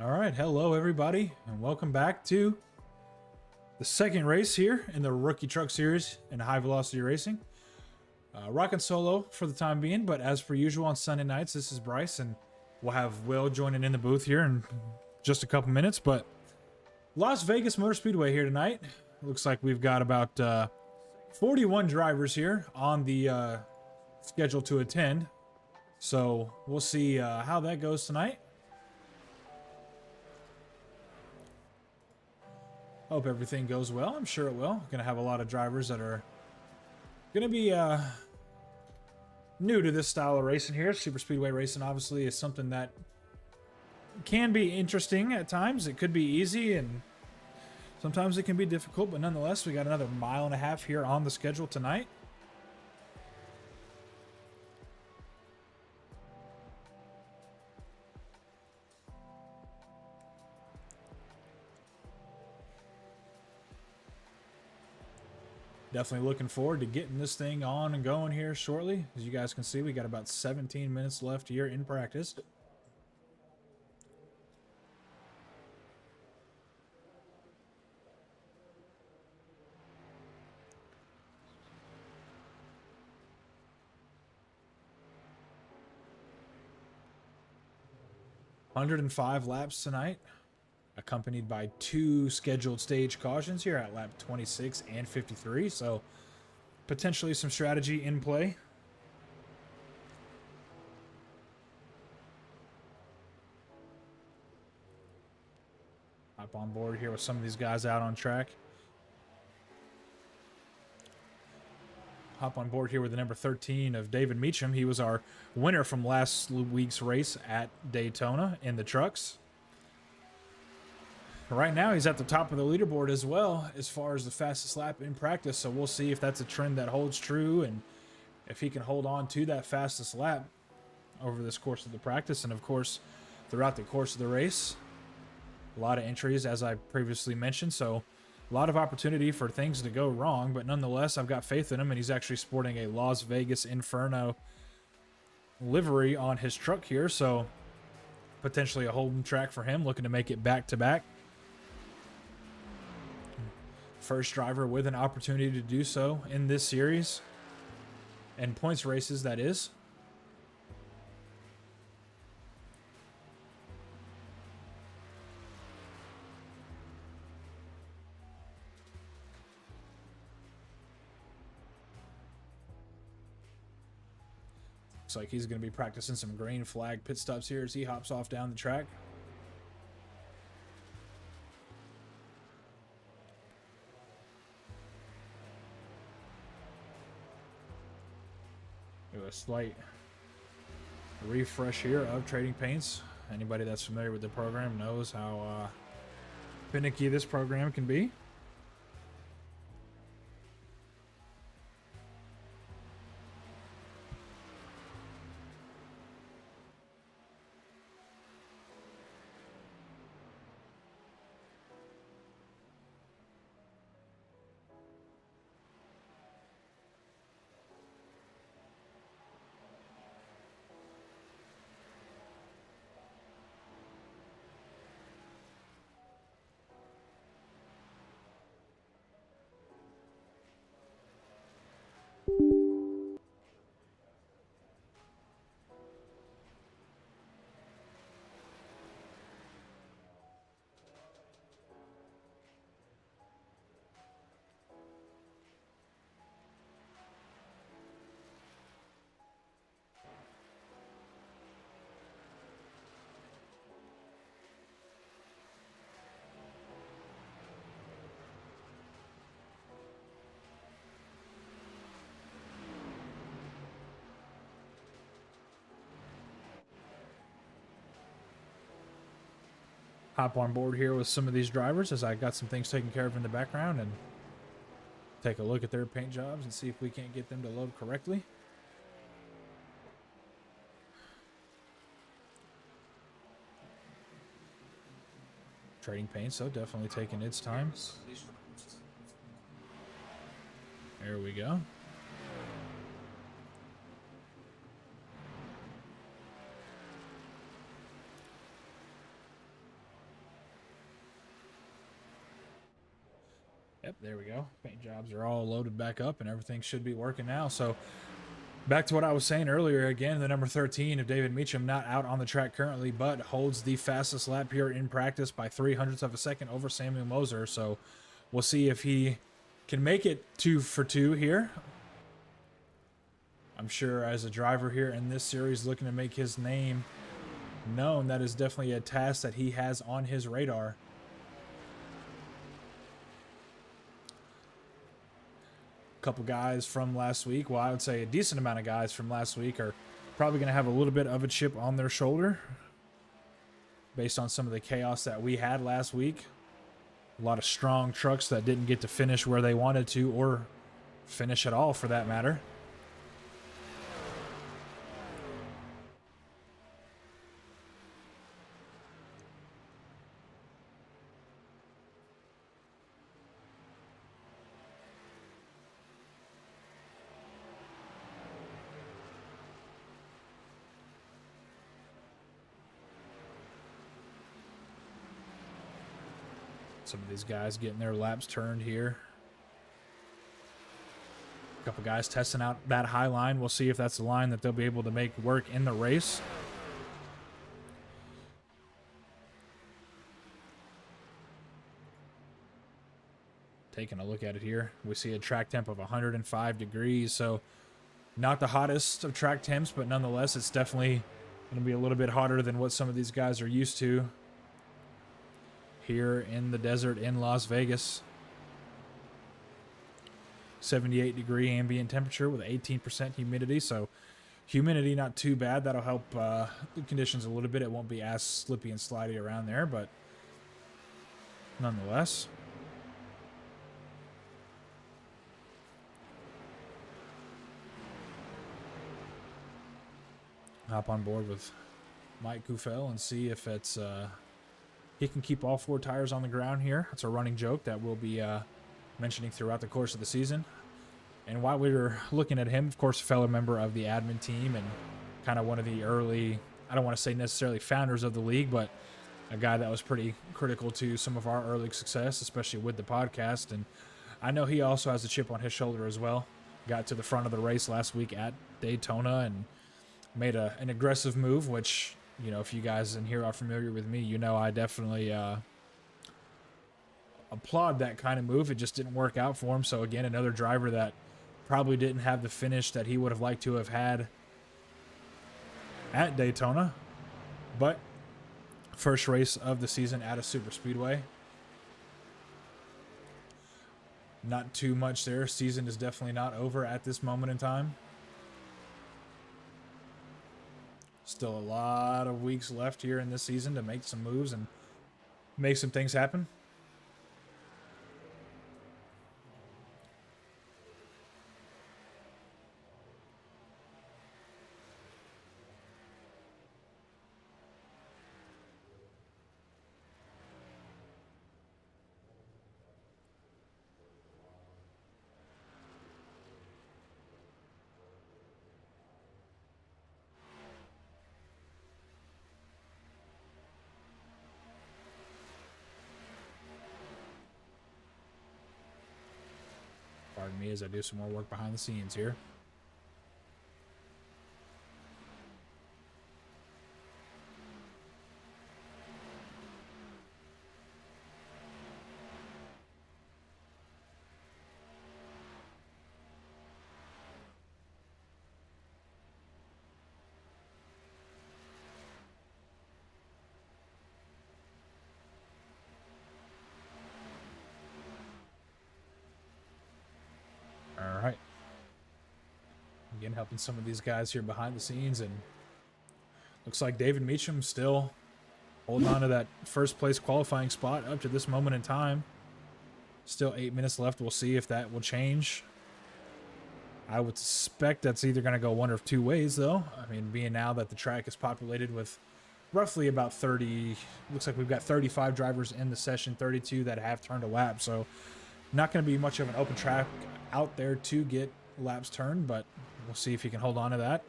All right, hello everybody, and welcome back to the second race here in the Rookie Truck Series in High Velocity Racing. Rocking solo for the time being, but as per usual on Sunday nights, this is Bryce, and we'll have Will joining in the booth here in just a couple minutes. But Las Vegas Motor Speedway here tonight. Looks like we've got about 41 drivers here on the schedule to attend. So we'll see how that goes tonight. Hope everything goes well. I'm sure it will. Gonna have a lot of drivers that are gonna be new to this style of racing here. Super speedway racing obviously is something that can be interesting at times. It could be easy and sometimes it can be difficult, but nonetheless, we got another mile and a half here on the schedule tonight. Definitely looking forward to getting this thing on and going here shortly. As you guys can see, we got about 17 minutes left here in practice. $105 laps tonight, accompanied by 2 scheduled stage cautions here at lap 26 and 53. So potentially some strategy in play. Hop on board here with some of these guys out on track. Hop on board here with the number 13 of David Meacham. He was our winner from last week's race at Daytona in the trucks. Right now, he's at the top of the leaderboard as well as far as the fastest lap in practice. So we'll see if that's a trend that holds true and if he can hold on to that fastest lap over this course of the practice. And of course, throughout the course of the race, a lot of entries, as I previously mentioned. So a lot of opportunity for things to go wrong, but nonetheless, I've got faith in him, and he's actually sporting a Las Vegas Inferno livery on his truck here. So potentially a holding track for him, looking to make it back-to-back. First driver with an opportunity to do so in this series, and points races, that is. Looks like he's going to be practicing some green flag pit stops here as he hops off down the track. Do a slight refresh here of Trading Paints. Anybody that's familiar with the program knows how finicky this program can be. Hop on board here with some of these drivers as I got some things taken care of in the background and take a look at their paint jobs and see if we can't get them to load correctly. Trading Paint, so definitely taking its time. There we go. Yep, there we go. Paint jobs are all loaded back up and everything should be working now. So back to what I was saying earlier, again, the number 13 of David Meacham not out on the track currently, but holds the fastest lap here in practice by 0.03 of a second over Samuel Moser. So we'll see if he can make it 2 for 2 here. I'm sure as a driver here in this series looking to make his name known, that is definitely a task that he has on his radar. Couple guys from last week, well, I would say a decent amount of guys from last week are probably going to have a little bit of a chip on their shoulder based on some of the chaos that we had last week. A lot of strong trucks that didn't get to finish where they wanted to, or finish at all for that matter. Some of these guys getting their laps turned here. A couple guys testing out that high line. We'll see if that's the line that they'll be able to make work in the race. Taking a look at it here, we see a track temp of 105 degrees, so not the hottest of track temps, but nonetheless, it's definitely going to be a little bit hotter than what some of these guys are used to here in the desert in Las Vegas. 78 degree ambient temperature with 18% humidity, so humidity not too bad. That'll help the conditions a little bit. It won't be as slippy and slidey around there, but nonetheless. Hop on board with Mike Kuffel and see if it's he can keep all 4 tires on the ground here. It's a running joke that we'll be mentioning throughout the course of the season. And while we were looking at him, of course, a fellow member of the admin team and kind of one of the early, I don't want to say necessarily founders of the league, but a guy that was pretty critical to some of our early success, especially with the podcast. And I know he also has a chip on his shoulder as well. Got to the front of the race last week at Daytona and made an aggressive move, which, you know, if you guys in here are familiar with me, you know I definitely applaud that kind of move. It just didn't work out for him. So again, another driver that probably didn't have the finish that he would have liked to have had at Daytona. But first race of the season at a super speedway. Not too much there. Season is definitely not over at this moment in time. Still a lot of weeks left here in this season to make some moves and make some things happen. Pardon me as I do some more work behind the scenes here. All right. Again, helping some of these guys here behind the scenes, and looks like David Meacham still holding on to that first place qualifying spot up to this moment in time. Still 8 minutes left. We'll see if that will change. I would suspect that's either going to go one of 2 ways, though. I mean, being now that the track is populated with roughly about 30, looks like we've got 35 drivers in the session, 32 that have turned a lap. So not going to be much of an open track out there to get laps turned, but we'll see if he can hold on to that.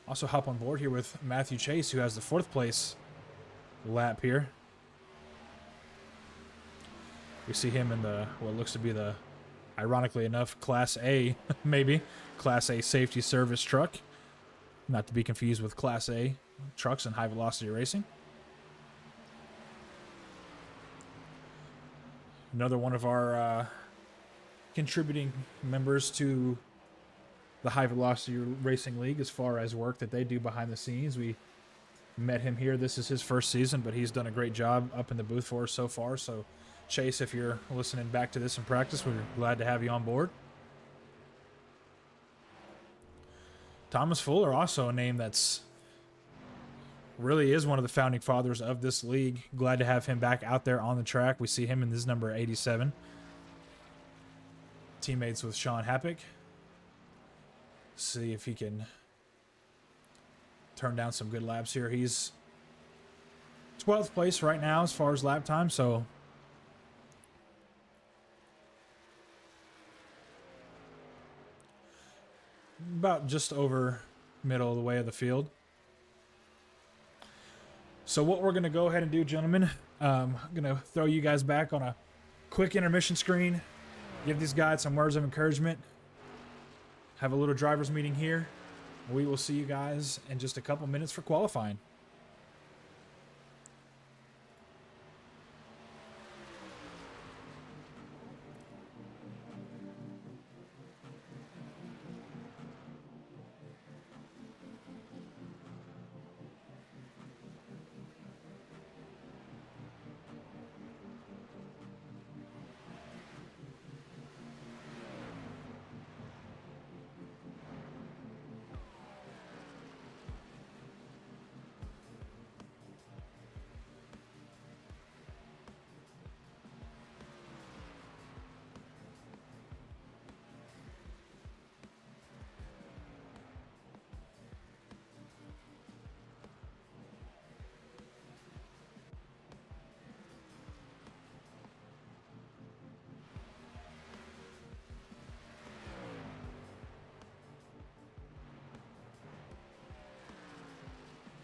Also hop on board here with Matthew Chase, who has the 4th place lap here. We see him in the what looks to be the, ironically enough, Class A, maybe Class A safety service truck, not to be confused with Class A trucks in high velocity racing. Another one of our contributing members to the High Velocity Racing League as far as work that they do behind the scenes. We met him here. This is his first season, but he's done a great job up in the booth for us so far. So, Chase, if you're listening back to this in practice, we're glad to have you on board. Thomas Fuller, also a name that's really is one of the founding fathers of this league. Glad to have him back out there on the track. We see him in this number 87. Teammates with Sean Happick. See if he can turn down some good laps here. He's 12th place right now as far as lap time, so about just over middle of the way of the field. So what we're going to go ahead and do, gentlemen, I'm going to throw you guys back on a quick intermission screen, give these guys some words of encouragement, have a little driver's meeting here. We will see you guys in just a couple minutes for qualifying.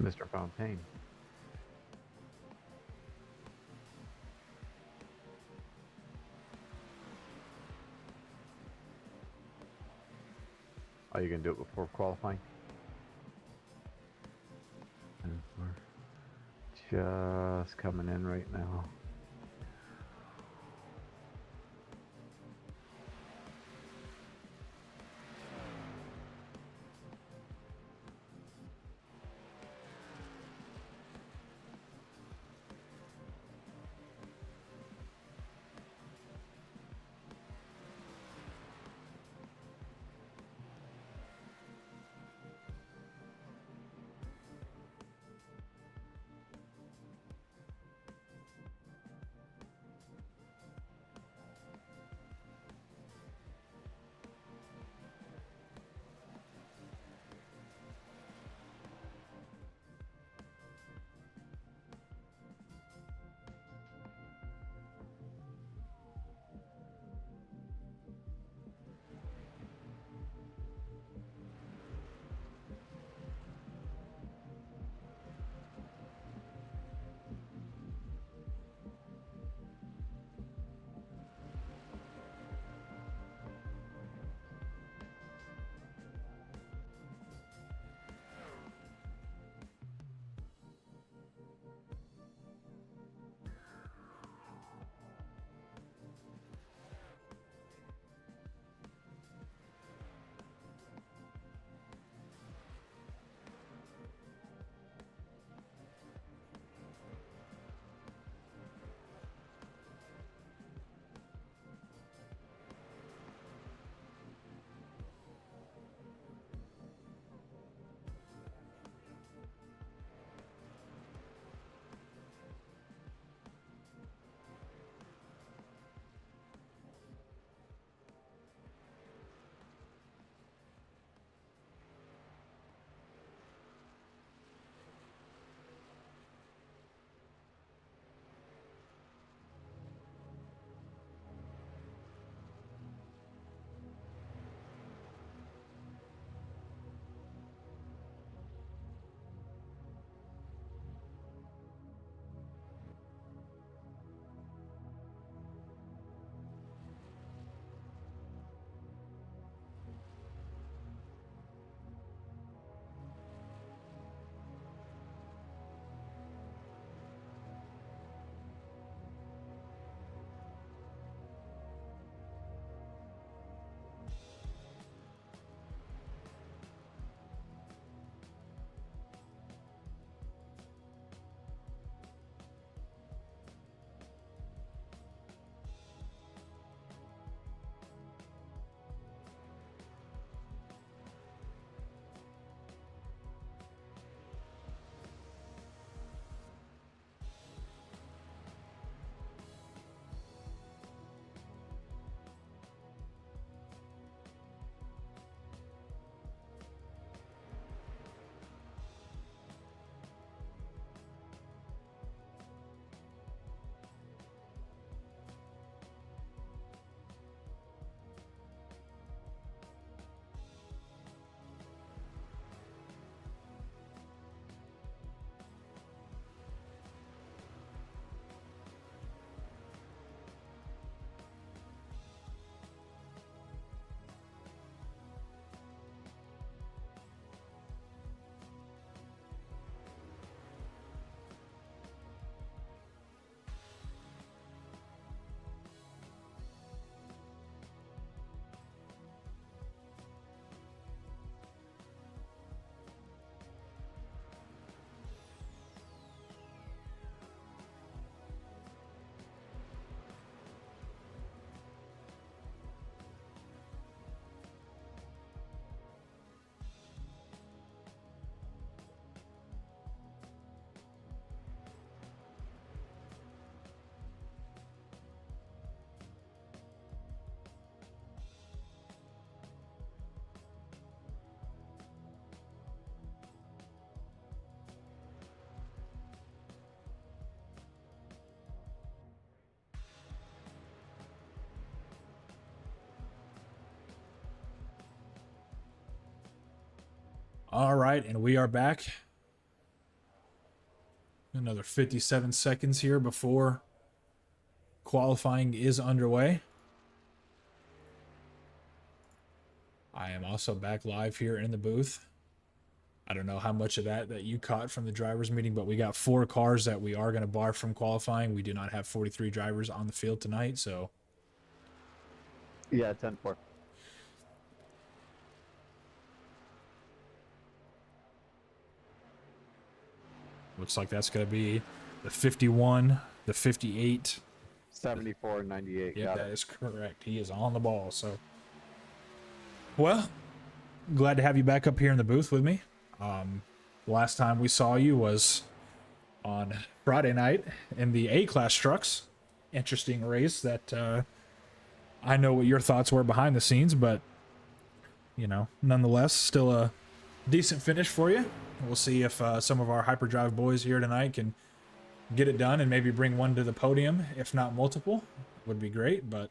Mr. Fontaine. Are you going to do it before qualifying? And we're just coming in right now. All right, and we are back. Another 57 seconds here before qualifying is underway. I am also back live here in the booth. I don't know how much of that you caught from the drivers meeting, but we got 4 cars that we are going to bar from qualifying. We do not have 43 drivers on the field tonight, so Yeah, 10-4. looks like that's going to be the 51, the 58. 74, 98. Yep, Got that it. is correct. He is on the ball. So, well, glad to have you back up here in the booth with me. Last time we saw you was on Friday night in the A-Class trucks. Interesting race that I know what your thoughts were behind the scenes, but, you know, nonetheless, still a decent finish for you. We'll see if some of our hyperdrive boys here tonight can get it done and maybe bring one to the podium, if not multiple. Would be great, but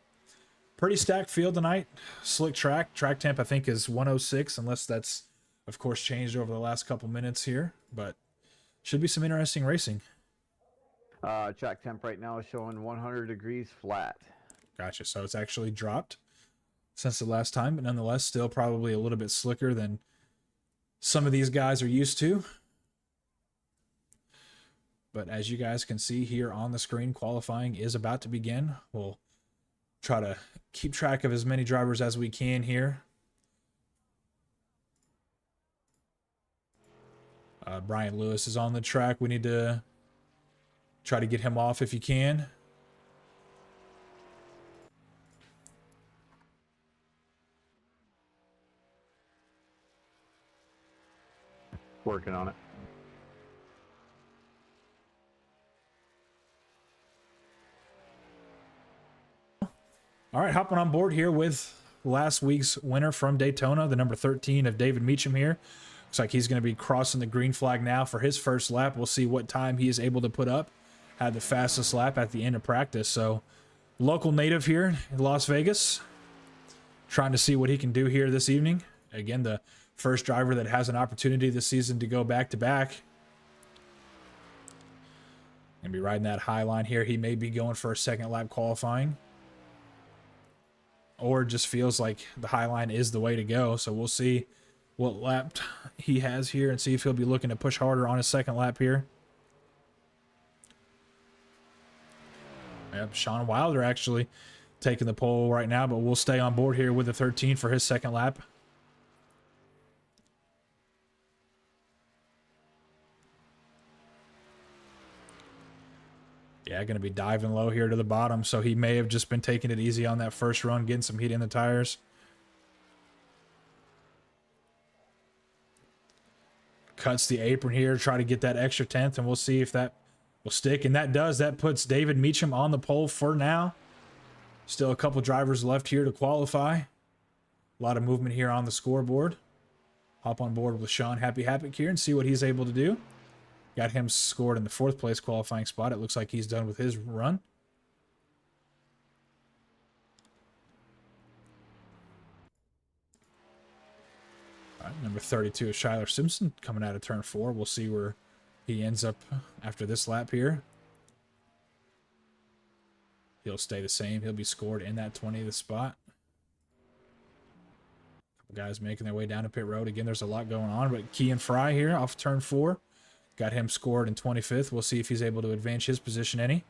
pretty stacked field tonight. Slick track. Track temp, I think, is 106, unless that's, of course, changed over the last couple minutes here, but should be some interesting racing. Track temp right now is showing 100 degrees flat. Gotcha. So it's actually dropped since the last time, but nonetheless, still probably a little bit slicker than some of these guys are used to. But as you guys can see here on the screen, qualifying is about to begin. We'll try to keep track of as many drivers as we can here. Brian Lewis is on the track. We need to try to get him off if you can. Working on it. All right, hopping on board here with last week's winner from Daytona, the number 13 of David Meacham here. Looks like he's going to be crossing the green flag now for his first lap. We'll see what time he is able to put up. Had the fastest lap at the end of practice. So, local native here in Las Vegas, trying to see what he can do here this evening. Again, the first driver that has an opportunity this season to go back-to-back. Gonna be riding that high line here. He may be going for a second lap qualifying, or just feels like the high line is the way to go. So we'll see what lap he has here and see if he'll be looking to push harder on his second lap here. Yep, Sean Wilder actually taking the pole right now, but we'll stay on board here with the 13 for his second lap. Yeah, going to be diving low here to the bottom, so he may have just been taking it easy on that first run, getting some heat in the tires. Cuts the apron here, try to get that extra 10th, and we'll see if that will stick. And that does. That puts David Meacham on the pole for now. Still a couple drivers left here to qualify. A lot of movement here on the scoreboard. Hop on board with Sean Happy Havoc here and see what he's able to do. Got him scored in the 4th place qualifying spot. It looks like he's done with his run. All right, number 32 is Shyler Simpson coming out of turn 4. We'll see where he ends up after this lap here. He'll stay the same. He'll be scored in that 20th spot. Couple guys making their way down to pit road. Again, there's a lot going on, but Kean Fry here off turn 4. Got him scored in 25th. We'll see if he's able to advance his position any.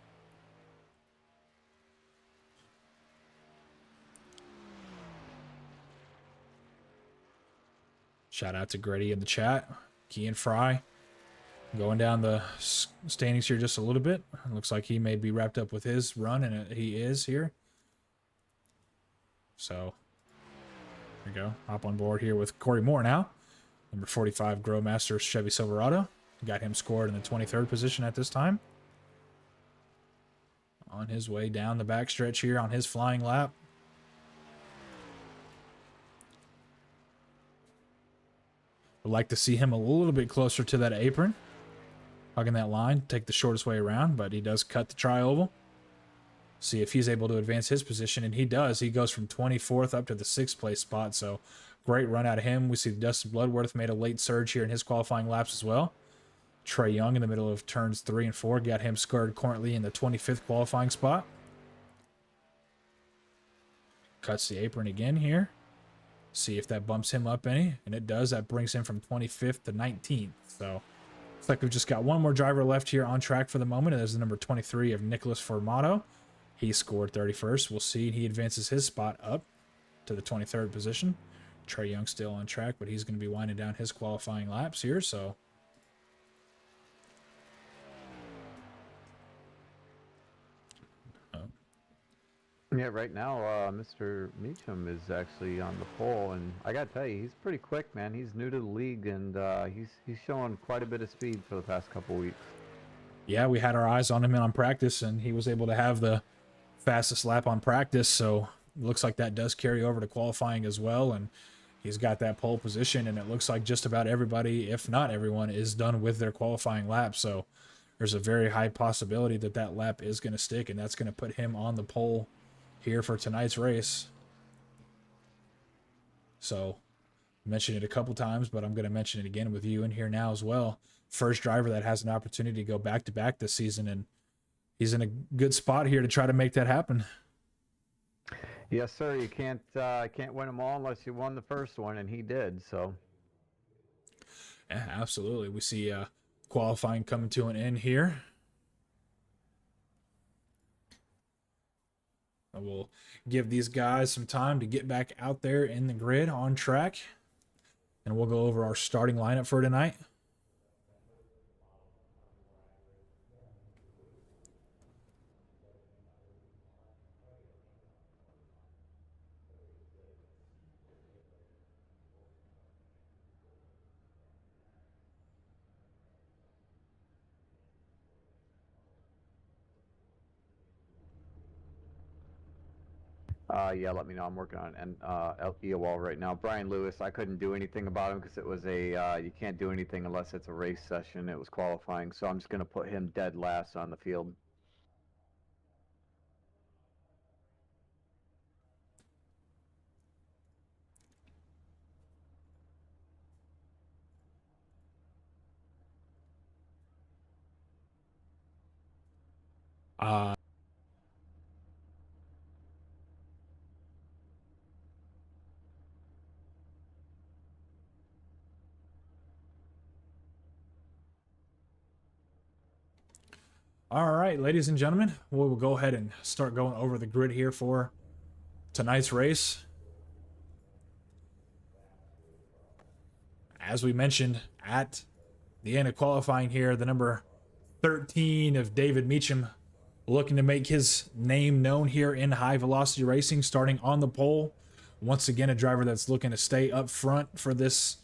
Shout out to Grady in the chat. Kean Fry going down the standings here just a little bit. Looks like he may be wrapped up with his run, and he is here. So, there we go. Hop on board here with Corey Moore now. Number 45 Growmaster Chevy Silverado. Got him scored in the 23rd position at this time. On his way down the backstretch here on his flying lap. Would like to see him a little bit closer to that apron. Hugging that line, take the shortest way around, but he does cut the tri-oval. See if he's able to advance his position, and he does. He goes from 24th up to the 6th place spot, so great run out of him. We see Dustin Bloodworth made a late surge here in his qualifying laps as well. Trey Young in the middle of turns 3 and 4 got him scored currently in the 25th qualifying spot. Cuts the apron again here. See if that bumps him up any, and it does. That brings him from 25th to 19th. So looks like we've just got one more driver left here on track for the moment, and there's the number 23 of Nicholas Formato. He scored 31st. We'll see. He advances his spot up to the 23rd position. Trey Young still on track, but he's going to be winding down his qualifying laps here, so Yeah, right now, Mr. Meacham is actually on the pole, and I gotta tell you, he's pretty quick, man. He's new to the league, and he's showing quite a bit of speed for the past couple weeks. yeah, we had our eyes on him on practice, and he was able to have the fastest lap on practice, so it looks like that does carry over to qualifying as well, and he's got that pole position, and it looks like just about everybody, if not everyone, is done with their qualifying lap, so there's a very high possibility that that lap is going to stick, and that's going to put him on the pole here for tonight's race. So mentioned it a couple times, but I'm going to mention it again with you in here now as well. First driver that has an opportunity to go back to back this season, and he's in a good spot here to try to make that happen. Yes, sir. You can't win them all unless you won the first one, and he did. So Yeah, absolutely. We see qualifying coming to an end here. We'll give these guys some time to get back out there in the grid on track, and we'll go over our starting lineup for tonight. yeah, let me know. I'm working on an EOL right now. Brian Lewis, I couldn't do anything about him because it was a you can't do anything unless it's a race session. It was qualifying, so I'm just going to put him dead last on the field. Uh, all right, ladies and gentlemen, we'll go ahead and start going over the grid here for tonight's race. As we mentioned at the end of qualifying here, the number 13 of David Meacham looking to make his name known here in high velocity racing, starting on the pole. Once again, a driver that's looking to stay up front for this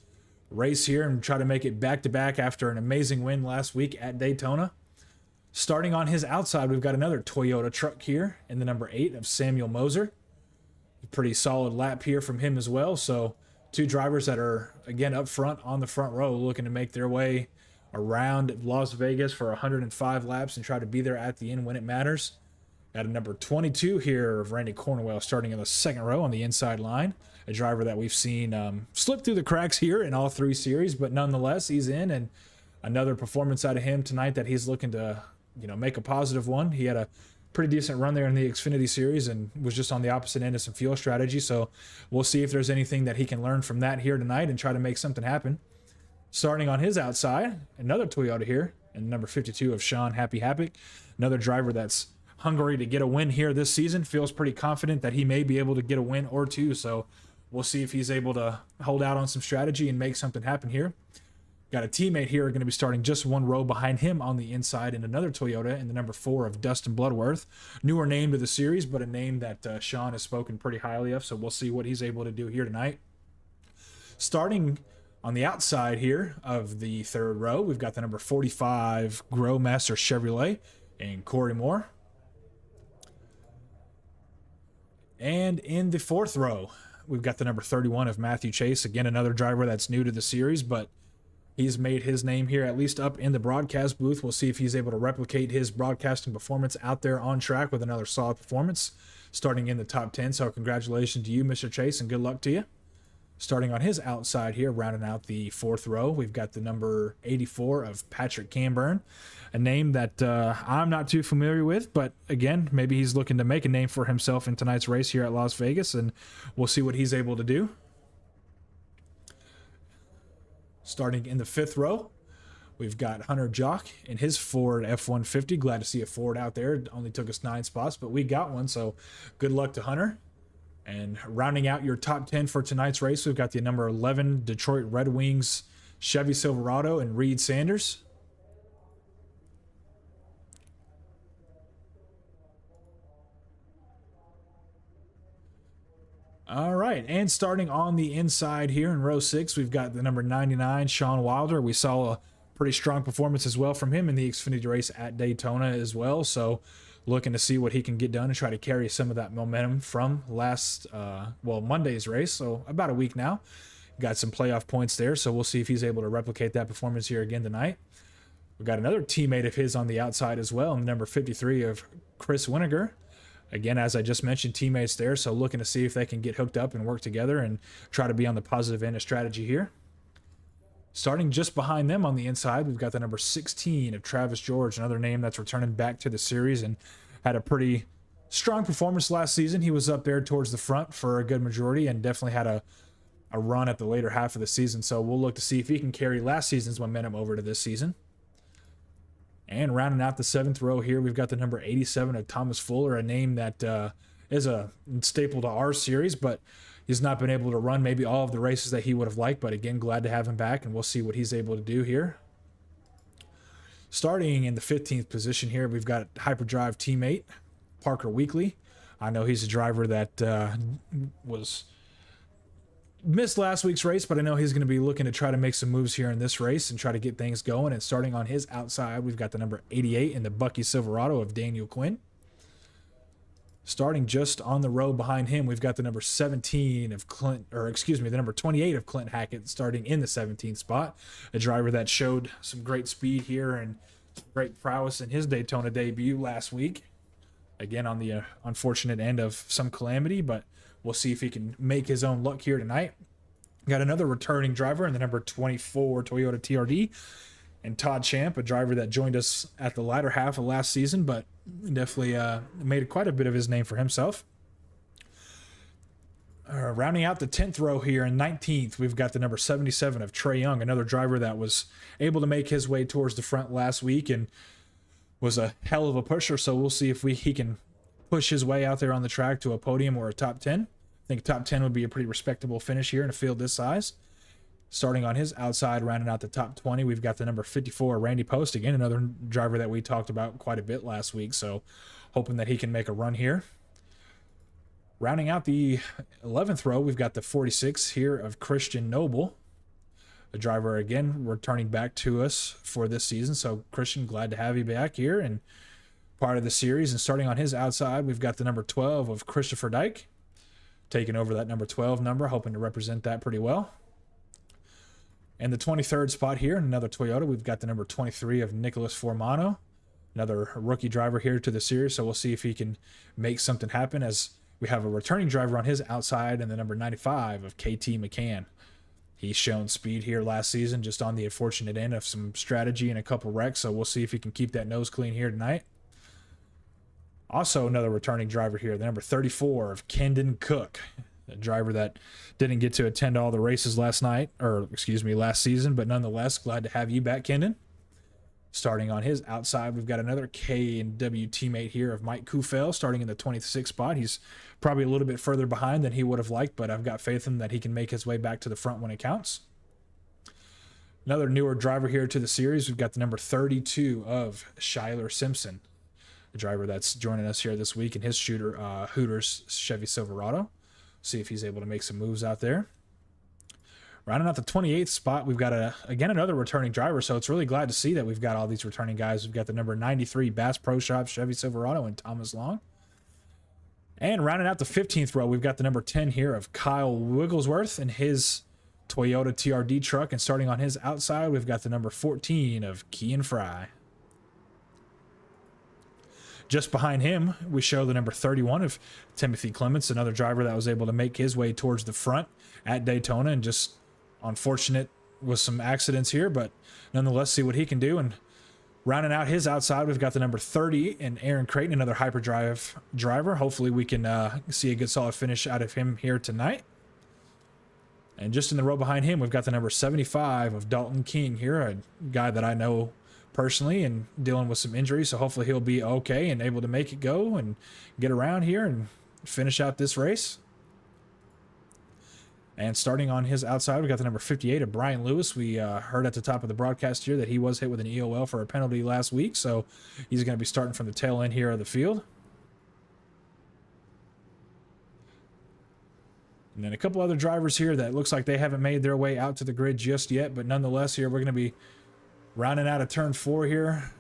race here and try to make it back to back after an amazing win last week at Daytona. Starting on his outside, we've got another Toyota truck here in the number 8 of Samuel Moser. A pretty solid lap here from him as well. So two drivers that are, again, up front on the front row looking to make their way around Las Vegas for 105 laps and try to be there at the end when it matters. At a number 22 here of Randy Cornwell starting in the second row on the inside line. A driver that we've seen slip through the cracks here in all 3 series, but nonetheless, he's in, and another performance out of him tonight that he's looking to make a positive one. He had a pretty decent run there in the Xfinity series and was just on the opposite end of some fuel strategy. So we'll see if there's anything that he can learn from that here tonight and try to make something happen. Starting on his outside, another Toyota here, and number 52 of Sean Happy Happick. Another driver that's hungry to get a win here this season. Feels pretty confident that he may be able to get a win or two. So we'll see if he's able to hold out on some strategy and make something happen here. Got a teammate here going to be starting just one row behind him on the inside in another Toyota in the number 4 of Dustin Bloodworth. Newer name to the series, but a name that Sean has spoken pretty highly of, so we'll see what he's able to do here tonight. Starting on the outside here of the third row, we've got the number 45 Growmaster Chevrolet and Corey Moore. And in the fourth row, we've got the number 31 of Matthew Chase. Again, another driver that's new to the series, but He's made his name here, at least up in the broadcast booth. We'll see if he's able to replicate his broadcasting performance out there on track with another solid performance, starting in the top 10. So congratulations to you, Mr. Chase, and good luck to you. Starting on his outside here, rounding out the fourth row, we've got the number 84 of Patrick Camburn, a name that I'm not too familiar with, but again, maybe he's looking to make a name for himself in tonight's race here at Las Vegas, and we'll see what he's able to do. Starting in the fifth row, we've got Hunter Jock in his Ford F-150. Glad to see a Ford out there. It only took us 9 spots, but we got one, so good luck to Hunter. And rounding out your top 10 for tonight's race, we've got the number 11 Detroit Red Wings Chevy Silverado and Reed Sanders. All right, and starting on the inside here in row 6, we've got the number 99 Sean Wilder. We saw a pretty strong performance as well from him in the Xfinity race at Daytona as well, so looking to see what he can get done and try to carry some of that momentum from Monday's race, so about a week now. Got some playoff points there, so we'll see if he's able to replicate that performance here again tonight. We've got another teammate of his on the outside as well, and number 53 of Chris Winiger. Again, as I just mentioned, teammates there, so looking to see if they can get hooked up and work together and try to be on the positive end of strategy here. Starting just behind them on the inside, we've got the number 16 of Travis George, another name that's returning back to the series and had a pretty strong performance last season. He was up there towards the front for a good majority and definitely had a run at the later half of the season. So we'll look to see if he can carry last season's momentum over to this season. And rounding out the 7th row here, we've got the number 87 of Thomas Fuller, a name that is a staple to our series, but he's not been able to run maybe all of the races that he would have liked. But again, glad to have him back, and we'll see what he's able to do here. Starting in the 15th position here, we've got Hyperdrive teammate Parker Weekly. I know he's a driver that was missed last week's race, but I know he's going to be looking to try to make some moves here in this race and try to get things going. And starting on his outside, we've got the number 88 in the Bucky Silverado of Daniel Quinn. Starting just on the row behind him, we've got the number 17 of the number 28 of Clint Hackett starting in the 17th spot. A driver that showed some great speed here and some great prowess in his Daytona debut last week. Again, on the unfortunate end of some calamity, but we'll see if he can make his own luck here tonight. Got another returning driver in the number 24 Toyota TRD, and Todd Champ, a driver that joined us at the latter half of last season, but definitely made quite a bit of his name for himself. Rounding out the 10th row here in 19th, we've got the number 77 of Trey Young, another driver that was able to make his way towards the front last week and was a hell of a pusher, so we'll see if he can push his way out there on the track to a podium or a top 10. I think top 10 would be a pretty respectable finish here in a field this size. Starting on his outside, rounding out the top 20, we've got the number 54, Randy Post. Again, another driver that we talked about quite a bit last week, so hoping that he can make a run here. Rounding out the 11th row, we've got the 46 here of Christian Noble, a driver, again, returning back to us for this season. So, Christian, glad to have you back here and part of the series. And starting on his outside, we've got the number 12 of Christopher Dyke, taking over that number 12 number, hoping to represent that pretty well. And the 23rd spot here, another Toyota, we've got the number 23 of Nicholas Formano, another rookie driver here to the series, so we'll see if he can make something happen, as we have a returning driver on his outside and the number 95 of KT McCann. He's shown speed here last season, just on the unfortunate end of some strategy and a couple wrecks, so we'll see if he can keep that nose clean here tonight. Also, another returning driver here, the number 34 of Kendon Cook, a driver that didn't get to attend all the races last season, but nonetheless, glad to have you back, Kendon. Starting on his outside, we've got another K&W teammate here of Mike Kufel, starting in the 26th spot. He's probably a little bit further behind than he would have liked, but I've got faith in him that he can make his way back to the front when it counts. Another newer driver here to the series, we've got the number 32 of Shyler Simpson, a driver that's joining us here this week in his Hooters Chevy Silverado. See if he's able to make some moves out there. Rounding out the 28th spot, we've got again another returning driver, so it's really glad to see that we've got all these returning guys. We've got the number 93 Bass Pro Shop Chevy Silverado and Thomas Long. And rounding out the 15th row, we've got the number 10 here of Kyle Wigglesworth and his Toyota TRD truck. And starting on his outside, we've got the number 14 of Key and Fry. Just behind him, we show the number 31 of Timothy Clements, another driver that was able to make his way towards the front at Daytona, and just unfortunate with some accidents here, but nonetheless, see what he can do. And rounding out his outside, we've got the number 30 and Aaron Creighton, another hyperdrive driver. Hopefully we can see a good solid finish out of him here tonight. And just in the row behind him, we've got the number 75 of Dalton King here, a guy that I know personally and dealing with some injuries, so hopefully he'll be okay and able to make it go and get around here and finish out this race. And starting on his outside, we got the number 58 of Brian Lewis. We heard at the top of the broadcast here that he was hit with an EOL for a penalty last week, so he's going to be starting from the tail end here of the field. And then a couple other drivers here that looks like they haven't made their way out to the grid just yet, but nonetheless here we're going to be rounding out of turn 4 here.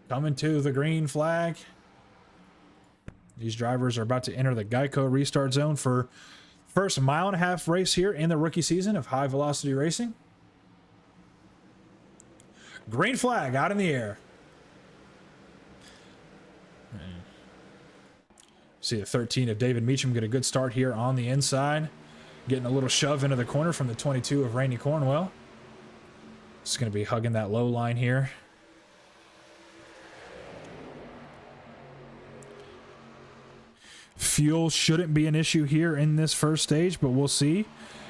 Coming to the green flag. These drivers are about to enter the Geico restart zone for first mile-and-a-half race here in the rookie season of high velocity racing. Green flag out in the air. See the 13 of David Meacham get a good start here on the inside. Getting a little shove into the corner from the 22 of Randy Cornwell. Just going to be hugging that low line here. Fuel shouldn't be an issue here in this first stage, but we'll see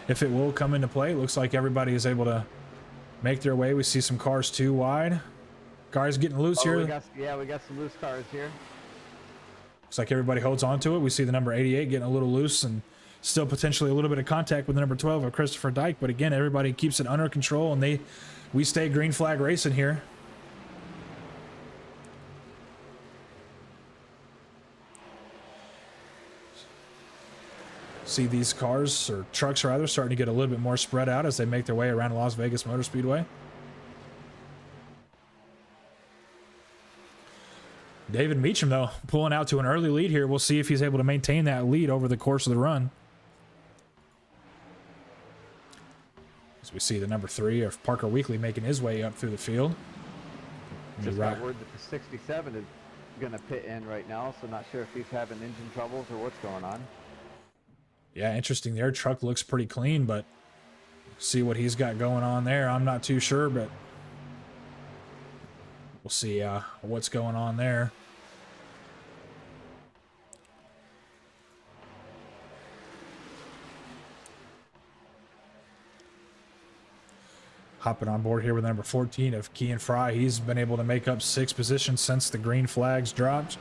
if it will come into play. It looks like everybody is able to make their way. We see some cars too wide. Cars getting loose here. We got some loose cars here. Looks like everybody holds on to it. We see the number 88 getting a little loose and still potentially a little bit of contact with the number 12 of Christopher Dyke. But again, everybody keeps it under control, and we stay green flag racing here. See these cars, or trucks rather, starting to get a little bit more spread out as they make their way around Las Vegas Motor Speedway. David Meacham, though, pulling out to an early lead here. We'll see if he's able to maintain that lead over the course of the run. As we see the number 3 of Parker Weekly making his way up through the field. Just got word that the 67 is going to pit in right now, so not sure if he's having engine troubles or what's going on. Yeah, interesting. Their truck looks pretty clean, but see what he's got going on there. I'm not too sure, but we'll see what's going on there. Hopping on board here with number 14 of Key and Fry. He's been able to make up 6 positions since the green flags dropped.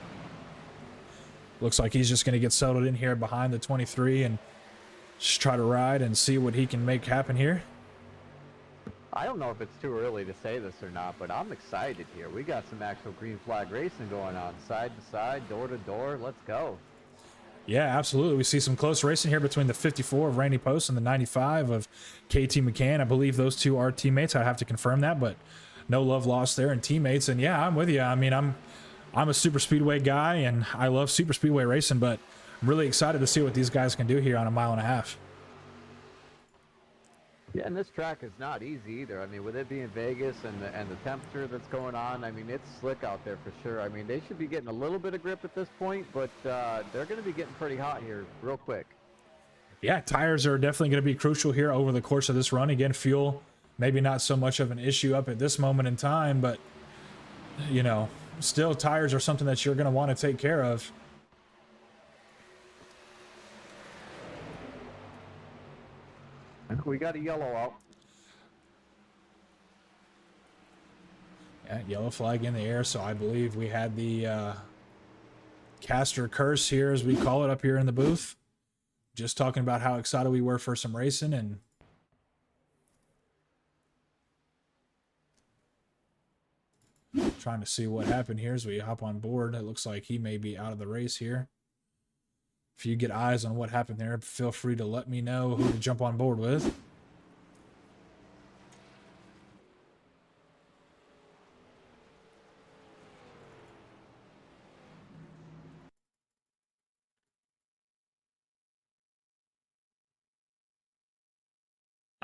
Looks like he's just going to get settled in here behind the 23 and just try to ride and see what he can make happen here. I don't know if it's too early to say this or not, but I'm excited here. We got some actual green flag racing going on, side to side, door to door. Let's go. Yeah, absolutely. We see some close racing here between the 54 of Randy Post and the 95 of KT McCann. I believe those two are teammates. I have to confirm that, but no love lost there in teammates. And yeah, I'm with you. I mean, I'm a super speedway guy and I love super speedway racing, but I'm really excited to see what these guys can do here on a mile and a half. Yeah, and this track is not easy either. I mean, with it being Vegas and the temperature that's going on, I mean, it's slick out there for sure. I mean, they should be getting a little bit of grip at this point, but they're going to be getting pretty hot here real quick. Yeah, tires are definitely going to be crucial here over the course of this run. Again, fuel, maybe not so much of an issue up at this moment in time, but, you know, still tires are something that you're going to want to take care of. We got a yellow out. Yeah, yellow flag in the air, so I believe we had the caster curse here, as we call it, up here in the booth. Just talking about how excited we were for some racing, and trying to see what happened here as we hop on board. It looks like he may be out of the race here. If you get eyes on what happened there, feel free to let me know who to jump on board with.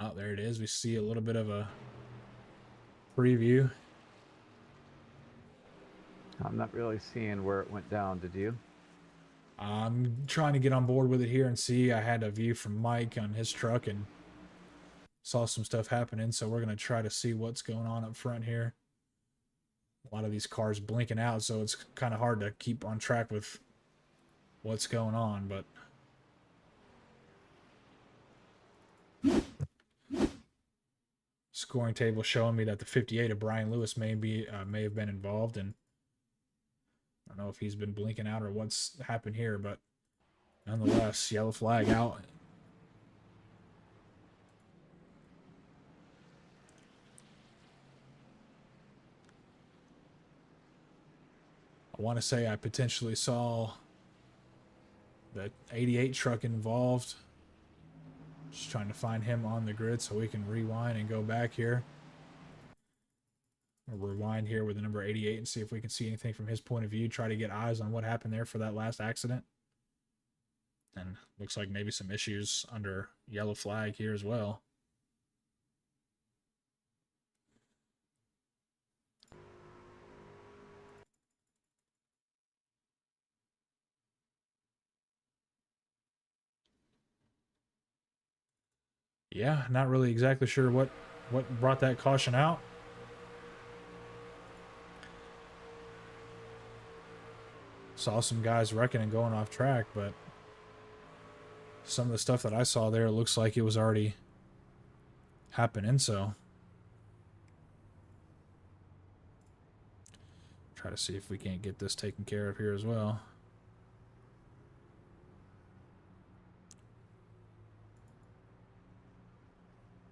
Oh, there it is. We see a little bit of a preview. I'm not really seeing where it went down. Did you? I'm trying to get on board with it here and see. I had a view from Mike on his truck and saw some stuff happening, so we're going to try to see what's going on up front here. A lot of these cars blinking out, so it's kind of hard to keep on track with what's going on, but scoring table showing me that the 58 of Brian Lewis may have been involved, and I don't know if he's been blinking out or what's happened here, but nonetheless, yellow flag out. I want to say I potentially saw the 88 truck involved. Just trying to find him on the grid so we can rewind and go back here. We'll rewind here with the number 88 and see if we can see anything from his point of view. Try to get eyes on what happened there for that last accident. And looks like maybe some issues under yellow flag here as well. Yeah, not really exactly sure what brought that caution out. Saw some guys wrecking and going off track, but some of the stuff that I saw there looks like it was already happening, so try to see if we can't get this taken care of here as well.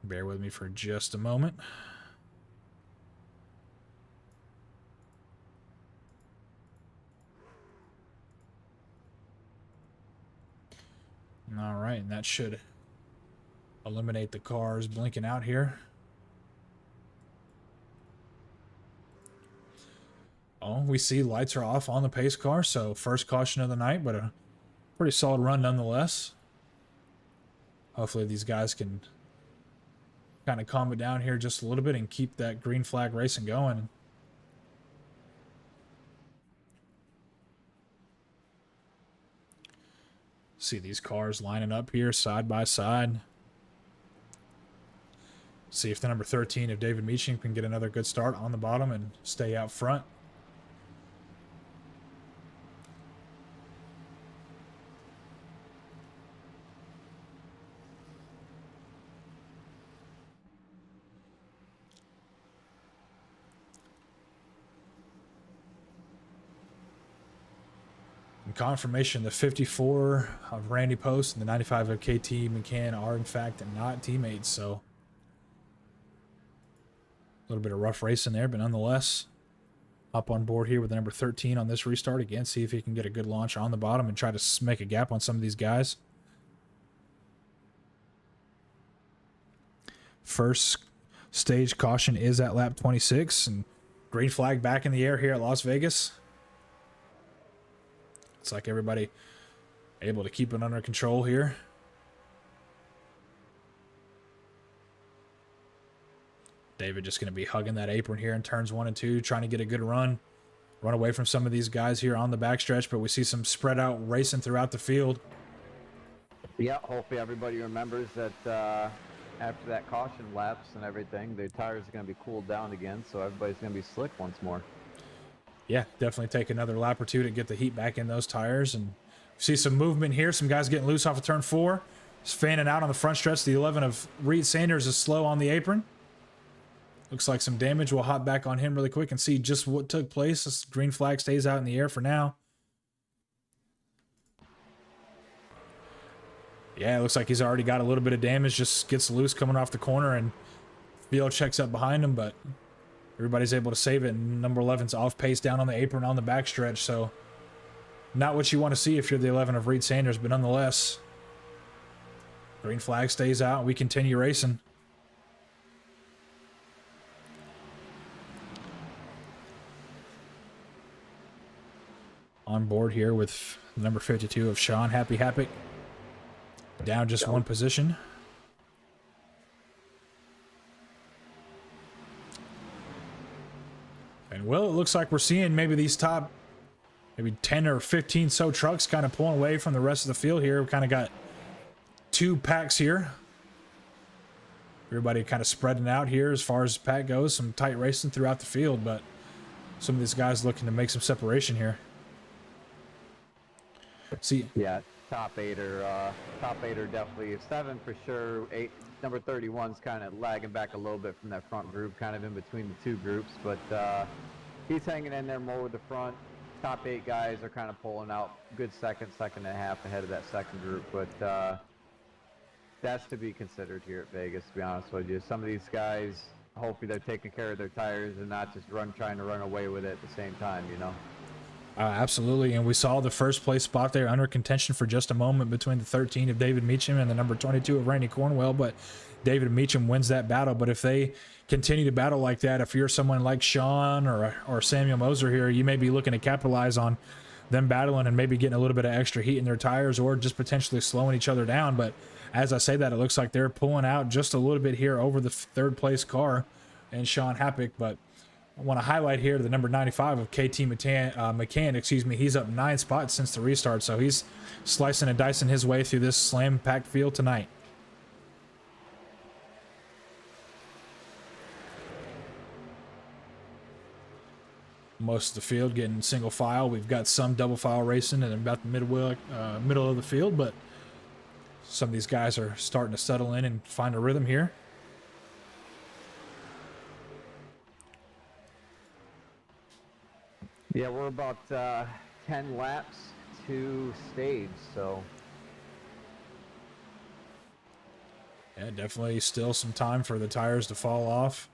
Bear with me for just a moment. All right, and that should eliminate the cars blinking out here. Oh, we see lights are off on the pace car, so first caution of the night, but a pretty solid run nonetheless. Hopefully these guys can kind of calm it down here just a little bit and keep that green flag racing going. See these cars lining up here side by side. See if the number 13 of David Meacham can get another good start on the bottom and stay out front. Confirmation, the 54 of Randy Post and the 95 of KT McCann are in fact not teammates, so a little bit of rough racing there, but nonetheless, hop on board here with the number 13 on this restart again, see if he can get a good launch on the bottom and try to make a gap on some of these guys. First stage caution is at lap 26, and green flag back in the air here at Las Vegas. It's like everybody able to keep it under control here. David just going to be hugging that apron here in turns 1 and 2, trying to get a good run away from some of these guys here on the backstretch, but we see some spread out racing throughout the field. Yeah, hopefully everybody remembers that after that caution lapse and everything, the tires are going to be cooled down again, so everybody's going to be slick once more. Yeah, definitely take another lap or two to get the heat back in those tires. And see some movement here. Some guys getting loose off of turn 4. Just fanning out on the front stretch. The 11 of Reed Sanders is slow on the apron. Looks like some damage. We'll hop back on him really quick and see just what took place. This green flag stays out in the air for now. Yeah, it looks like he's already got a little bit of damage. Just gets loose coming off the corner, and Field checks up behind him, but everybody's able to save it, and number 11's off pace down on the apron on the backstretch, so not what you want to see if you're the 11 of Reed Sanders, but nonetheless, green flag stays out. We continue racing. On board here with number 52 of Sean Happy Happick. Down just one position. And well, it looks like we're seeing maybe these top maybe 10 or 15 so trucks kind of pulling away from the rest of the field here. We kind of got two packs here. Everybody kind of spreading out here as far as pack goes. Some tight racing throughout the field, but some of these guys looking to make some separation here. See, yeah, top eight are definitely 7 for sure. 8, number 31's kind of lagging back a little bit from that front group, kind of in between the two groups, but he's hanging in there more with the front. Top 8 guys are kind of pulling out good second and a half ahead of that second group, but that's to be considered here at Vegas, to be honest with you. Some of these guys, hopefully they're taking care of their tires and not just trying to run away with it at the same time, you know? Absolutely, and we saw the first place spot there under contention for just a moment between the 13 of David Meacham and the number 22 of Randy Cornwell, but David Meacham wins that battle. But if they continue to battle like that, if you're someone like Sean or Samuel Moser here, you may be looking to capitalize on them battling and maybe getting a little bit of extra heat in their tires or just potentially slowing each other down. But as I say that, it looks like they're pulling out just a little bit here over the third place car and Sean Happick. But I want to highlight here the number 95 of KT McCann, excuse me. He's up 9 spots since the restart, so he's slicing and dicing his way through this slam-packed field tonight. Most of the field getting single file. We've got some double file racing and about the middle of the field, but some of these guys are starting to settle in and find a rhythm here. Yeah, we're about 10 laps to stage, so. Yeah, definitely still some time for the tires to fall off.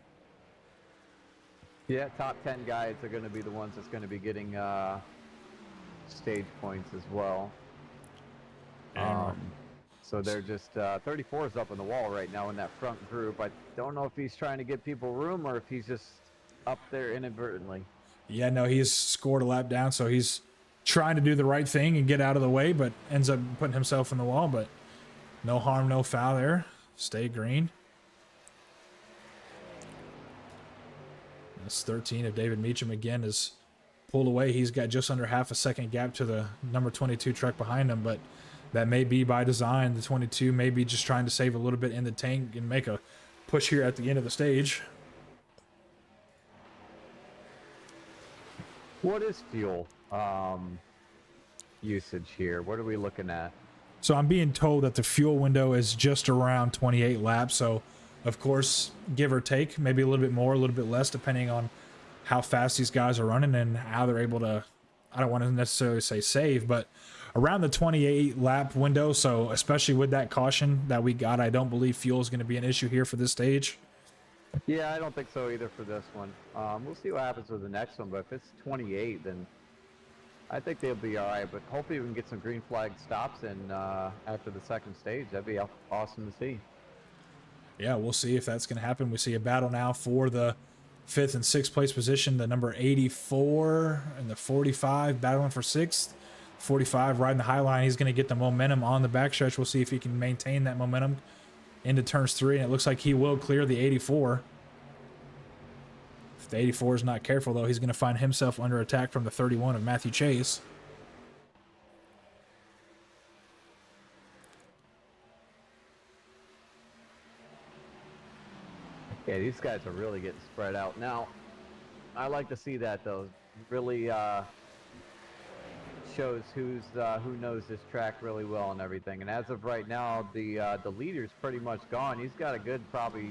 Yeah, top 10 guys are going to be the ones that's going to be getting stage points as well. So they're just 34 is up on the wall right now in that front group. I don't know if he's trying to give people room or if he's just up there inadvertently. Yeah, no, he's scored a lap down, so he's trying to do the right thing and get out of the way, but ends up putting himself in the wall. But no harm, no foul there. Stay green. That's 13 of David Meacham again is pulled away. He's got just under half a second gap to the number 22 truck behind him, but that may be by design. The 22 may be just trying to save a little bit in the tank and make a push here at the end of the stage. What is fuel usage here? What are we looking at? So I'm being told that the fuel window is just around 28 laps. So, of course, give or take, maybe a little bit more, a little bit less, depending on how fast these guys are running and how they're able to, I don't want to necessarily say save, but around the 28 lap window. So especially with that caution that we got, I don't believe fuel is going to be an issue here for this stage. Yeah, I don't think so either for this one. We'll see what happens with the next one, but if it's 28, then I think they'll be all right. But hopefully we can get some green flag stops in after the second stage. That'd be awesome to see. Yeah, we'll see if that's going to happen. We see a battle now for the 5th and 6th place position. The number 84 and the 45 battling for 6th. 45 riding the high line. He's going to get the momentum on the backstretch. We'll see if he can maintain that momentum into turns 3, and it looks like he will clear the 84. If the 84 is not careful, though, he's going to find himself under attack from the 31 of Matthew Chase. Yeah, these guys are really getting spread out. Now, I like to see that, though. Really shows who knows this track really well and everything. And as of right now, the leader's pretty much gone. He's got a good probably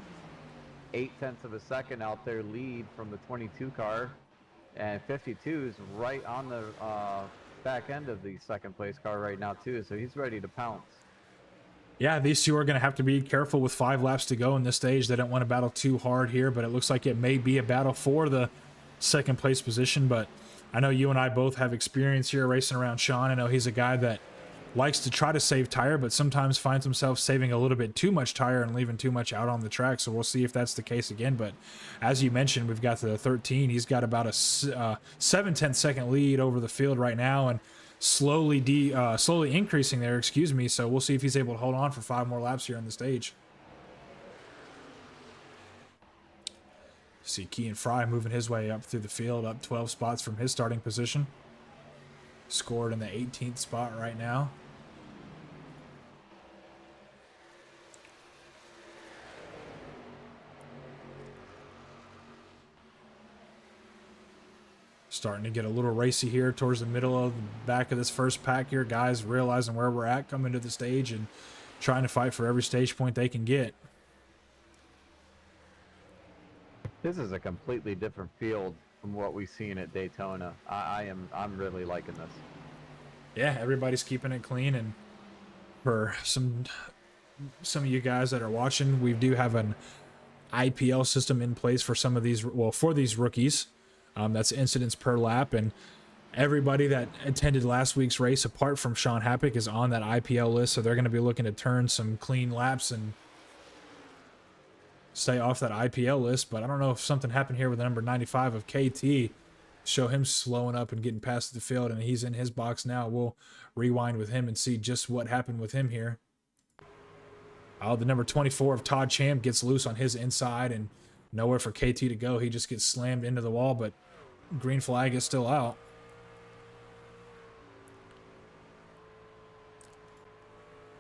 0.8 of a second out there lead from the 22 car, and 52 is right on the back end of the second place car right now too. So he's ready to pounce. Yeah, these two are going to have to be careful with 5 laps to go in this stage. They don't want to battle too hard here, but it looks like it may be a battle for the second place position. But I know you and I both have experience here racing around Sean. I know he's a guy that likes to try to save tire, but sometimes finds himself saving a little bit too much tire and leaving too much out on the track. So we'll see if that's the case again. But as you mentioned, we've got the 13. He's got about a 7/10 second lead over the field right now, and slowly increasing there, excuse me. So we'll see if he's able to hold on for 5 more laps here on the stage. See Kean Fry moving his way up through the field, up 12 spots from his starting position. Scored in the 18th spot right now. Starting to get a little racy here towards the middle of the back of this first pack here. Guys realizing where we're at coming to the stage and trying to fight for every stage point they can get. This is a completely different field from what we've seen at Daytona. I'm really liking this. Yeah, everybody's keeping it clean, and for some of you guys that are watching, we do have an IPL system in place for some of these, well, for these rookies. That's incidents per lap, and everybody that attended last week's race, apart from Sean Happick, is on that IPL list, so they're going to be looking to turn some clean laps and stay off that IPL list. But I don't know if something happened here with the number 95 of KT. Show him slowing up and getting past the field, and he's in his box now. We'll rewind with him and see just what happened with him here. Oh, the number 24 of Todd Champ gets loose on his inside, and nowhere for KT to go. He just gets slammed into the wall, but green flag is still out.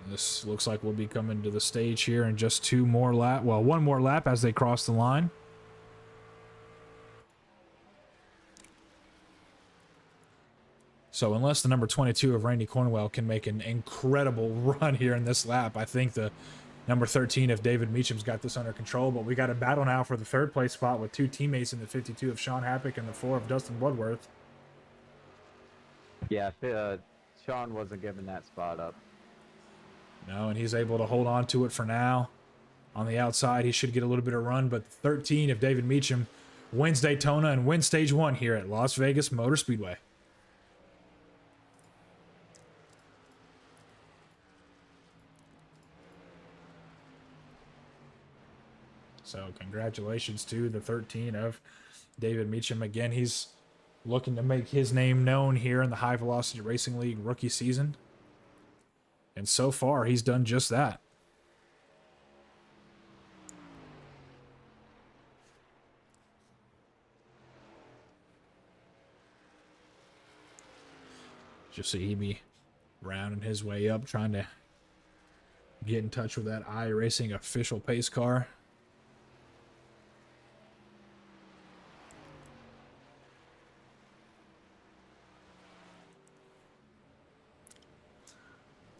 This looks like we'll be coming to the stage here in just one more lap as they cross the line. So unless the number 22 of Randy Cornwell can make an incredible run here in this lap, I think the number 13 of David Meacham's got this under control. But we got a battle now for the third place spot with two teammates in the 52 of Sean Happick and the 4 of Dustin Woodworth. Yeah, Sean wasn't giving that spot up. No, and he's able to hold on to it for now. On the outside, he should get a little bit of run, but 13 of David Meacham wins Daytona and wins stage 1 here at Las Vegas Motor Speedway. So congratulations to the 13 of David Meacham. Again, he's looking to make his name known here in the High Velocity Racing League rookie season. And so far, he's done just that. Just see he be rounding his way up, trying to get in touch with that iRacing official pace car.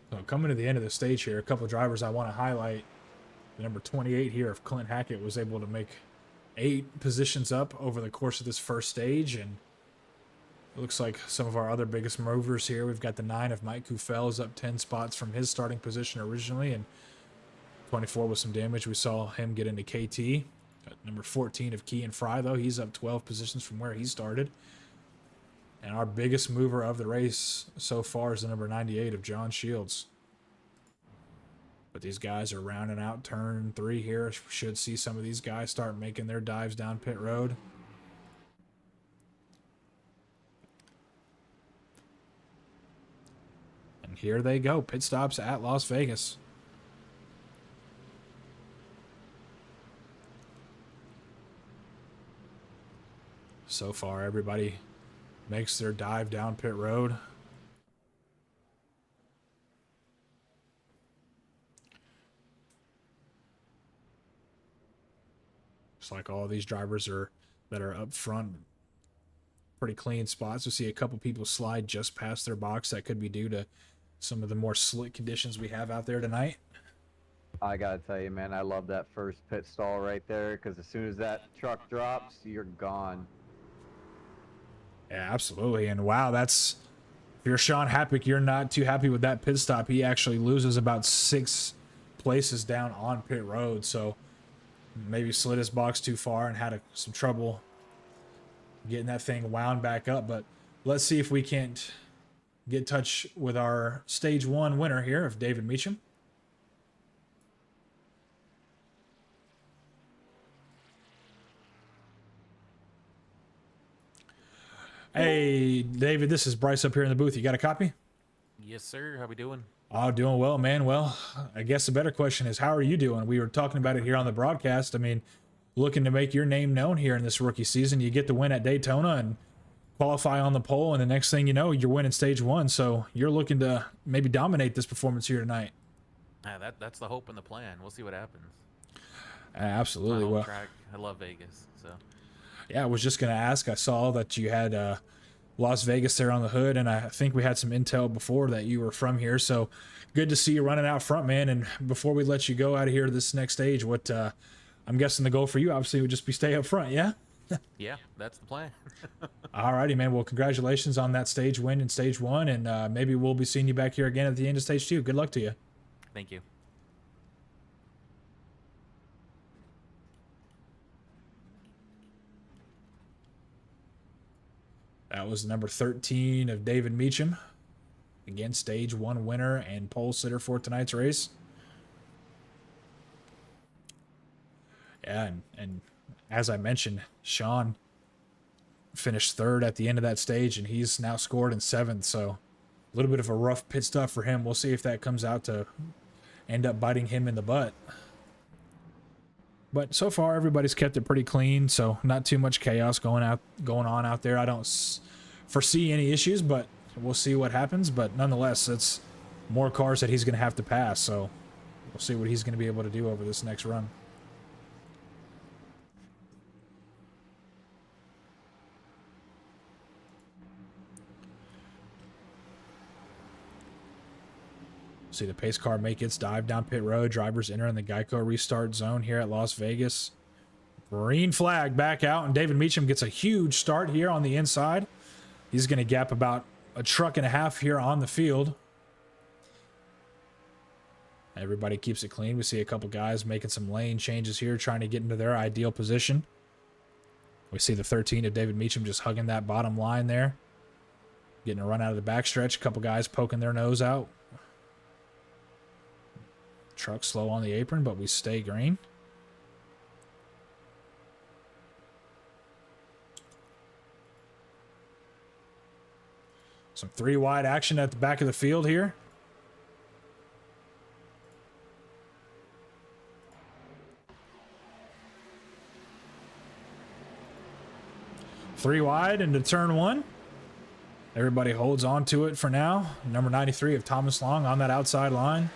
So coming to the end of the stage here, a couple of drivers I want to highlight. The number 28 here of Clint Hackett was able to make 8 positions up over the course of this first stage, and it looks like some of our other biggest movers here. We've got the 9 of Mike Kufel is up 10 spots from his starting position originally, and 24 with some damage. We saw him get into KT. Got number 14 of Kean Fry, though. He's up 12 positions from where he started. And our biggest mover of the race so far is the number 98 of John Shields. But these guys are rounding out turn 3 here. Should see some of these guys start making their dives down pit road. And here they go. Pit stops at Las Vegas. So far, everybody makes their dive down pit road. Looks like all these drivers that are up front, pretty clean spots. We see a couple people slide just past their box. That could be due to some of the more slick conditions we have out there tonight. I gotta tell you, man, I love that first pit stall right there, because as soon as that truck drops, you're gone. Yeah, absolutely. And wow, if you're Sean Happick, you're not too happy with that pit stop. He actually loses about 6 places down on pit road. So maybe slid his box too far and had some trouble getting that thing wound back up. But let's see if we can't get in touch with our stage 1 winner here of David Meacham. Hey, David, this is Bryce up here in the booth. You got a copy? Yes, sir. How we doing? Oh, doing well, man. Well, I guess the better question is, how are you doing? We were talking about it here on the broadcast. I mean, looking to make your name known here in this rookie season. You get the win at Daytona and qualify on the pole, and the next thing you know, you're winning stage 1. So you're looking to maybe dominate this performance here tonight. That's the hope and the plan. We'll see what happens. Absolutely. My home Well, track. I love Vegas. So yeah, I was just going to ask. I saw that you had Las Vegas there on the hood, and I think we had some intel before that you were from here. So good to see you running out front, man. And before we let you go out of here to this next stage, what I'm guessing the goal for you obviously would just be stay up front, yeah? yeah, that's the plan. Alrighty, man. Well, congratulations on that stage win in stage 1, and maybe we'll be seeing you back here again at the end of stage 2. Good luck to you. Thank you. That was number 13 of David Meacham. Again, stage 1 winner and pole sitter for tonight's race. Yeah, and as I mentioned, Sean finished 3rd at the end of that stage, and he's now scored in 7th. So a little bit of a rough pit stop for him. We'll see if that comes out to end up biting him in the butt. But so far, everybody's kept it pretty clean, so not too much chaos going on out there. I don't foresee any issues, but we'll see what happens. But nonetheless, it's more cars that he's going to have to pass, so we'll see what he's going to be able to do over this next run. See the pace car make its dive down pit road. Drivers entering the Geico restart zone here at Las Vegas. Green flag back out, and David Meacham gets a huge start here on the inside. He's going to gap about a truck and a half here on the field. Everybody keeps it clean. We see a couple guys making some lane changes here, trying to get into their ideal position. We see the 13 of David Meacham just hugging that bottom line there. Getting a run out of the backstretch. A couple guys poking their nose out. Truck slow on the apron, but we stay green. Some 3 wide action at the back of the field here. Three wide into turn 1. Everybody holds on to it for now. Number 93 of Thomas Long on that outside line.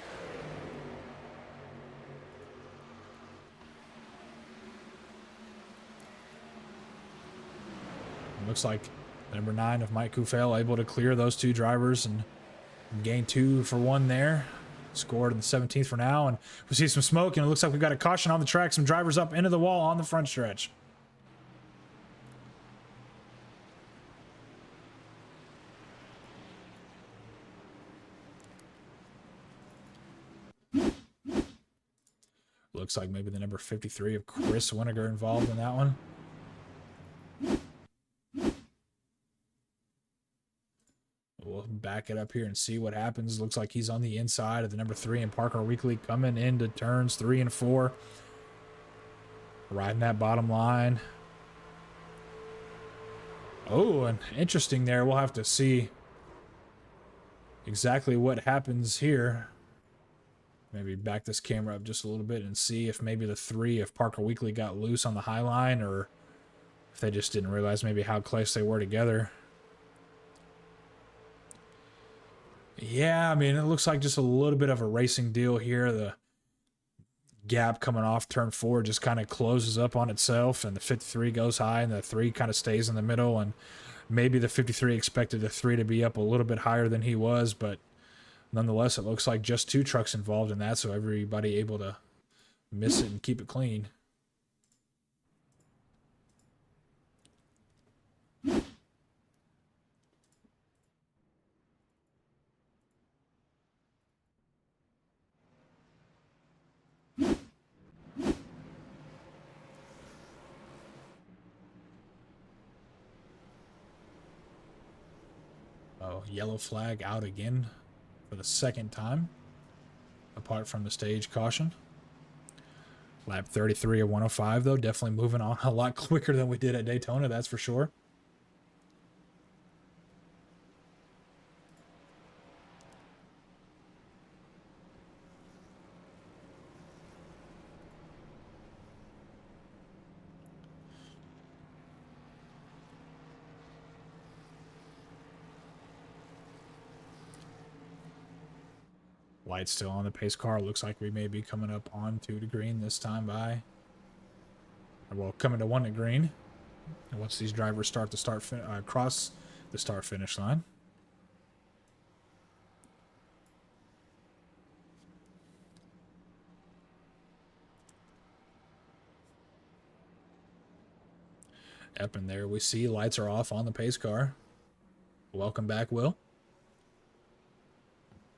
Looks like number 9 of Mike Kufel able to clear those 2 drivers and gain 2 for 1 there. Scored in the 17th for now, and we see some smoke, and it looks like we've got a caution on the track. Some drivers up into the wall on the front stretch. Looks like maybe the number 53 of Chris Winiger involved in that one. We'll back it up here and see what happens. Looks like he's on the inside of the number 3 and Parker Weekly coming into turns 3 and 4. Riding that bottom line. Oh, and interesting there. We'll have to see exactly what happens here. Maybe back this camera up just a little bit and see if maybe the 3 of Parker Weekly got loose on the high line, or if they just didn't realize maybe how close they were together. Yeah, I mean, it looks like just a little bit of a racing deal here. The gap coming off turn 4 just kind of closes up on itself, and the 53 goes high, and the 3 kind of stays in the middle, and maybe the 53 expected the 3 to be up a little bit higher than he was, but nonetheless, it looks like just 2 trucks involved in that, so everybody able to miss it and keep it clean. Oh, yellow flag out again for the 2nd time, apart from the stage caution. Lap 33 of 105, though, definitely moving on a lot quicker than we did at Daytona, that's for sure. Light's still on the pace car. Looks like we may be coming up onto the green this time by. Well, coming to 1 to green. And once these drivers cross the start finish line. Up in there, we see lights are off on the pace car. Welcome back, Will.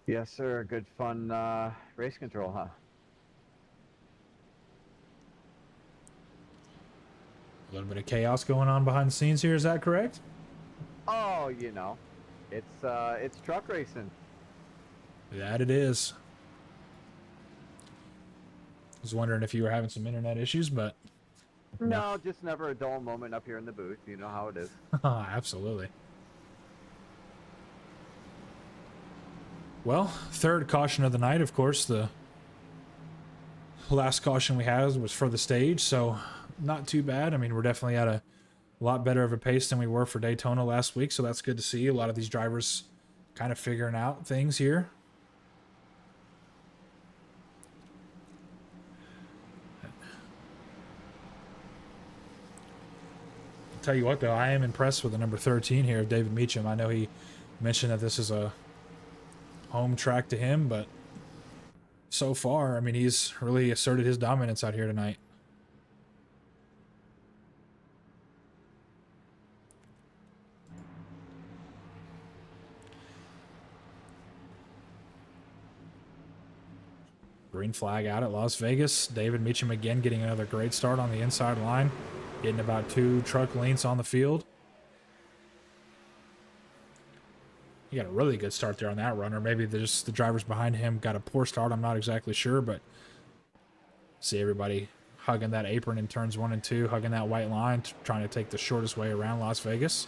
Yes, sir. Good fun race control, huh? A little bit of chaos going on behind the scenes here. Is that correct? Oh, you know, it's truck racing. That it is. I was wondering if you were having some internet issues, but No, just never a dull moment up here in the booth. You know how it is. absolutely. Well, third caution of the night, of course. The last caution we had was for the stage, so not too bad. I mean, we're definitely at a lot better of a pace than we were for Daytona last week, so that's good to see. A lot of these drivers kind of figuring out things here. Tell you what, though, I am impressed with the number 13 here, David Meacham. I know he mentioned that this is a home track to him, but so far, I mean, he's really asserted his dominance out here tonight. Green flag out at Las Vegas. David Meacham again getting another great start on the inside line. Getting about 2 truck lengths on the field. He got a really good start there on that run, or maybe the drivers behind him got a poor start. I'm not exactly sure, but see everybody hugging that apron in turns 1 and 2, hugging that white line, trying to take the shortest way around Las Vegas.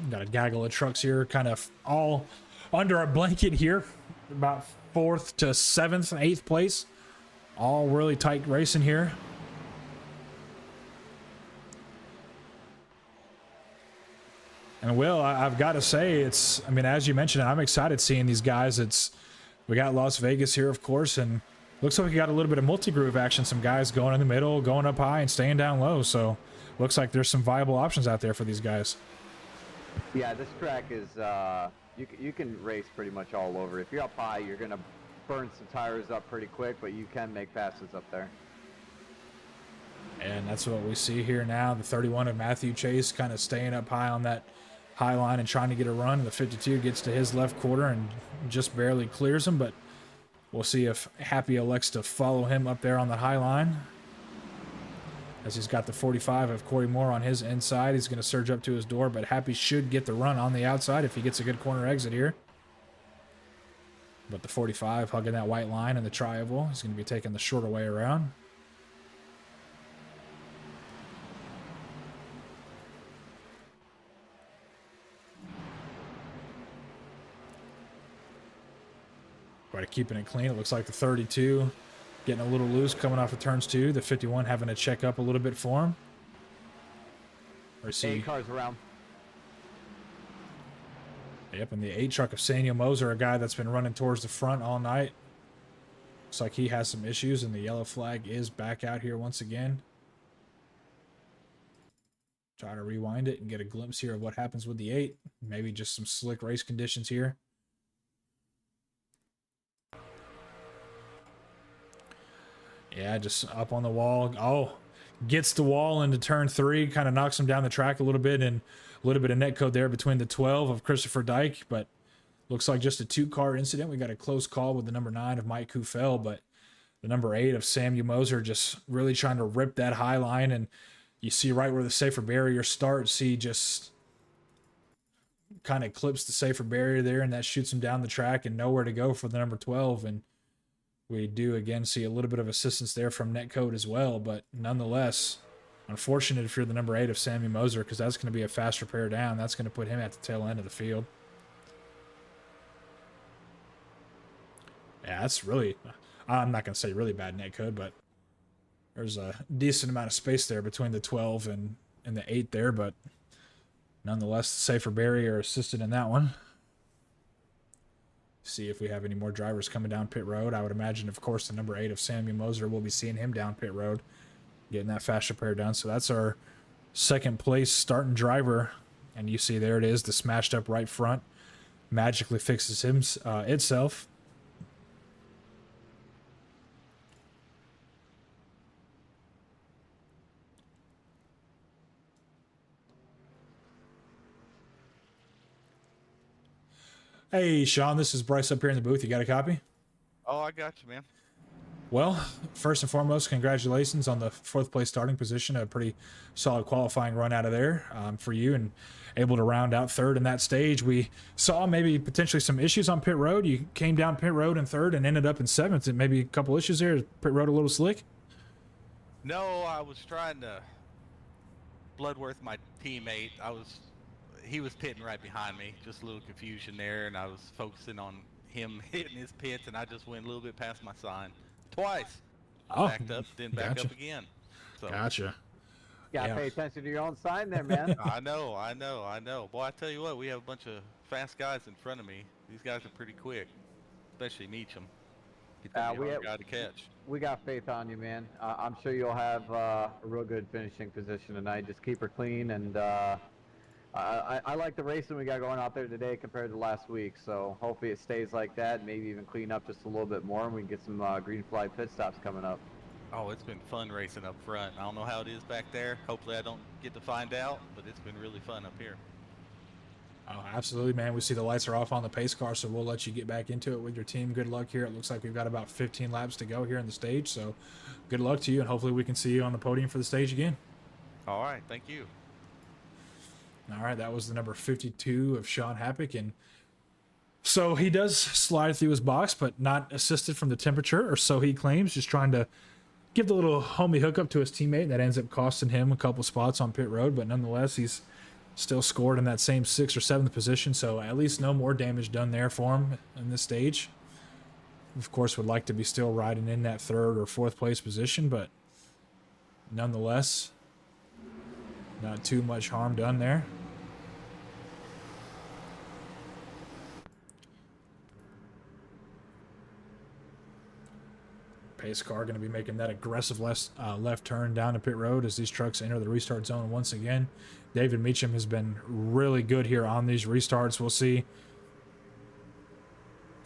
Got a gaggle of trucks here, kind of all under a blanket here, about 4th to 7th, 8th place. All really tight racing here. And Will, I've got to say, I mean, as you mentioned, I'm excited seeing these guys. We got Las Vegas here, of course, and looks like we got a little bit of multi-groove action. Some guys going in the middle, going up high, and staying down low. So looks like there's some viable options out there for these guys. Yeah, this track is, you can race pretty much all over. If you're up high, you're going to burn some tires up pretty quick, but you can make passes up there. And that's what we see here now. The 31 of Matthew Chase kind of staying up high on that high line and trying to get a run. The 52 gets to his left quarter and just barely clears him, but we'll see if Happy elects to follow him up there on the high line. As he's got the 45 of Corey Moore on his inside. He's going to surge up to his door, but Happy should get the run on the outside if he gets a good corner exit here. But the 45 hugging that white line in the tri-oval. He's going to be taking the shorter way around. Quite keeping it clean. It looks like the 32 getting a little loose coming off of turns 2. The 51 having to check up a little bit for him. Or see. 8 cars around. Yep, and the 8 truck of Samuel Moser, a guy that's been running towards the front all night. Looks like he has some issues, and the yellow flag is back out here once again. Try to rewind it and get a glimpse here of what happens with the 8. Maybe just some slick race conditions here. Yeah, just up on the wall. Oh, gets the wall into turn 3, kind of knocks him down the track a little bit, and a little bit of netcode there between the 12 of Christopher Dyke, but looks like just a 2-car incident. We got a close call with the number 9 of Mike Kufel, but the number 8 of Samuel Moser just really trying to rip that high line, and you see right where the safer barrier starts, he just kind of clips the safer barrier there, and that shoots him down the track and nowhere to go for the number 12, and we do again see a little bit of assistance there from netcode as well, but nonetheless, unfortunate if you're the number 8 of Sammy Moser, because that's going to be a fast repair down. That's going to put him at the tail end of the field. Yeah, that's really, I'm not going to say really bad netcode, but There's a decent amount of space there between the 12 and the 8 there, but nonetheless, safer barrier assisted in that one. See if we have any more drivers coming down pit road. I would imagine, of course, the number 8 of Samuel Moser, will be seeing him down pit road, getting that fast repair done. So that's our second place starting driver. And you see there it is, the smashed up right front magically fixes itself. Hey, Sean, this is Bryce up here in the booth. You got a copy? Oh, I got you, man. Well, first and foremost, congratulations on the 4th place starting position. A pretty solid qualifying run out of there for you, and able to round out 3rd in that stage. We saw maybe potentially some issues on pit road. You came down pit road in 3rd and ended up in 7th. And maybe a couple issues there. Is pit road a little slick? No, I was trying to Bloodworth, my teammate. He was pitting right behind me. Just a little confusion there, and I was focusing on him hitting his pits, and I just went a little bit past my sign twice. Oh, Backed up, then back gotcha. up again. So, Gotcha. Gotta pay attention to your own sign there, man. I know. Boy, I tell you what, we have a bunch of fast guys in front of me. These guys are pretty quick, especially Meacham. He's gonna be a hard guy to catch. We got faith on you, man. I'm sure you'll have a real good finishing position tonight. Just keep her clean, and I like the racing we got going out there today compared to last week. So hopefully it stays like that. Maybe even clean up just a little bit more, and we can get some green flag pit stops coming up. Oh, it's been fun racing up front. I don't know how it is back there. Hopefully I don't get to find out, but it's been really fun up here. Oh, absolutely, man. We see the lights are off on the pace car, so we'll let you get back into it with your team. Good luck here. It looks like we've got about 15 laps to go here in the stage, so good luck to you, and hopefully we can see you on the podium for the stage again. All right, thank you. All right, that was the number 52 of Sean Happick, and so he does slide through his box, but not assisted from the temperature, or so he claims, just trying to give the little homie hookup to his teammate, and that ends up costing him a couple spots on pit road, but nonetheless, he's still scored in that same 6th or 7th position, so at least no more damage done there for him in this stage. Of course, would like to be still riding in that 3rd or 4th place position, but nonetheless, not too much harm done there. Pace car going to be making that aggressive left turn down to pit road as these trucks enter the restart zone once again. David Meacham has been really good here on these restarts. We'll see.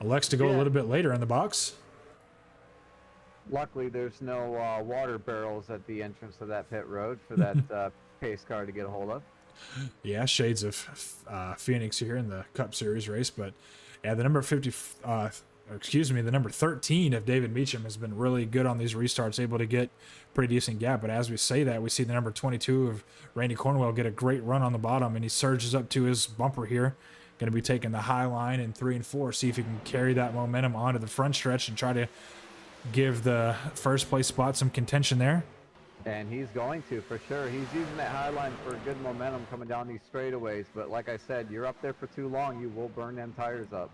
Elects to go a little bit later in the box. Luckily, there's no water barrels at the entrance of that pit road for that pace car to get a hold of. Yeah, shades of Phoenix here in the Cup Series race, but yeah, the number 50, the number 13 of David Meacham has been really good on these restarts, able to get pretty decent gap. But as we say that, we see the number 22 of Randy Cornwell get a great run on the bottom, and he surges up to his bumper here. Going to be taking the high line in 3 and 4, see if he can carry that momentum onto the front stretch and try to give the 1st place spot some contention there. And he's going to, for sure. He's using that high line for good momentum coming down these straightaways. But like I said, you're up there for too long, you will burn them tires up.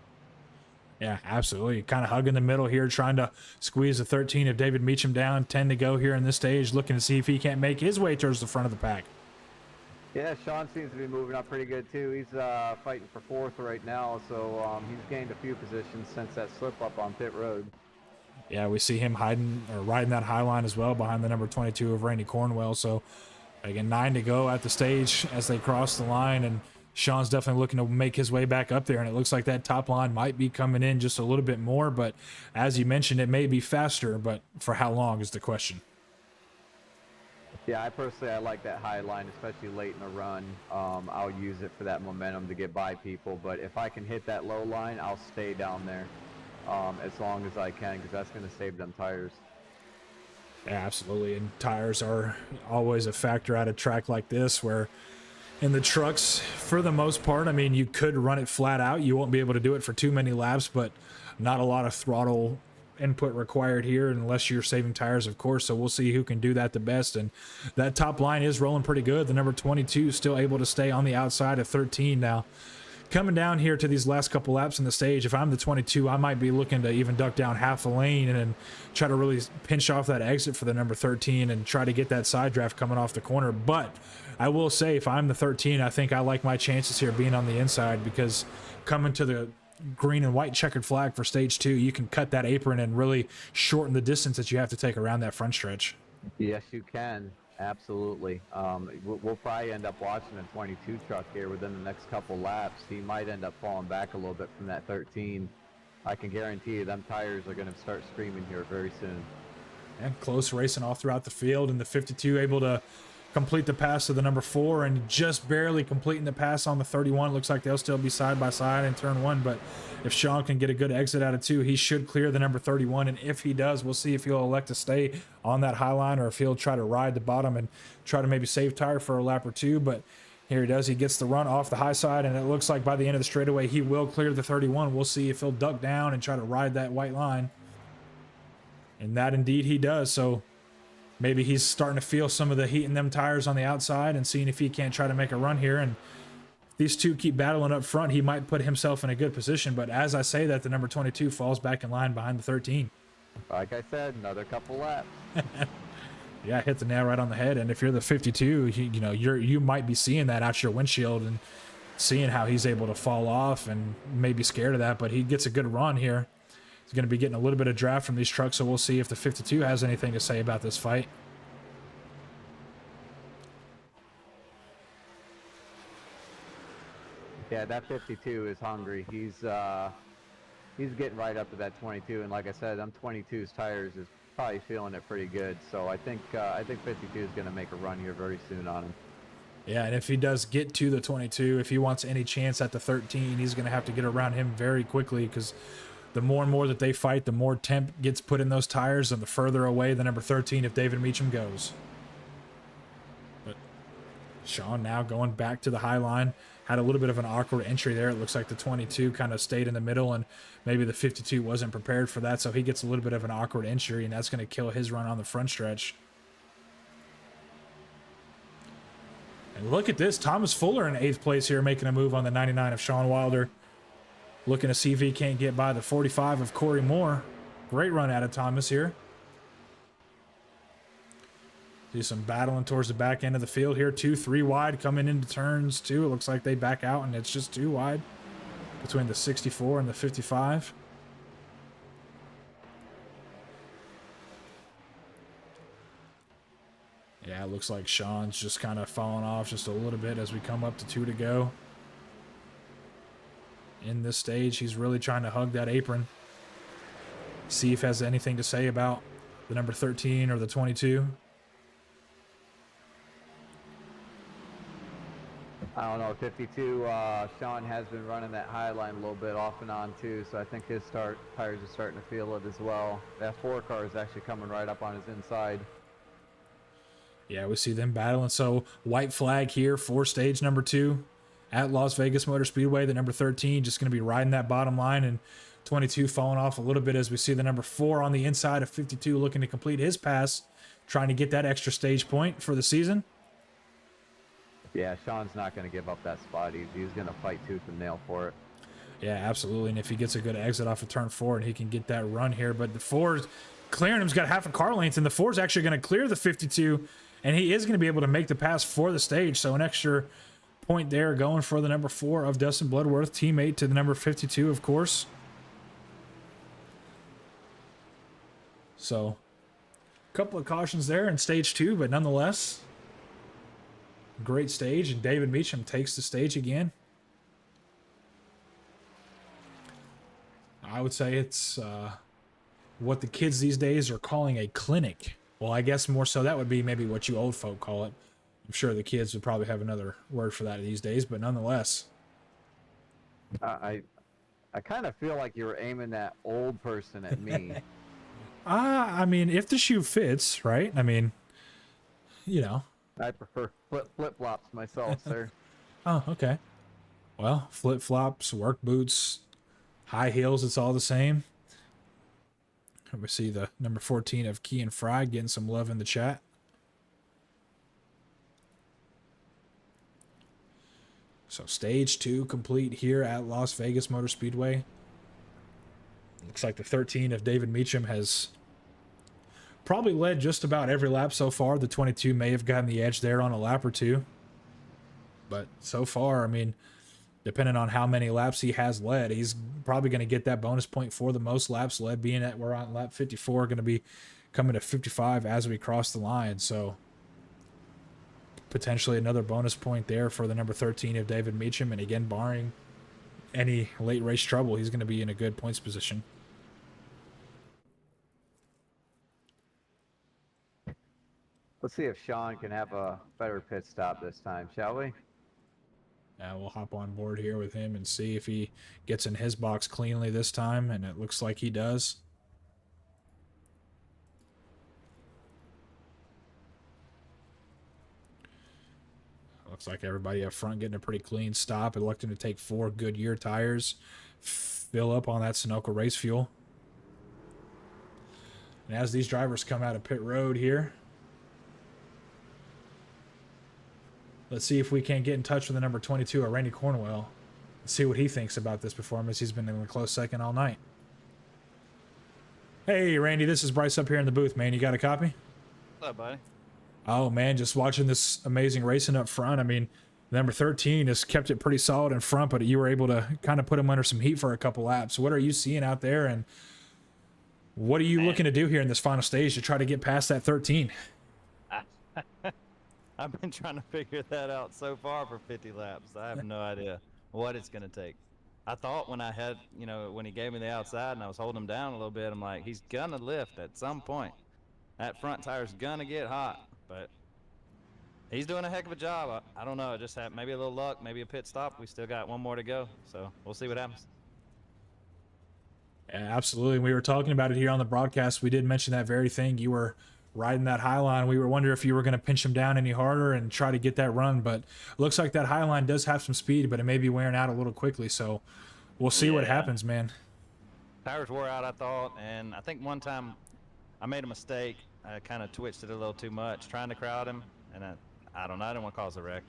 Yeah, absolutely. Kind of hugging the middle here, trying to squeeze the 13 of David Meacham down. 10 to go here in this stage, looking to see if he can't make his way towards the front of the pack. Yeah, Sean seems to be moving up pretty good too. He's fighting for 4th right now, so he's gained a few positions since that slip up on pit road. Yeah, we see him riding that high line as well behind the number 22 of Randy Cornwell. So again, 9 to go at the stage as they cross the line, and Sean's definitely looking to make his way back up there, and it looks like that top line might be coming in just a little bit more, but as you mentioned, it may be faster, but for how long is the question. Yeah, I like that high line, especially late in the run. I'll use it for that momentum to get by people, but if I can hit that low line, I'll stay down there as long as I can, because that's going to save them tires. Yeah, absolutely, and tires are always a factor at a track like this where in the trucks, for the most part, I mean, you could run it flat out. You won't be able to do it for too many laps, but not a lot of throttle input required here unless you're saving tires, of course. So we'll see who can do that the best. And that top line is rolling pretty good. The number 22 is still able to stay on the outside of 13 now. coming down here to these last couple laps in the stage, if I'm the 22, I might be looking to even duck down half a lane and then try to really pinch off that exit for the number 13 and try to get that side draft coming off the corner. But I will say, if I'm the 13, I think I like my chances here being on the inside, because coming to the green and white checkered flag for stage 2, you can cut that apron and really shorten the distance that you have to take around that front stretch. Yes, you can. Absolutely. We'll probably end up watching a 22 truck here within the next couple laps. He might end up falling back a little bit from that 13. I can guarantee you them tires are going to start screaming here very soon. And close racing all throughout the field, and the 52 able to complete the pass to the number 4 and just barely completing the pass on the 31. Looks like they'll still be side by side in turn 1, but if Sean can get a good exit out of 2, he should clear the number 31, and if he does, we'll see if he'll elect to stay on that high line or if he'll try to ride the bottom and try to maybe save tire for a lap or 2. But here he does. He gets the run off the high side, and it looks like by the end of the straightaway he will clear the 31. We'll see if he'll duck down and try to ride that white line, and that indeed he does. So maybe he's starting to feel some of the heat in them tires on the outside and seeing if he can't try to make a run here. And these two keep battling up front, he might put himself in a good position. But as I say that, the number 22 falls back in line behind the 13. Like I said, another couple laps. Yeah, hit the nail right on the head. And if you're the 52, you might be seeing that out your windshield and seeing how he's able to fall off and maybe scared of that. But he gets a good run here. He's going to be getting a little bit of draft from these trucks, so we'll see if the 52 has anything to say about this fight. Yeah, that 52 is hungry. He's getting right up to that 22, and like I said, them 22's tires is probably feeling it pretty good. So I think 52 is going to make a run here very soon on him. Yeah, and if he does get to the 22, if he wants any chance at the 13, he's going to have to get around him very quickly, because the more and more that they fight, the more temp gets put in those tires and the further away the number 13 if David Meacham goes. But Sean now going back to the high line. Had a little bit of an awkward entry there. It looks like the 22 kind of stayed in the middle, and maybe the 52 wasn't prepared for that, so he gets a little bit of an awkward entry, and that's going to kill his run on the front stretch. And look at this. Thomas Fuller in 8th place here, making a move on the 99 of Sean Wilder. Looking to see if he can't get by the 45 of Corey Moore. Great run out of Thomas here. See some battling towards the back end of the field here. 2-3 wide coming into turns 2. It looks like they back out, and it's just 2 wide between the 64 and the 55. Yeah, it looks like Sean's just kind of falling off just a little bit as we come up to 2 to go. In this stage, he's really trying to hug that apron. See if he has anything to say about the number 13 or the 22. I don't know, 52, Sean has been running that high line a little bit off and on too, so I think his tires are starting to feel it as well. That 4 car is actually coming right up on his inside. Yeah, we see them battling. So white flag here for stage number 2 at Las Vegas Motor Speedway. The number 13 just going to be riding that bottom line, and 22 falling off a little bit as we see the number 4 on the inside of 52 looking to complete his pass, trying to get that extra stage point for the season. Yeah, Sean's not going to give up that spot. He's going to fight tooth and nail for it. Yeah, absolutely. And if he gets a good exit off of turn 4 and he can get that run here, but the 4's clearing him's got half a car length, and the 4's actually going to clear the 52, and he is going to be able to make the pass for the stage. So an extra point there going for the number 4 of Dustin Bloodworth, teammate to the number 52, of course. So a couple of cautions there in stage 2, but nonetheless, great stage, and David Meacham takes the stage again. I would say it's what the kids these days are calling a clinic. Well, I guess more so that would be maybe what you old folk call it. I'm sure the kids would probably have another word for that these days, but nonetheless. I kind of feel like you were aiming that old person at me. I mean, if the shoe fits, right? I mean, you know. I prefer flip-flops myself, sir. Oh, okay. Well, flip-flops, work boots, high heels, it's all the same. We see the number 14 of Key and Fry getting some love in the chat. So stage 2 complete here at Las Vegas Motor Speedway. Looks like the 13 of David Meacham has probably led just about every lap so far. The 22 may have gotten the edge there on a lap or two. But so far, I mean, depending on how many laps he has led, he's probably going to get that bonus point for the most laps led, being that we're on lap 54, going to be coming to 55 as we cross the line. So potentially another bonus point there for the number 13 of David Meacham. And again, barring any late race trouble, he's going to be in a good points position. Let's see if Sean can have a better pit stop this time, shall we? We'll hop on board here with him and see if he gets in his box cleanly this time, and it looks like he does. Looks like everybody up front getting a pretty clean stop, electing to take 4 Goodyear tires, fill up on that Sunoco race fuel. And as these drivers come out of pit road here, let's see if we can't get in touch with the number 22, Randy Cornwell, and see what he thinks about this performance. He's been in a close second all night. Hey, Randy, this is Bryce up here in the booth, man. You got a copy? What's up, buddy? Oh, man, just watching this amazing racing up front. I mean, number 13 has kept it pretty solid in front, but you were able to kind of put him under some heat for a couple laps. What are you seeing out there, and what are you looking to do here in this final stage to try to get past that 13? I've been trying to figure that out so far for 50 laps. I have no idea what it's going to take. I thought when I had, when he gave me the outside and I was holding him down a little bit, I'm like, he's going to lift at some point. That front tire's going to get hot, but he's doing a heck of a job. I don't know. Just had maybe a little luck, maybe a pit stop. We still got one more to go, so we'll see what happens. Yeah, absolutely. We were talking about it here on the broadcast. We did mention that very thing. You were riding that high line. We were wondering if you were going to pinch him down any harder and try to get that run, but looks like that high line does have some speed, but it may be wearing out a little quickly, so we'll see what happens, man. Tires wore out, I thought, and I think one time I made a mistake. I kind of twitched it a little too much trying to crowd him, and I don't know. I didn't want to cause a wreck,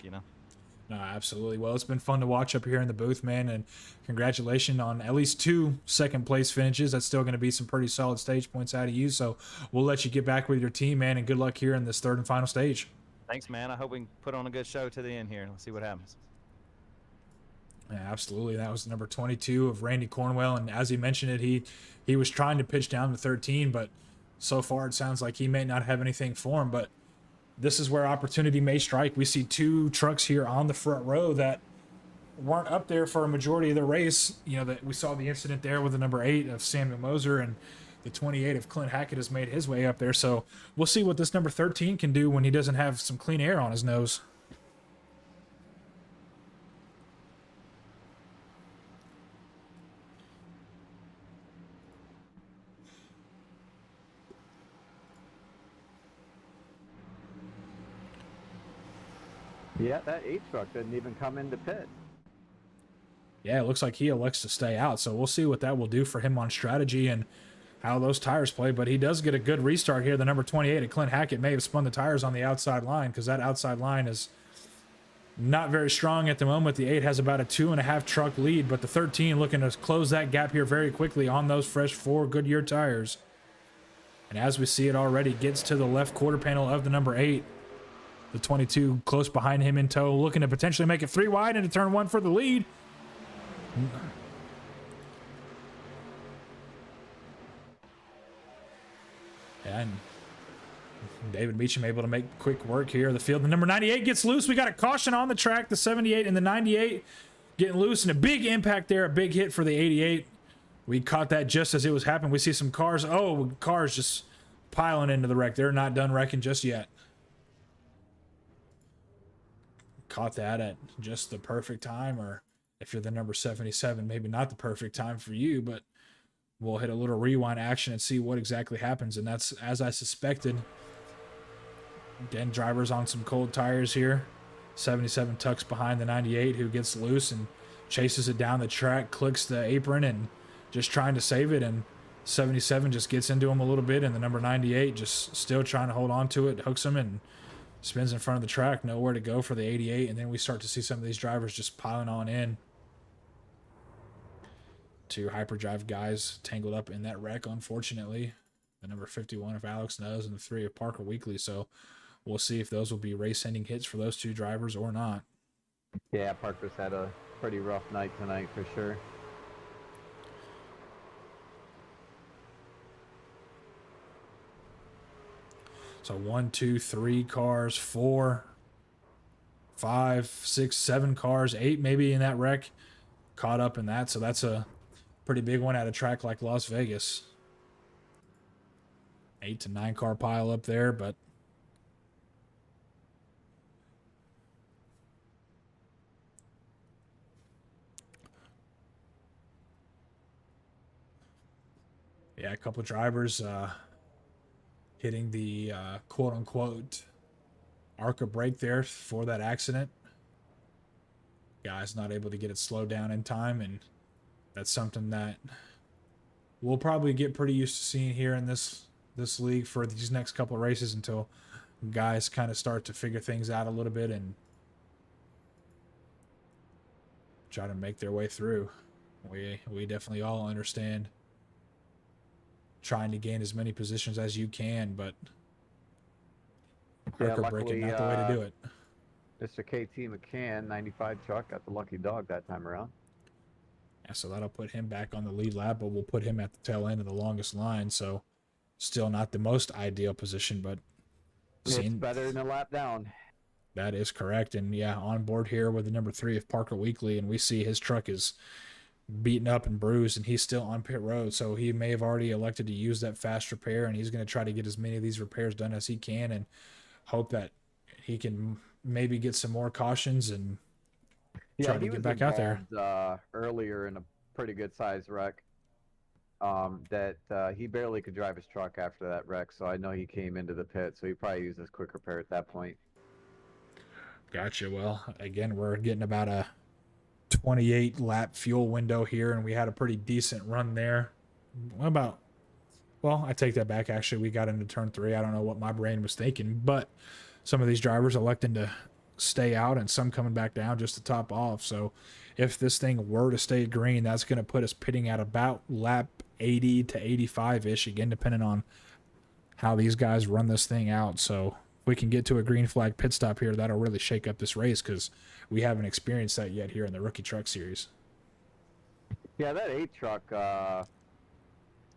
No, absolutely. Well, it's been fun to watch up here in the booth, man, and congratulations on at least 2 second-place finishes. That's still going to be some pretty solid stage points out of you, so we'll let you get back with your team, man, and good luck here in this 3rd and final stage. Thanks, man. I hope we can put on a good show to the end here. Let's see what happens. Yeah, absolutely. That was number 22 of Randy Cornwell, and as he mentioned it, he was trying to pitch down to 13, but so far it sounds like he may not have anything for him, but this is where opportunity may strike. We see 2 trucks here on the front row that weren't up there for a majority of the race. That we saw the incident there with the number 8 of Samuel Moser, and the 28 of Clint Hackett has made his way up there. So we'll see what this number 13 can do when he doesn't have some clean air on his nose. Yeah, that 8 truck didn't even come into pit. Yeah, it looks like he elects to stay out, so we'll see what that will do for him on strategy and how those tires play, but he does get a good restart here. The number 28 of Clint Hackett may have spun the tires on the outside line, because that outside line is not very strong at the moment. The 8 has about a 2.5 truck lead, but the 13 looking to close that gap here very quickly on those fresh 4 Goodyear tires. And as we see it already, gets to the left quarter panel of the number 8. The 22 close behind him in tow, looking to potentially make it 3 wide into turn 1 for the lead. And David Meacham able to make quick work here of the field. The number 98 gets loose. We got a caution on the track. The 78 and the 98 getting loose, and a big impact there, a big hit for the 88. We caught that just as it was happening. We see some cars. Oh, cars just piling into the wreck. They're not done wrecking just yet. Caught that at just the perfect time, or if you're the number 77, maybe not the perfect time for you, but we'll hit a little rewind action and see what exactly happens. And that's as I suspected. Again, drivers on some cold tires here. 77 tucks behind the 98, who gets loose and chases it down the track, clicks the apron and just trying to save it. And 77 just gets into him a little bit, and the number 98 just still trying to hold on to it, hooks him, and spins in front of the track, nowhere to go for the 88, and then we start to see some of these drivers just piling on in. Two hyperdrive guys tangled up in that wreck, unfortunately. The number 51 of Alex Nose and the 3 of Parker Weekly. So we'll see if those will be race-ending hits for those two drivers or not. Yeah, Parker's had a pretty rough night tonight for sure. So 1, 2, 3 cars, 4, 5, 6, 7 cars, 8 maybe in that wreck caught up in that. So that's a pretty big one at a track like Las Vegas. 8 to 9 car pile up there, but yeah, a couple drivers hitting the quote-unquote ARCA brake there for that accident. Guy's not able to get it slowed down in time, and that's something that we'll probably get pretty used to seeing here in this league for these next couple of races until guys kind of start to figure things out a little bit and try to make their way through. We definitely all understand trying to gain as many positions as you can, but ARCA braking not the way to do it. Mr. KT McCann, 95 truck, got the lucky dog that time around. Yeah, so that'll put him back on the lead lap, but we'll put him at the tail end of the longest line. So still not the most ideal position, but It's better than a lap down. That is correct. And yeah, on board here with the number 3 of Parker Weekly, and we see his truck is beaten up and bruised, and he's still on pit road. So he may have already elected to use that fast repair, and he's going to try to get as many of these repairs done as he can and hope that he can maybe get some more cautions and try to get back out there. Earlier in a pretty good sized wreck. That he barely could drive his truck after that wreck, so I know he came into the pit, so he probably used his quick repair at that point. Gotcha. Well, again, we're getting about a 28 lap fuel window here, and we had a pretty decent run there. Well, I take that back. Actually, we got into turn 3. I don't know what my brain was thinking, but some of these drivers electing to stay out and some coming back down just to top off. So if this thing were to stay green, that's going to put us pitting at about lap 80 to 85-ish, again, depending on how these guys run this thing out. So if we can get to a green flag pit stop here, that'll really shake up this race because we haven't experienced that yet here in the Rookie Truck Series. Yeah, that 8 truck,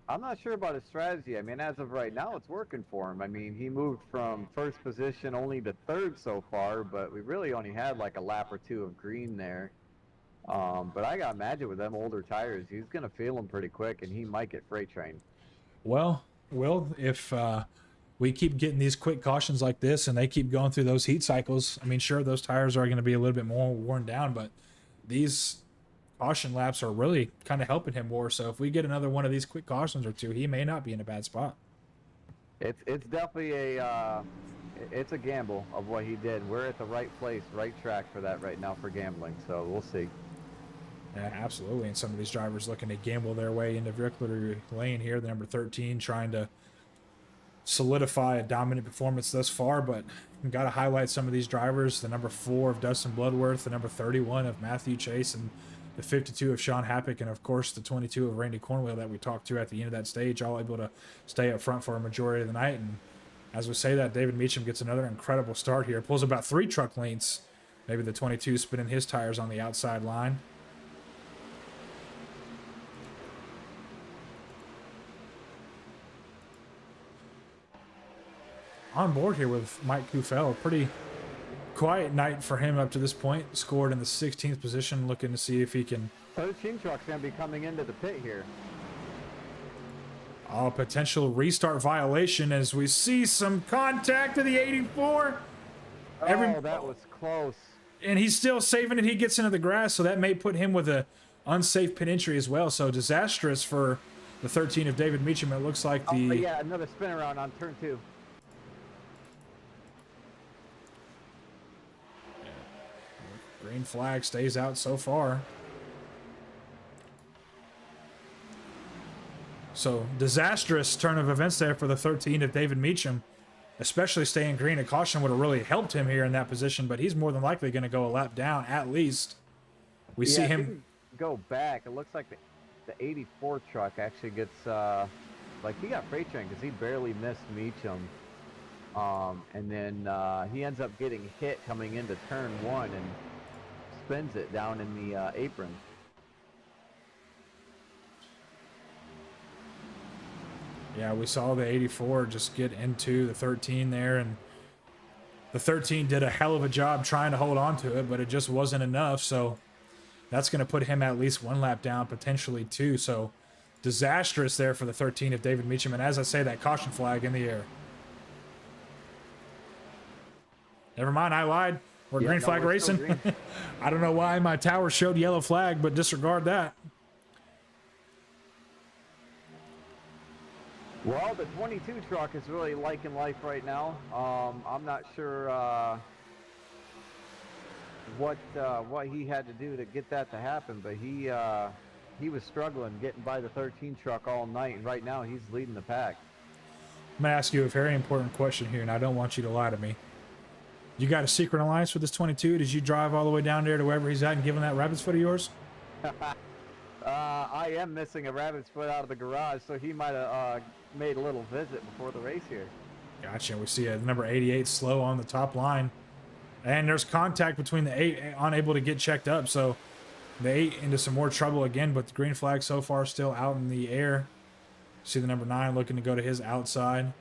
I'm not sure about his strategy. I mean, as of right now, it's working for him. I mean, he moved from first position only to 3rd so far, but we really only had like a lap or 2 of green there. But I got to imagine with them older tires, he's going to feel them pretty quick, and he might get freight trained. Well, Will, if we keep getting these quick cautions like this and they keep going through those heat cycles, I mean, sure, those tires are going to be a little bit more worn down, but these caution laps are really kind of helping him more. So if we get another one of these quick cautions or 2, he may not be in a bad spot. It's definitely it's a gamble of what he did. We're at the right place, right track for that right now for gambling, so we'll see. Yeah, absolutely. And some of these drivers looking to gamble their way into victory lane here. The number 13 trying to solidify a dominant performance thus far, but we've got to highlight some of these drivers. The number 4 of Dustin Bloodworth, the number 31 of Matthew Chase, and the 52 of Sean Happick, and of course the 22 of Randy Cornwell that we talked to at the end of that stage, all able to stay up front for a majority of the night. And as we say that, David Meacham gets another incredible start here. Pulls about 3 truck lengths. Maybe the 22 spinning his tires on the outside line. On board here with Mike Kufel, a pretty quiet night for him up to this point. Scored in the 16th position, looking to see if he can... 13 truck's going to be coming into the pit here. Oh, potential restart violation as we see some contact to the 84. That was close. And he's still saving it. He gets into the grass, so that may put him with a unsafe pit entry as well. So disastrous for the 13 of David Meacham. It looks like the... yeah, another spin around on turn 2. Green flag stays out so far. So disastrous turn of events there for the 13 of David Meacham. especially staying green. A caution would have really helped him here in that position, but he's more than likely going to go a lap down at least. We see if you him. can go back. It looks like the 84 truck actually gets like he got freight train because he barely missed Meacham. And then he ends up getting hit coming into turn 1 and spins it down in the apron. Yeah, we saw the 84 just get into the 13 there, and the 13 did a hell of a job trying to hold on to it, but it just wasn't enough. So that's going to put him at least 1 lap down, potentially 2. So disastrous there for the 13 of David Meacham. And as I say, that caution flag in the air. Never mind, I lied. We're green flag racing. Green. I don't know why my tower showed yellow flag, but disregard that. Well, the 22 truck is really liking life right now. I'm not sure what he had to do to get that to happen, but he was struggling getting by the 13 truck all night, and right now he's leading the pack. I'm gonna ask you a very important question here, and I don't want you to lie to me. You got a secret alliance with this 22? Did you drive all the way down there to wherever he's at and give him that rabbit's foot of yours? I am missing a rabbit's foot out of the garage, so he might have made a little visit before the race here. Gotcha. We see a number 88 slow on the top line. And there's contact between the 8 unable to get checked up. So the 8 into some more trouble again, but the green flag so far still out in the air. See the number 9 looking to go to his outside.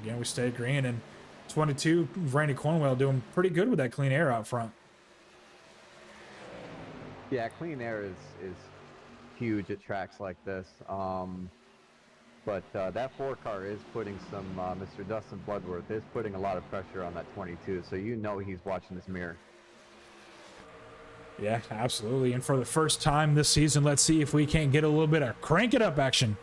Again, we stay green, and 22, Randy Cornwell doing pretty good with that clean air out front. Yeah, clean air is huge at tracks like this. But that 4 car is putting some, Mr. Dustin Bloodworth is putting a lot of pressure on that 22, so you know he's watching his mirror. Yeah, absolutely. And for the first time this season, let's see if we can't get a little bit of crank it up action.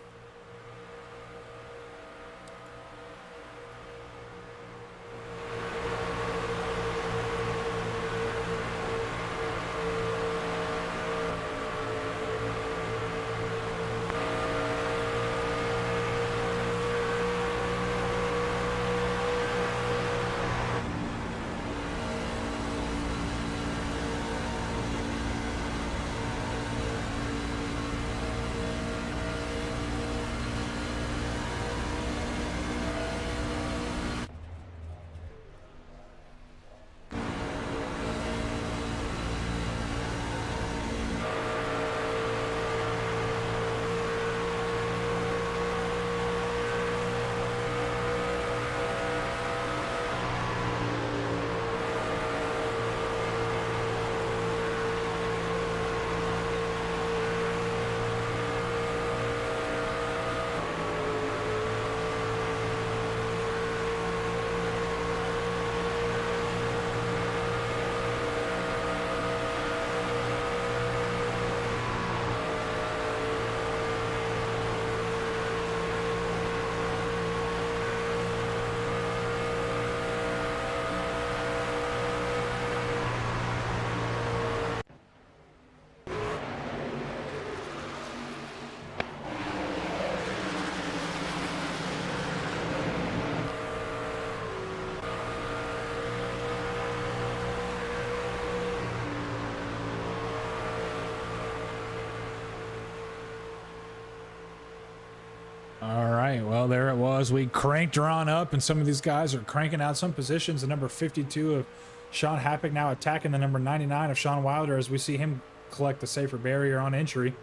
All right, well, there it was. We cranked her on up, and some of these guys are cranking out some positions. The number 52 of Sean Happick now attacking the number 99 of Sean Wilder as we see him collect the safer barrier on entry.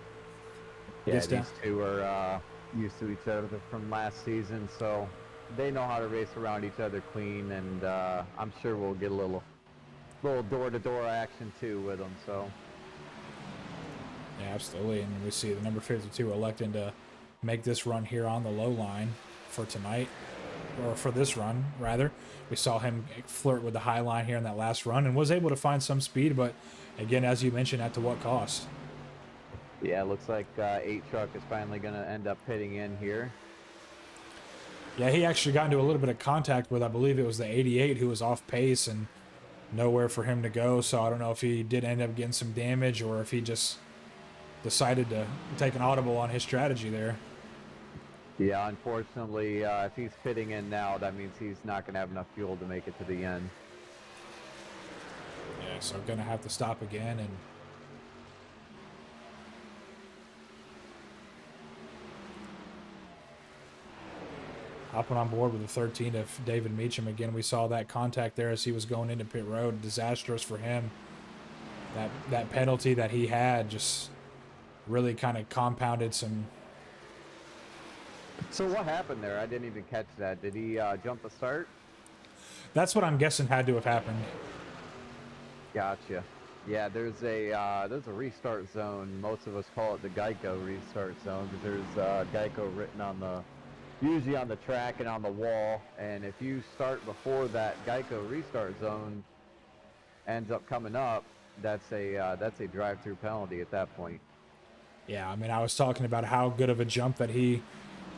Yeah, Gets these down. two are used to each other from last season, so they know how to race around each other clean, and I'm sure we'll get a little door-to-door action too with them. So Yeah, absolutely. And we see the number 52 electing to make this run here on the low line for tonight, or for this run, rather. We saw him flirt with the high line here in that last run and was able to find some speed, but again, as you mentioned, at to what cost? yeah, it looks like 8 truck is finally going to end up pitting in here. Yeah, he actually got into a little bit of contact with, I believe it was the 88 who was off pace and nowhere for him to go. So I don't know if he did end up getting some damage or if he just decided to take an audible on his strategy there. Yeah, unfortunately, if he's fitting in now, that means he's not going to have enough fuel to make it to the end. Yeah, so gonna have to stop again and hopping on board with the 13 of David Meacham. Again, we saw that contact there as he was going into pit road. Disastrous for him. That penalty that he had just really kind of compounded some. So what happened there? I didn't even catch that. Did he jump the start? That's what I'm guessing had to have happened. Gotcha. Yeah, there's a restart zone. Most of us call it the Geico restart zone because there's Geico written on the, usually on the track and on the wall. And if you start before that Geico restart zone ends up coming up, that's a drive-through penalty at that point. Yeah, I mean, I was talking about how good of a jump that he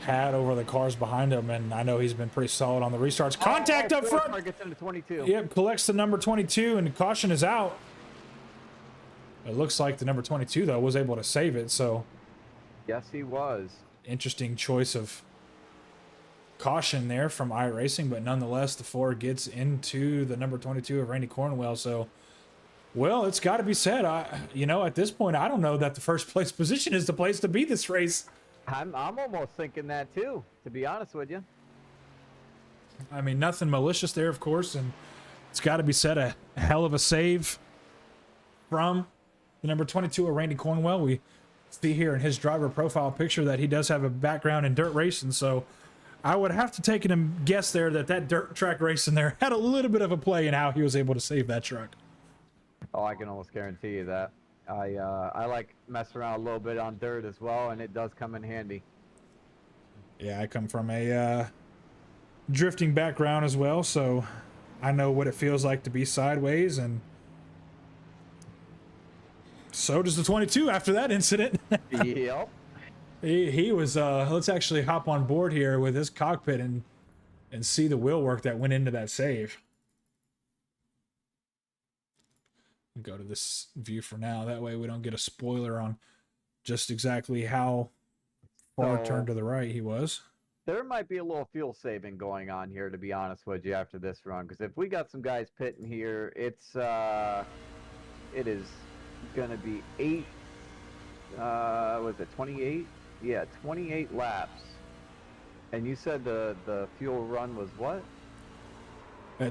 had over the cars behind him, and I know he's been pretty solid on the restarts. Contact up front. Car gets into 22. Yep, collects the number 22, and caution is out. It looks like the number 22 though was able to save it. So, Yes, he was. interesting choice of caution there from iRacing, but nonetheless, the Ford gets into the number 22 of Randy Cornwell. So, well, it's got to be said. At this point, I don't know that the first place position is the place to be this race. I'm almost thinking that too, to be honest with you. I mean, nothing malicious there, of course, and it's got to be said, a hell of a save from the number 22 of Randy Cornwell. We see here in his driver profile picture that he does have a background in dirt racing, so I would have to take it and guess there that dirt track racing there had a little bit of a play in how he was able to save that truck. Oh, I can almost guarantee you that. I like messing around a little bit on dirt as well, and it does come in handy. Yeah, I come from a drifting background as well, so I know what it feels like to be sideways, and so does the 22 after that incident. Yep. He was, let's actually hop on board here with his cockpit and see the wheel work that went into that save. Go to this view for now. That way we don't get a spoiler on just exactly how far turned to the right he was. There might be a little fuel saving going on here, to be honest with you, after this run. Because if we got some guys pitting here, it is going to be 28? Yeah, 28 laps. And you said the fuel run was what?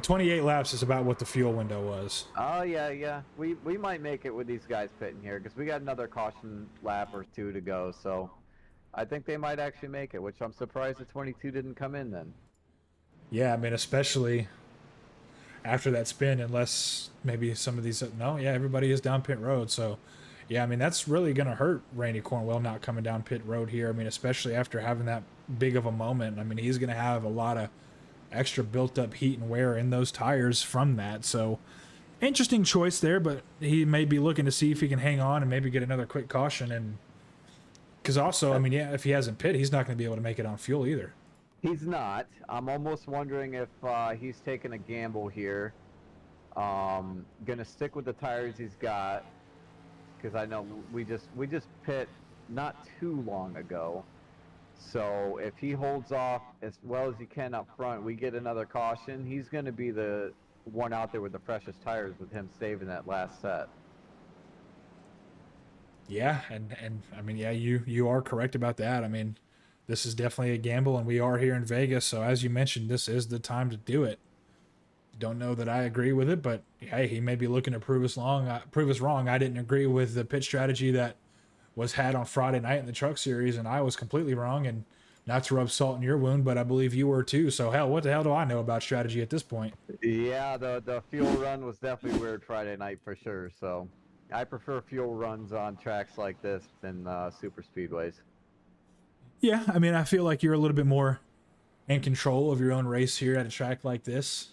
28 laps is about what the fuel window was. Oh, yeah. We might make it with these guys pitting here because we got another caution lap or two to go. So I think they might actually make it, which I'm surprised the 22 didn't come in then. Yeah, I mean, especially after that spin, unless maybe some of these... No, yeah, everybody is down pit road. So, yeah, I mean, that's really going to hurt Randy Cornwell not coming down pit road here. I mean, especially after having that big of a moment. I mean, he's going to have a lot of extra built-up heat and wear in those tires from that. So, interesting choice there, but he may be looking to see if he can hang on and maybe get another quick caution. And because also, I mean, yeah, if he hasn't pit, he's not going to be able to make it on fuel either. He's not. I'm almost wondering if he's taking a gamble here. Gonna stick with the tires he's got because I know we just pit not too long ago. So if he holds off as well as he can up front, we get another caution. He's going to be the one out there with the freshest tires with him saving that last set. Yeah, and I mean, yeah, you are correct about that. I mean, this is definitely a gamble, and we are here in Vegas, so as you mentioned, this is the time to do it. Don't know that I agree with it, but hey, he may be looking to prove us wrong. I didn't agree with the pit strategy that was had on Friday night in the Truck Series, and I was completely wrong, and not to rub salt in your wound, but I believe you were too. So hell, what the hell do I know about strategy at this point? Yeah, the fuel run was definitely weird Friday night for sure. So I prefer fuel runs on tracks like this than super speedways. Yeah, I mean, I feel like you're a little bit more in control of your own race here at a track like this.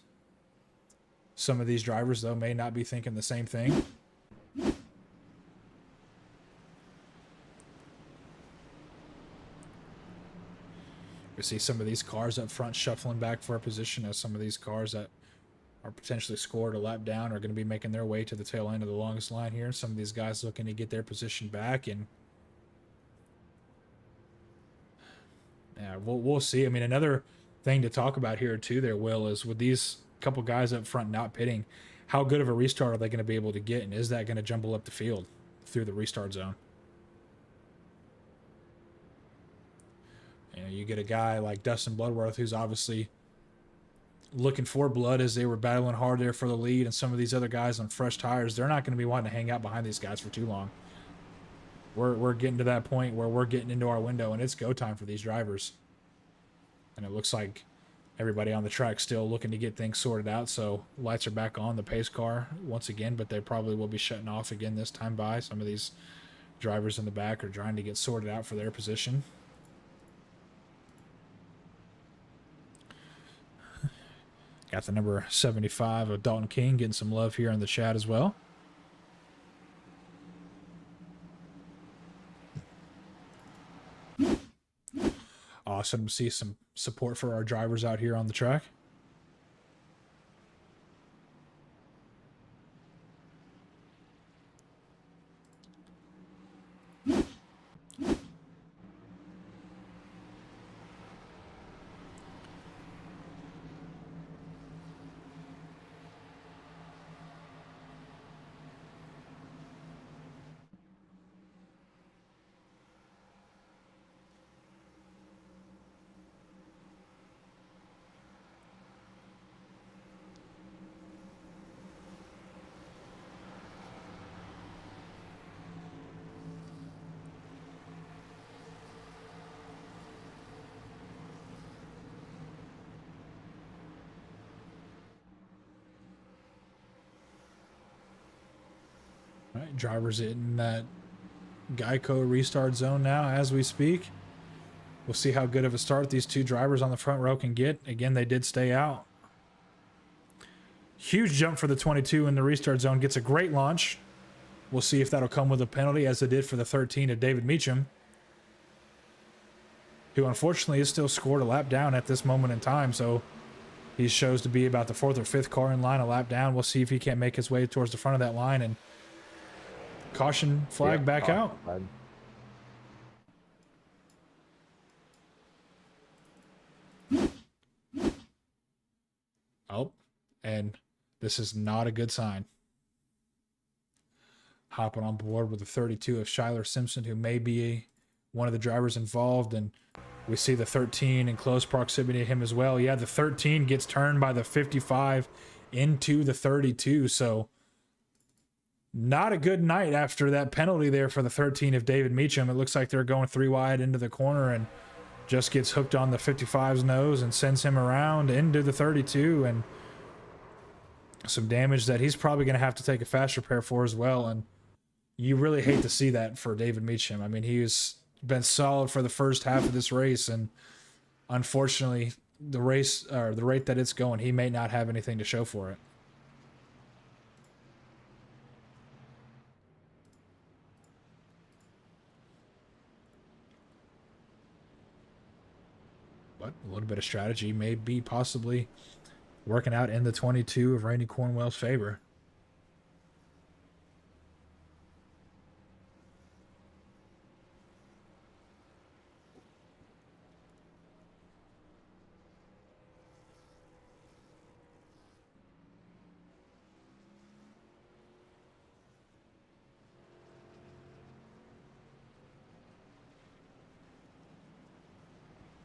Some of these drivers, though, may not be thinking the same thing. We see some of these cars up front shuffling back for a position as some of these cars that are potentially scored a lap down are going to be making their way to the tail end of the longest line here. Some of these guys looking to get their position back, and Yeah, we'll see. I mean, another thing to talk about here too, there, Will, is with these couple guys up front not pitting, how good of a restart are they going to be able to get, and is that going to jumble up the field through the restart zone? You know, you get a guy like Dustin Bloodworth, who's obviously looking for blood as they were battling hard there for the lead, and some of these other guys on fresh tires, they're not going to be wanting to hang out behind these guys for too long. We're getting to that point where we're getting into our window, and it's go time for these drivers. And it looks like everybody on the track still looking to get things sorted out, so lights are back on the pace car once again, but they probably will be shutting off again this time by. Some of these drivers in the back are trying to get sorted out for their position. Got the number 75 of Dalton King getting some love here in the chat as well. Awesome to see some support for our drivers out here on the track. All right, drivers in that Geico restart zone now as we speak. We'll see how good of a start these two drivers on the front row can get. Again, they did stay out. Huge jump for the 22 in the restart zone. Gets a great launch. We'll see if that'll come with a penalty, as it did for the 13 of David Meacham, who unfortunately is still scored a lap down at this moment in time. So he shows to be about the 4th or 5th car in line, a lap down. We'll see if he can't make his way towards the front of that line. And caution flag back out. Flag. Oh, and this is not a good sign. Hopping on board with the 32 of Shyler Simpson, who may be one of the drivers involved, and we see the 13 in close proximity to him as well. Yeah, the 13 gets turned by the 55 into the 32, so not a good night after that penalty there for the 13 of David Meacham. It looks like they're going 3 wide into the corner, and just gets hooked on the 55's nose and sends him around into the 32, and some damage that he's probably going to have to take a fast repair for as well. And you really hate to see that for David Meacham. I mean, he's been solid for the first half of this race, and unfortunately, the race, or the rate that it's going, he may not have anything to show for it. But a little bit of strategy may be possibly working out in the 22 of Randy Cornwell's favor.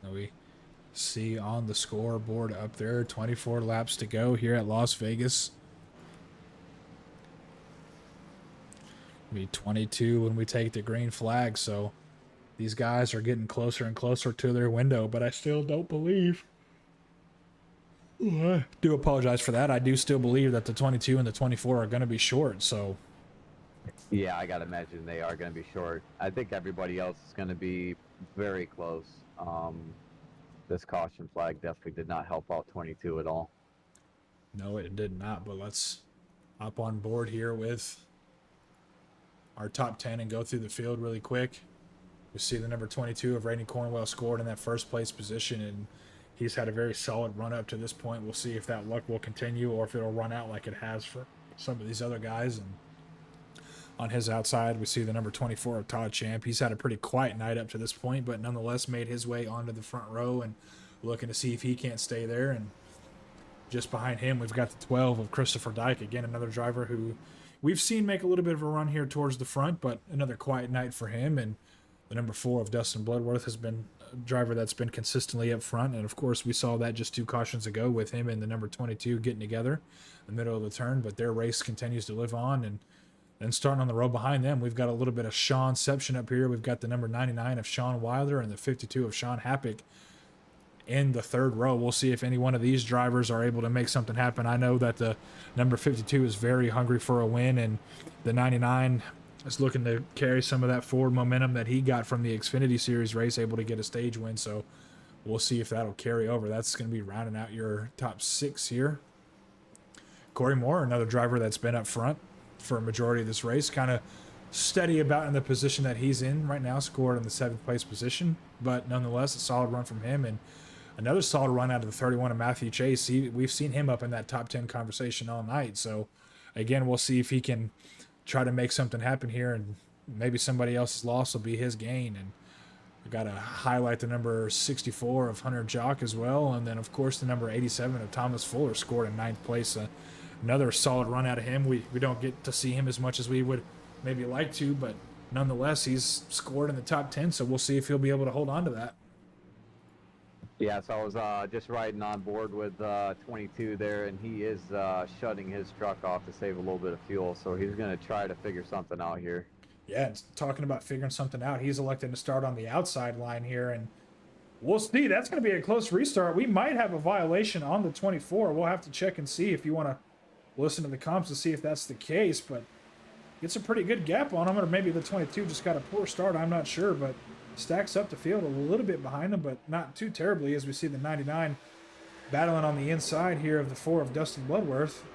Now we see on the scoreboard up there, 24 laps to go here at Las Vegas. Be 22 when we take the green flag, so these guys are getting closer and closer to their window, but I still don't believe. I do apologize for that. I do still believe that the 22 and the 24 are going to be short, so Yeah, I gotta imagine they are going to be short. I think everybody else is going to be very close. This caution flag definitely did not help out 22 at all. no, it did not. But let's hop on board here with our top 10 and go through the field really quick. We see the number 22 of Randy Cornwell scored in that first place position, and he's had a very solid run up to this point. We'll see if that luck will continue or if it'll run out like it has for some of these other guys. And On his outside, we see the number 24 of Todd Champ. He's had a pretty quiet night up to this point, but nonetheless made his way onto the front row and looking to see if he can't stay there. And just behind him, we've got the 12 of Christopher Dyke. Again, another driver who we've seen make a little bit of a run here towards the front, but another quiet night for him. And the number 4 of Dustin Bloodworth has been a driver that's been consistently up front. And, of course, we saw that just 2 cautions ago with him and the number 22 getting together in the middle of the turn. But their race continues to live on. And starting on the row behind them, we've got a little bit of Seanception up here. We've got the number 99 of Sean Wilder and the 52 of Sean Happick in the third row. We'll see if any one of these drivers are able to make something happen. I know that the number 52 is very hungry for a win, and the 99 is looking to carry some of that forward momentum that he got from the Xfinity Series race, able to get a stage win. So we'll see if that'll carry over. That's going to be rounding out your top 6 here. Corey Moore, another driver that's been up front for a majority of this race, kind of steady about in the position that he's in right now, scored in the 7th place position, but nonetheless a solid run from him. And another solid run out of the 31 of Matthew Chase. We've seen him up in that top 10 conversation all night. So again, we'll see if he can try to make something happen here, and maybe somebody else's loss will be his gain. And we've got to highlight the number 64 of Hunter Jock as well, and then of course the number 87 of Thomas Fuller scored in 9th place. Another solid run out of him. We don't get to see him as much as we would maybe like to, but nonetheless, he's scored in the top 10, so we'll see if he'll be able to hold on to that. Yeah, so I was just riding on board with 22 there, and he is shutting his truck off to save a little bit of fuel, so he's going to try to figure something out here. Yeah, it's talking about figuring something out. He's elected to start on the outside line here, and we'll see. That's going to be a close restart. We might have a violation on the 24. We'll have to check and see if you want to listen to the comps to see if that's the case, but it's a pretty good gap on him, or maybe the 22 just got a poor start. I'm not sure, but stacks up the field a little bit behind him, but not too terribly, as we see the 99 battling on the inside here of the 4 of Dustin Bloodworth.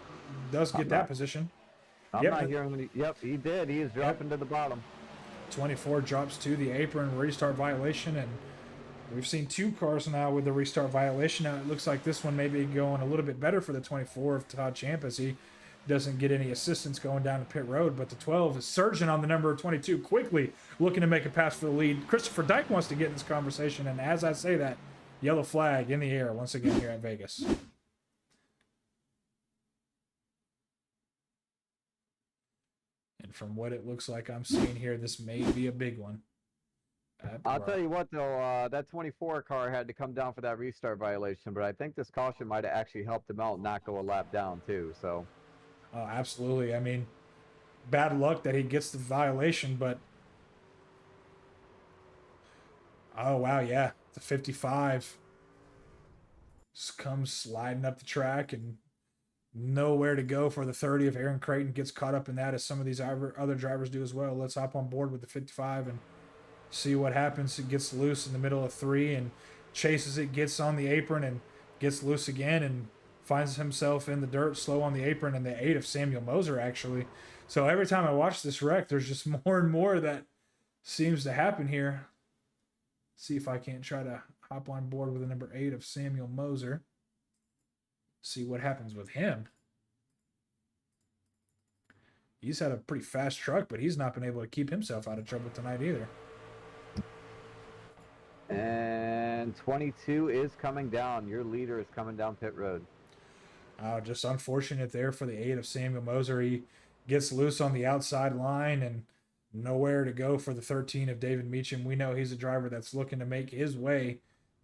Does get that position. I'm not hearing any. Yep, he did. He is dropping to the bottom. 24 drops to the apron, restart violation, and we've seen 2 cars now with the restart violation. Now it looks like this one may be going a little bit better for the 24 of Todd Champ, as he doesn't get any assistance going down the pit road, but the 12 is surging on the number 22, quickly looking to make a pass for the lead. Christopher Dyke wants to get in this conversation, and as I say that, yellow flag in the air once again here at Vegas. And from what it looks like I'm seeing here, this may be a big one. I'll tell you what, though, that 24 car had to come down for that restart violation, but I think this caution might have actually helped him out and not go a lap down, too, so... Oh, absolutely. I mean, bad luck that he gets the violation, but... Oh, wow, yeah. The 55 just comes sliding up the track and nowhere to go for the 30 if Aaron Creighton gets caught up in that, as some of these other drivers do as well. Let's hop on board with the 55 and see what happens. It gets loose in the middle of 3 and chases it, gets on the apron and gets loose again and finds himself in the dirt, slow on the apron, and the 8 of Samuel Moser, actually. So every time I watch this wreck, there's just more and more that seems to happen here. See if I can't try to hop on board with the number 8 of Samuel Moser. See what happens with him. He's had a pretty fast truck, but he's not been able to keep himself out of trouble tonight either. And 22 is coming down. Your leader is coming down pit road. Just unfortunate there for the 8 of Samuel Moser. He gets loose on the outside line and nowhere to go for the 13 of David Meacham. We know he's a driver that's looking to make his way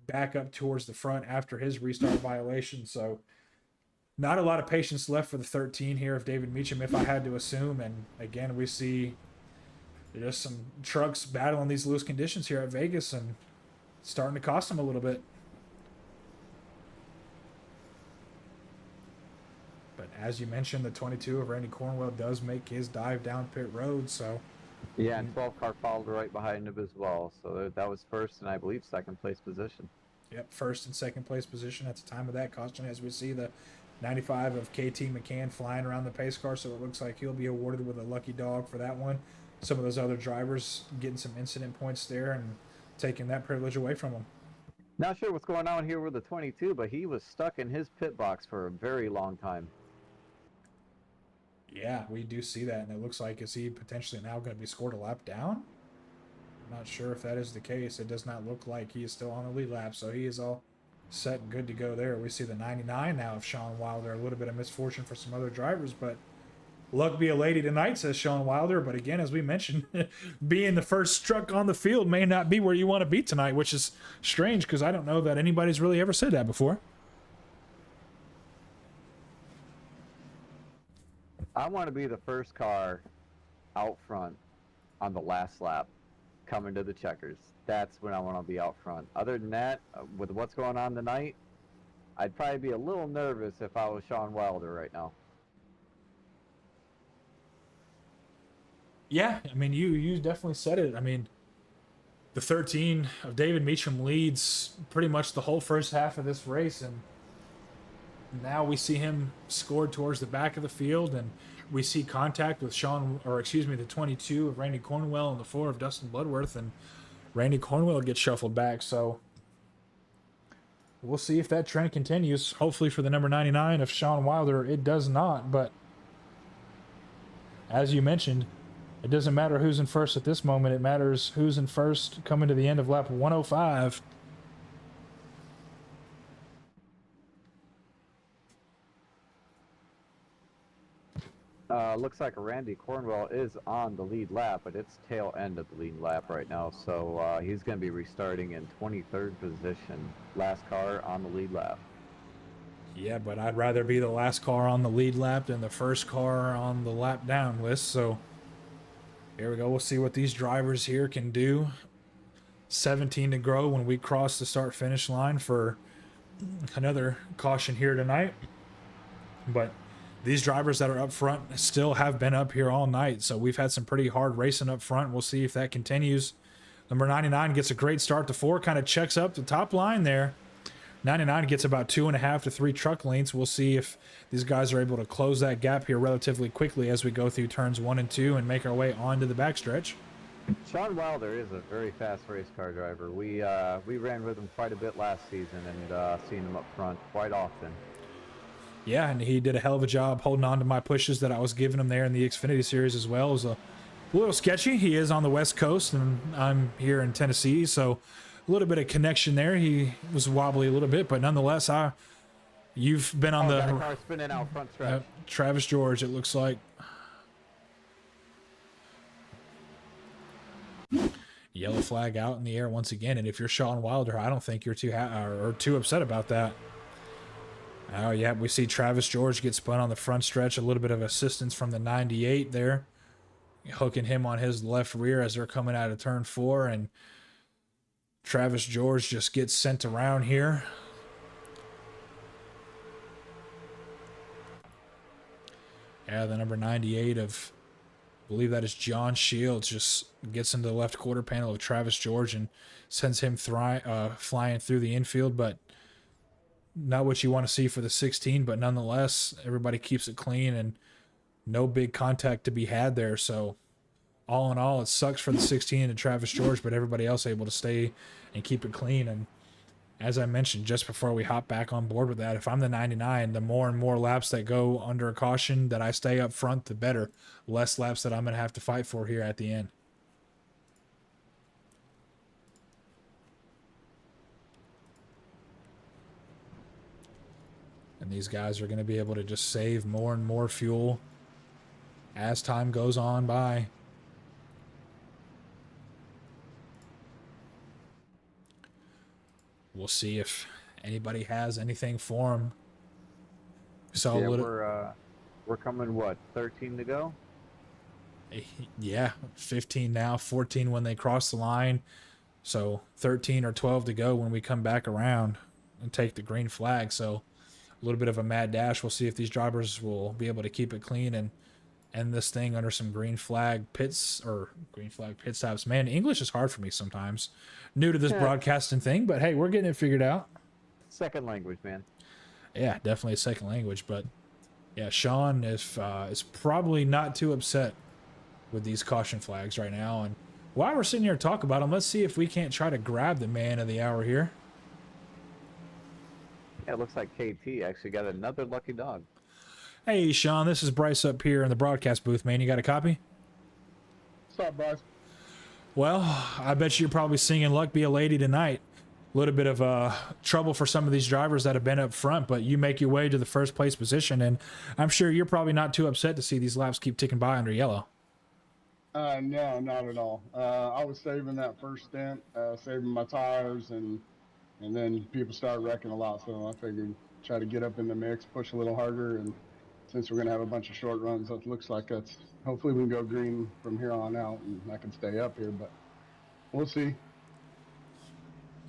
back up towards the front after his restart violation. So not a lot of patience left for the 13 here of David Meacham, if I had to assume. And again, we see just some trucks battling these loose conditions here at Vegas and starting to cost him a little bit. But as you mentioned, the 22 of Randy Cornwell does make his dive down pit road. So yeah, and 12 car followed right behind him as well. So that was first and I believe second place position. Yep, first and second place position at the time of that caution, as we see the 95 of KT McCann flying around the pace car. So it looks like he'll be awarded with a lucky dog for that one. Some of those other drivers getting some incident points there and taking that privilege away from him. Not sure what's going on here with the 22, but he was stuck in his pit box for a very long time. Yeah, we do see that, and it looks like is he potentially now going to be scored a lap down? I'm not sure if that is the case. It does not look like he is still on the lead lap, so he is all set and good to go there. We see the 99 now of Sean Wilder. A little bit of misfortune for some other drivers, but luck be a lady tonight, says Sean Wilder. But again, as we mentioned, being the first truck on the field may not be where you want to be tonight, which is strange because I don't know that anybody's really ever said that before. I want to be the first car out front on the last lap coming to the checkers. That's when I want to be out front. Other than that, with what's going on tonight, I'd probably be a little nervous if I was Sean Wilder right now. Yeah, I mean, you definitely said it. I mean, the 13 of David Meacham leads pretty much the whole first half of this race, and now we see him scored towards the back of the field, and we see contact with the 22 of Randy Cornwell and the 4 of Dustin Bloodworth, and Randy Cornwell gets shuffled back. So we'll see if that trend continues. Hopefully for the number 99 of Sean Wilder, it does not. But as you mentioned, it doesn't matter who's in first at this moment. It matters who's in first coming to the end of lap 105. Looks like Randy Cornwell is on the lead lap, but it's tail end of the lead lap right now. So he's going to be restarting in 23rd position. Last car on the lead lap. Yeah, but I'd rather be the last car on the lead lap than the first car on the lap down list. So here we go. We'll see what these drivers here can do. 17 to go when we cross the start finish line for another caution here tonight. But these drivers that are up front still have been up here all night. So we've had some pretty hard racing up front. We'll see if that continues. Number 99 gets a great start to 4, kind of checks up the top line there. 99 gets about 2.5 to 3 truck lengths. We'll see if these guys are able to close that gap here relatively quickly as we go through turns 1 and 2 and make our way onto the backstretch. Sean Wilder is a very fast race car driver. We ran with him quite a bit last season and seen him up front quite often. Yeah, and he did a hell of a job holding on to my pushes that I was giving him there in the Xfinity series as well. It was a little sketchy. He is on the West Coast, and I'm here in Tennessee, so a little bit of connection there. He was wobbly a little bit, but nonetheless, you've been on the car spinning out front stretch. Travis George, it looks like. Yellow flag out in the air once again, and if you're Sean Wilder, I don't think you're too upset about that. Oh, yeah, we see Travis George get spun on the front stretch. A little bit of assistance from the 98 there, hooking him on his left rear as they're coming out of turn 4, and Travis George just gets sent around here. Yeah, the number 98 of, I believe that is John Shields, just gets into the left quarter panel of Travis George and sends him flying through the infield, but not what you want to see for the 16, but nonetheless, everybody keeps it clean and no big contact to be had there. So all in all, it sucks for the 16 and Travis George, but everybody else able to stay and keep it clean. And as I mentioned just before we hop back on board with that, if I'm the 99, the more and more laps that go under a caution that I stay up front, the better. Less laps that I'm going to have to fight for here at the end. And these guys are going to be able to just save more and more fuel as time goes on by. We'll see if anybody has anything for them. So yeah, we're coming, what, 13 to go? Yeah, 15 now, 14 when they cross the line. So 13 or 12 to go when we come back around and take the green flag. So a little bit of a mad dash. We'll see if these drivers will be able to keep it clean and end this thing under some green flag pit stops. Man, English is hard for me sometimes. New to this broadcasting thing, but hey, we're getting it figured out. Second language, man. Yeah, definitely a second language. But yeah, Sean is probably not too upset with these caution flags right now. And while we're sitting here talking about them, let's see if we can't try to grab the man of the hour here. Yeah, it looks like KT actually got another lucky dog. Hey, Sean, this is Bryce up here in the broadcast booth, man. You got a copy? What's up, Bryce? Well, I bet you're probably singing Luck Be a Lady tonight. A little bit of trouble for some of these drivers that have been up front, but you make your way to the first place position, and I'm sure you're probably not too upset to see these laps keep ticking by under yellow. No, not at all. I was saving that first stint, saving my tires, and then people started wrecking a lot, so I figured try to get up in the mix, push a little harder, and since we're going to have a bunch of short runs, it looks like that's, hopefully we can go green from here on out, and I can stay up here, but we'll see.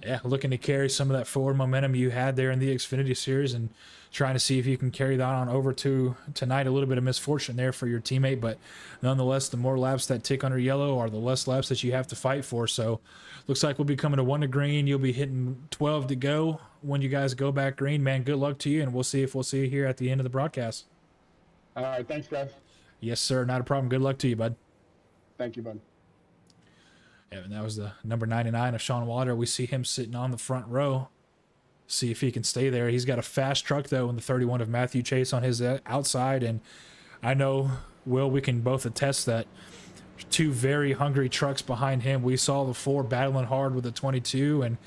Yeah, looking to carry some of that forward momentum you had there in the Xfinity series and trying to see if you can carry that on over to tonight. A little bit of misfortune there for your teammate, but nonetheless, the more laps that tick under yellow are the less laps that you have to fight for. So looks like we'll be coming to 1 to green. You'll be hitting 12 to go when you guys go back green. Man, good luck to you, and we'll see if we'll see you here at the end of the broadcast. All right, thanks, guys. Yes, sir. Not a problem. Good luck to you, bud. Thank you, bud. Yeah, and that was the number 99 of Sean Water. We see him sitting on the front row. See if he can stay there. He's got a fast truck, though, in the 31 of Matthew Chase on his outside. And I know, Will, we can both attest that two very hungry trucks behind him. We saw the 4 battling hard with the 22, and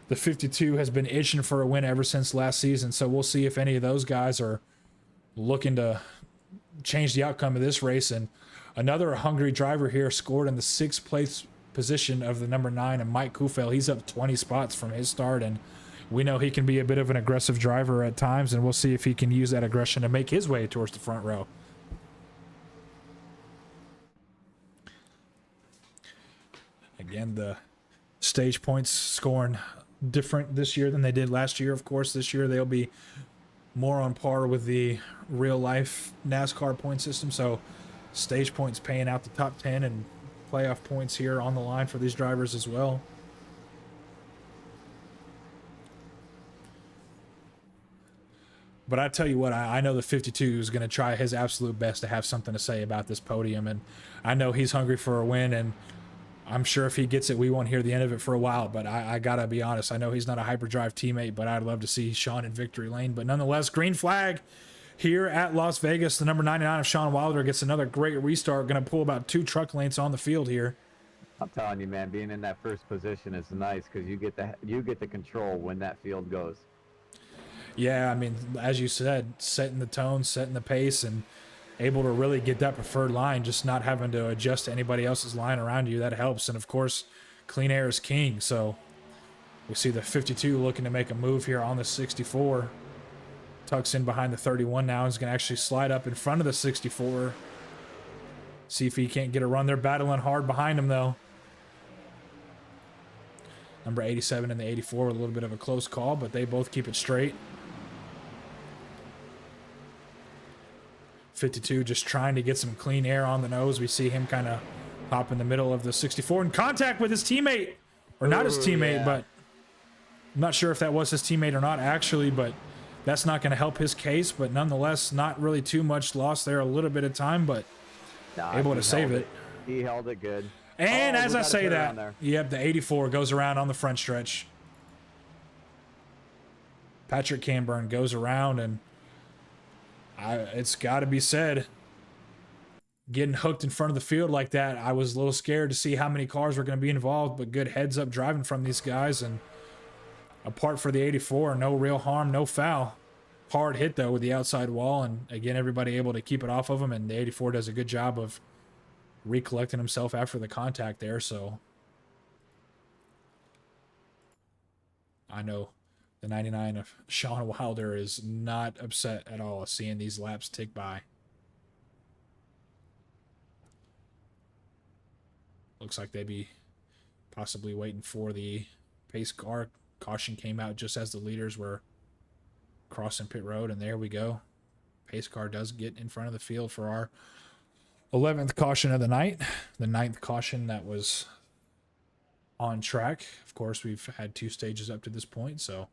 the 52 has been itching for a win ever since last season. So we'll see if any of those guys are looking to change the outcome of this race. And another hungry driver here scored in the 6th place position of the number 9 and Mike Kufel. He's up 20 spots from his start, and we know he can be a bit of an aggressive driver at times, and we'll see if he can use that aggression to make his way towards the front row. Again, the stage points scoring different this year than they did last year. Of course, this year they'll be more on par with the real life NASCAR point system, so stage points paying out the top 10 and playoff points here on the line for these drivers as well. But I tell you what, I know the 52 is going to try his absolute best to have something to say about this podium, and I know he's hungry for a win, and I'm sure if he gets it, we won't hear the end of it for a while. But I got to be honest, I know he's not a hyperdrive teammate, but I'd love to see Sean in victory lane. But nonetheless, green flag here at Las Vegas. The number 99 of Sean Wilder gets another great restart. Going to pull about 2 truck lengths on the field here. I'm telling you, man, being in that first position is nice because you get the control when that field goes. Yeah, I mean, as you said, setting the tone, setting the pace, and able to really get that preferred line, just not having to adjust to anybody else's line around you. That helps. And of course, clean air is king. So we see the 52 looking to make a move here on the 64. Tucks in behind the 31 now. He's going to actually slide up in front of the 64. See if he can't get a run. They're battling hard behind him, though. Number 87 and the 84 with a little bit of a close call, but they both keep it straight. 52 just trying to get some clean air on the nose. We see him kind of hop in the middle of the 64 in contact with his teammate. Or not his teammate, yeah. but I'm not sure if that was his teammate or not, actually, but that's not going to help his case. But nonetheless, not really too much loss there. A little bit of time, but able to save it. He held it good. And as I say that, there. yep, the 84 goes around on the front stretch. Patrick Camburn goes around, and it's got to be said, getting hooked in front of the field like that, I was a little scared to see how many cars were going to be involved, but good heads up driving from these guys. And apart for the 84, no real harm, no foul. Hard hit, though, with the outside wall, and again, everybody able to keep it off of him, and the 84 does a good job of recollecting himself after the contact there. So I know the 99 of Sean Wilder is not upset at all seeing these laps tick by. Looks like they'd be possibly waiting for the pace car. Caution came out just as the leaders were crossing pit road, and there we go. Pace car does get in front of the field for our 11th caution of the night. The 9th caution that was on track. Of course, we've had 2 stages up to this point, so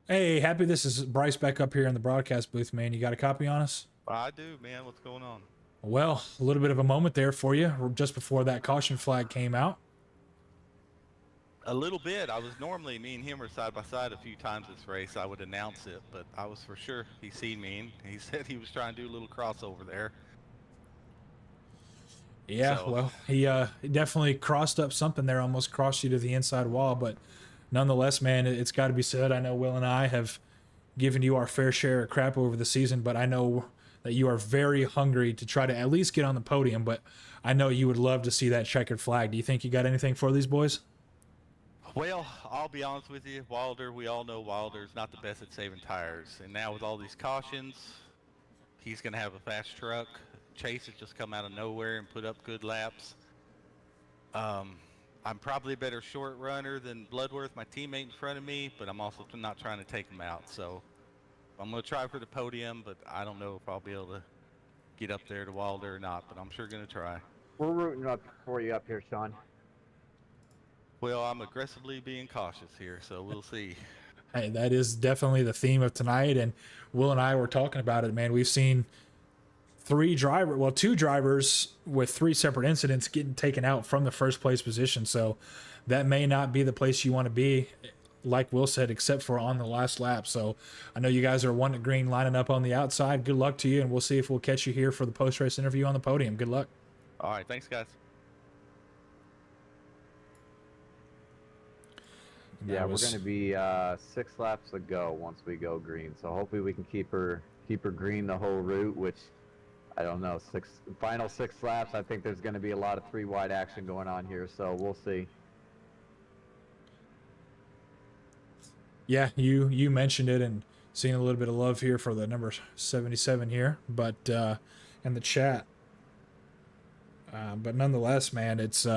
hey, Happy, this is Bryce back up here in the broadcast booth, man. You got a copy on us? I do, man. What's going on? Well, a little bit of a moment there for you just before that caution flag came out. A little bit. Me and him were side by side a few times this race. I would announce it, but I was for sure he seen me and he said he was trying to do a little crossover there. Yeah, So, well, he definitely crossed up something there, almost crossed you to the inside wall, but nonetheless, man, it's got to be said. I know Will and I have given you our fair share of crap over the season, but I know that you are very hungry to try to at least get on the podium, but I know you would love to see that checkered flag. Do you think you got anything for these boys? well, I'll be honest with you, Wilder, we all know Wilder's not the best at saving tires. And now with all these cautions, he's going to have a fast truck. Chase has just come out of nowhere and put up good laps. I'm probably a better short runner than Bloodworth, my teammate in front of me, but I'm also not trying to take him out. So I'm going to try for the podium, but I don't know if I'll be able to get up there to Wilder or not, but I'm sure going to try. We're rooting up for you up here, Sean. Well, I'm aggressively being cautious here, so we'll see. Hey, that is definitely the theme of tonight, and Will and I were talking about it, man. We've seen two drivers with 3 separate incidents getting taken out from the first place position, so that may not be the place you want to be, like Will said, except for on the last lap. So I know you guys are 1 to green lining up on the outside. Good luck to you, and we'll see if we'll catch you here for the post-race interview on the podium. Good luck. All right, thanks, guys. Yeah, we're going to be 6 laps to go once we go green. So hopefully we can keep her green the whole route, which I don't know. Final 6 laps. I think there's going to be a lot of 3 wide action going on here. So we'll see. Yeah, you mentioned it, and seeing a little bit of love here for the number 77 here, but in the chat. But nonetheless, man, it's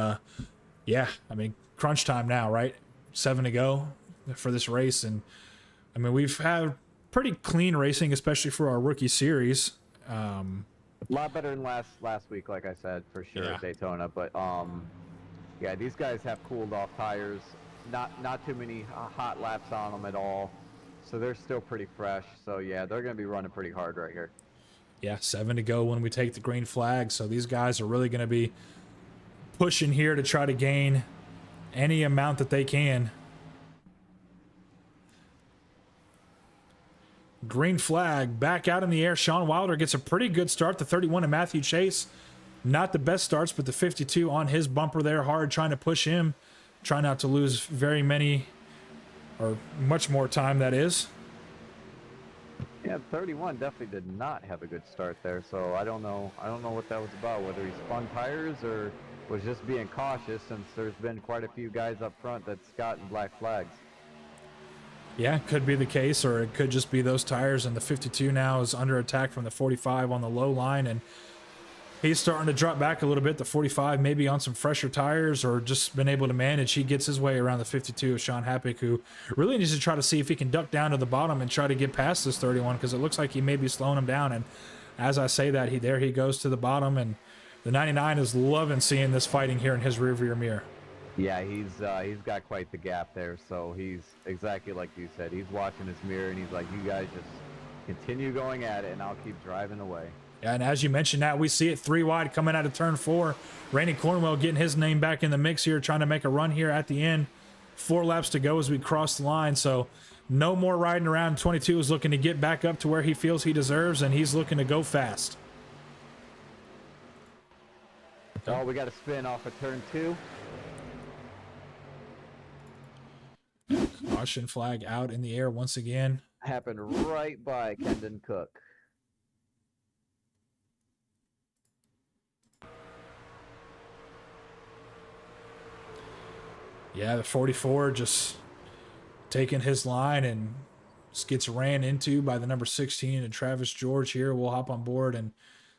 yeah. I mean, crunch time now, right? 7 to go for this race, and I mean we've had pretty clean racing, especially for our rookie series. A lot better than last week, like I said, for sure, Yeah. at Daytona. But yeah, these guys have cooled off tires. Not too many hot laps on them at all, so they're still pretty fresh. So yeah, they're going to be running pretty hard right here. Yeah, 7 to go when we take the green flag. So these guys are really going to be pushing here to try to gain any amount that they can. Green flag back out in the air. Sean Wilder gets a pretty good start. The 31 to Matthew Chase. Not the best starts, but the 52 on his bumper there hard, trying to push him. Try not to lose very many or much more time, that is. Yeah, 31 definitely did not have a good start there. So I don't know what that was about. Whether he spun tires or was just being cautious, since there's been quite a few guys up front that's gotten black flags. Yeah, it could be the case, or it could just be those tires, and the 52 now is under attack from the 45 on the low line, and he's starting to drop back a little bit. The 45 maybe on some fresher tires, or just been able to manage. He gets his way around the 52 of Sean Happick, who really needs to try to see if he can duck down to the bottom and try to get past this 31, because it looks like he may be slowing him down. And as I say that, he goes to the bottom, and the 99 is loving seeing this fighting here in his rearview mirror. Yeah, he's got quite the gap there. So he's exactly like you said. He's watching his mirror and he's like, "You guys just continue going at it, and I'll keep driving away." Yeah, and as you mentioned, now we see it 3 wide coming out of turn 4. Randy Cornwell getting his name back in the mix here, trying to make a run here at the end. 4 laps to go as we cross the line. So no more riding around. 22 is looking to get back up to where he feels he deserves, and he's looking to go fast. Oh, we got a spin off of turn 2. Caution flag out in the air once again. Happened right by Kendon Cook. Yeah, the 44 just taking his line and just gets ran into by the number 16 and Travis George here. We'll hop on board and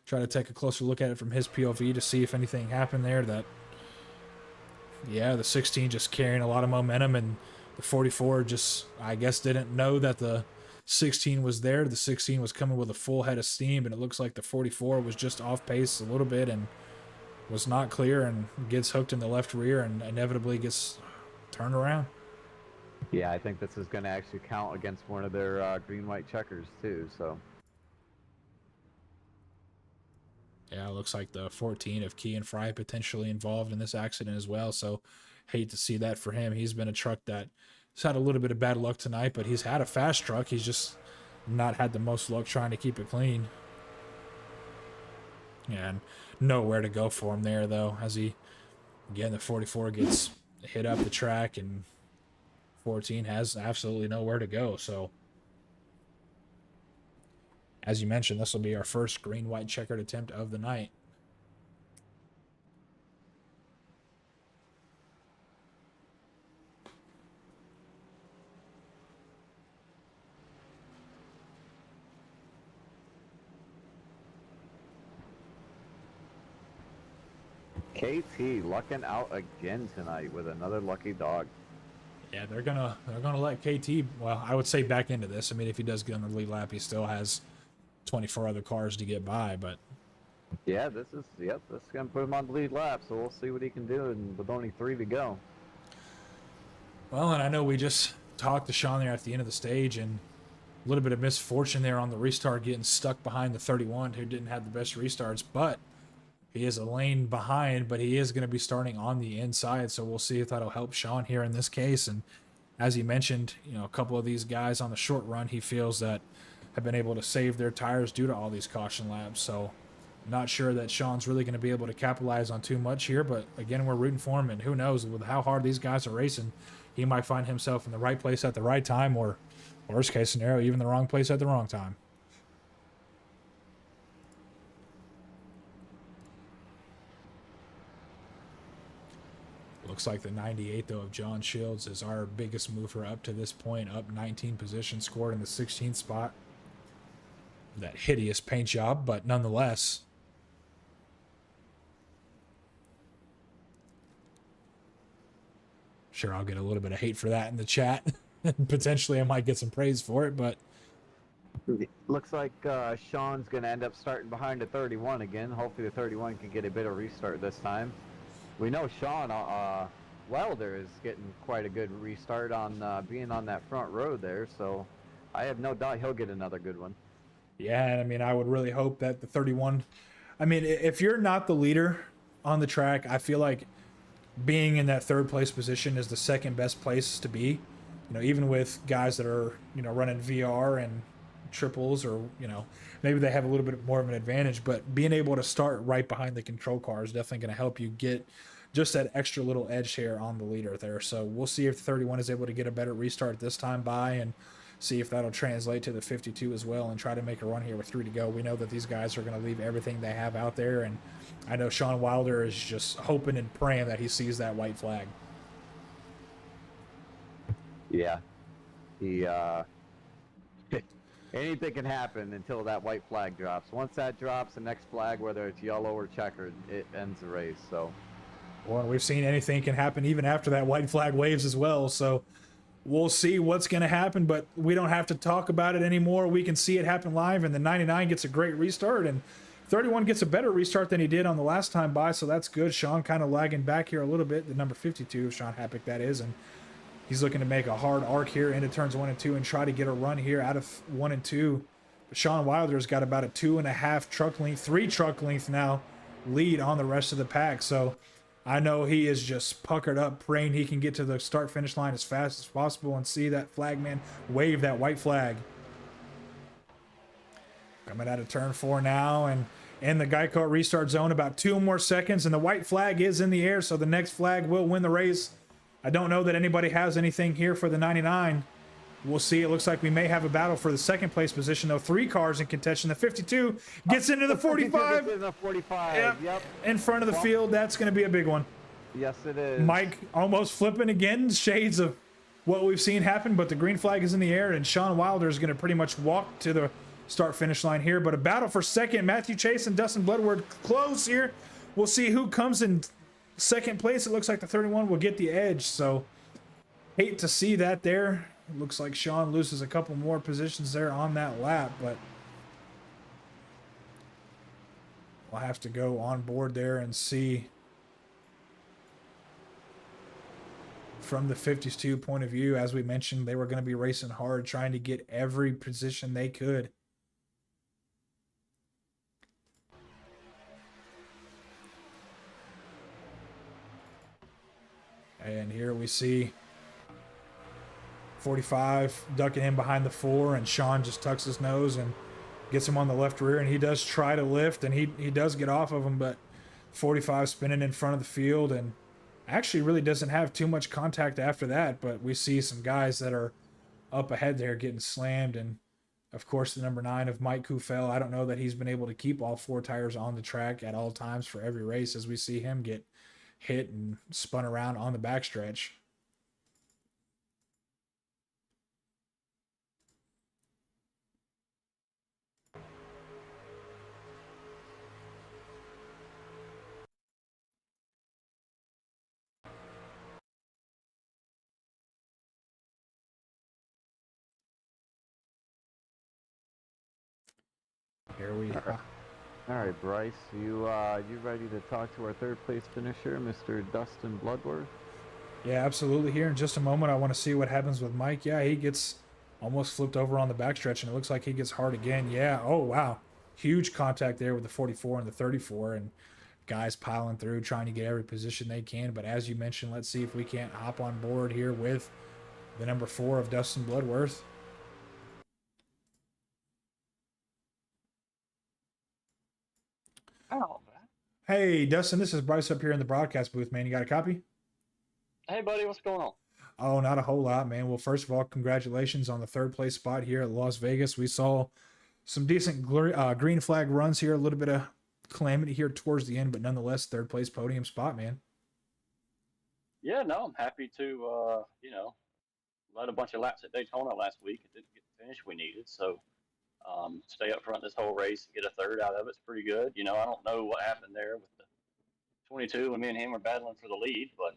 try to take a closer look at it from his POV to see if anything happened there. Yeah, the 16 just carrying a lot of momentum, and the 44 just, I guess, didn't know that the 16 was there. The 16 was coming with a full head of steam, and it looks like the 44 was just off pace a little bit and was not clear, and gets hooked in the left rear and inevitably gets turned around. Yeah, I think this is going to actually count against one of their green-white checkers too. So Yeah, it looks like the 14 of Key and Fry potentially involved in this accident as well. So hate to see that for him. He's been a truck that has had a little bit of bad luck tonight, but he's had a fast truck. He's just not had the most luck trying to keep it clean. And nowhere to go for him there, though, as he, again, the 44 gets hit up the track and 14 has absolutely nowhere to go. So, as you mentioned, this will be our first green-white checkered attempt of the night. KT lucking out again tonight with another lucky dog. Yeah, they're gonna let KT. Well, I would say back into this. I mean, if he does get on the lead lap, he still has 24 other cars to get by. But Yeah, this is gonna put him on the lead lap. So we'll see what he can do, and with only 3 to go. well, and I know we just talked to Sean there at the end of the stage, and a little bit of misfortune there on the restart, getting stuck behind the 31, who didn't have the best restarts, but he is a lane behind, but he is going to be starting on the inside, so we'll see if that'll help Sean here in this case. And as he mentioned, you know, a couple of these guys on the short run, he feels that have been able to save their tires due to all these caution laps. So not sure that Sean's really going to be able to capitalize on too much here, but again, we're rooting for him, and who knows, with how hard these guys are racing, he might find himself in the right place at the right time, or worst case scenario, even the wrong place at the wrong time. Looks like the 98, though, of John Shields is our biggest mover up to this point, up 19 positions, scored in the 16th spot. That hideous paint job, but nonetheless. Sure, I'll get a little bit of hate for that in the chat. Potentially, I might get some praise for it, but Looks like Sean's gonna end up starting behind the 31 again. Hopefully the 31 can get a bit of restart this time. We know Sean Wilder is getting quite a good restart on being on that front row there, so I have no doubt he'll get another good one. yeah, and I mean, I would really hope that the 31. I mean, if you're not the leader on the track, I feel like being in that third place position is the second best place to be. You know, even with guys that are, you know, running VR and triples, or, you know, maybe they have a little bit more of an advantage, but being able to start right behind the control car is definitely going to help you get just that extra little edge here on the leader there. So we'll see if the 31 is able to get a better restart this time by, and see if that'll translate to the 52 as well, and try to make a run here with 3 to go. We know that these guys are going to leave everything they have out there, and I know Sean Wilder is just hoping and praying that he sees that white flag. Yeah, he anything can happen until that white flag drops. Once that drops, the next flag, whether it's yellow or checkered, it ends the race. So, well, we've seen anything can happen even after that white flag waves as well. So we'll see what's going to happen, but we don't have to talk about it anymore. We can see it happen live, and the 99 gets a great restart, and 31 gets a better restart than he did on the last time by, so that's good. Sean kind of lagging back here a little bit, the number 52 of Sean Happick, that is, and he's looking to make a hard arc here into turns 1 and 2 and try to get a run here out of 1 and 2. But Sean Wilder's got about a 2.5 truck length, 3 truck length now lead on the rest of the pack. So I know he is just puckered up, praying he can get to the start finish line as fast as possible and see that flagman wave that white flag. Coming out of turn 4 now, and in the Geico restart zone, about 2 more seconds, and the white flag is in the air, so the next flag will win the race. I don't know that anybody has anything here for the 99. We'll see. It looks like we may have a battle for the second place position, though. 3 cars in contention. The 52 gets into the 45. Gets in the 45. Yep. In front of the field. That's going to be a big one. Yes, it is. Mike almost flipping again. Shades of what we've seen happen, but the green flag is in the air, and Sean Wilder is going to pretty much walk to the start-finish line here. But a battle for second. Matthew Chase and Dustin Bloodworth close here. We'll see who comes in second place. It looks like the 31 will get the edge, so hate to see that there. It looks like Sean loses a couple more positions there on that lap, but we'll have to go on board there and see from the 52 point of view. As we mentioned, they were going to be racing hard, trying to get every position they could. And here we see 45 ducking him behind the 4, and Sean just tucks his nose and gets him on the left rear, and he does try to lift, and he does get off of him, but 45 spinning in front of the field, and actually really doesn't have too much contact after that, but we see some guys that are up ahead there getting slammed, and of course the number 9 of Mike Kufel. I don't know that he's been able to keep all 4 tires on the track at all times for every race, as we see him get hit and spun around on the backstretch. Here we are. All right, Bryce, you ready to talk to our third place finisher, Mr. Dustin Bloodworth? Yeah, absolutely. Here in just a moment, I want to see what happens with Mike. Yeah, he gets almost flipped over on the backstretch, and it looks like he gets hard again. Yeah. Oh, wow. Huge contact there with the 44 and the 34, and guys piling through, trying to get every position they can. But as you mentioned, let's see if we can't hop on board here with the number 4 of Dustin Bloodworth. Oh, Hey, Dustin, this is Bryce up here in the broadcast booth, man. You got a copy? hey, buddy, what's going on? Oh, not a whole lot, man. Well, first of all, congratulations on the 3rd place spot here at Las Vegas. We saw some decent green flag runs here, a little bit of calamity here towards the end, but nonetheless, 3rd place podium spot, man. Yeah, no, I'm happy to, led a bunch of laps at Daytona last week and didn't get the finish we needed. So, stay up front this whole race and get a 3rd out of it's pretty good. You know, I don't know what happened there with the 22 when me and him were battling for the lead, but,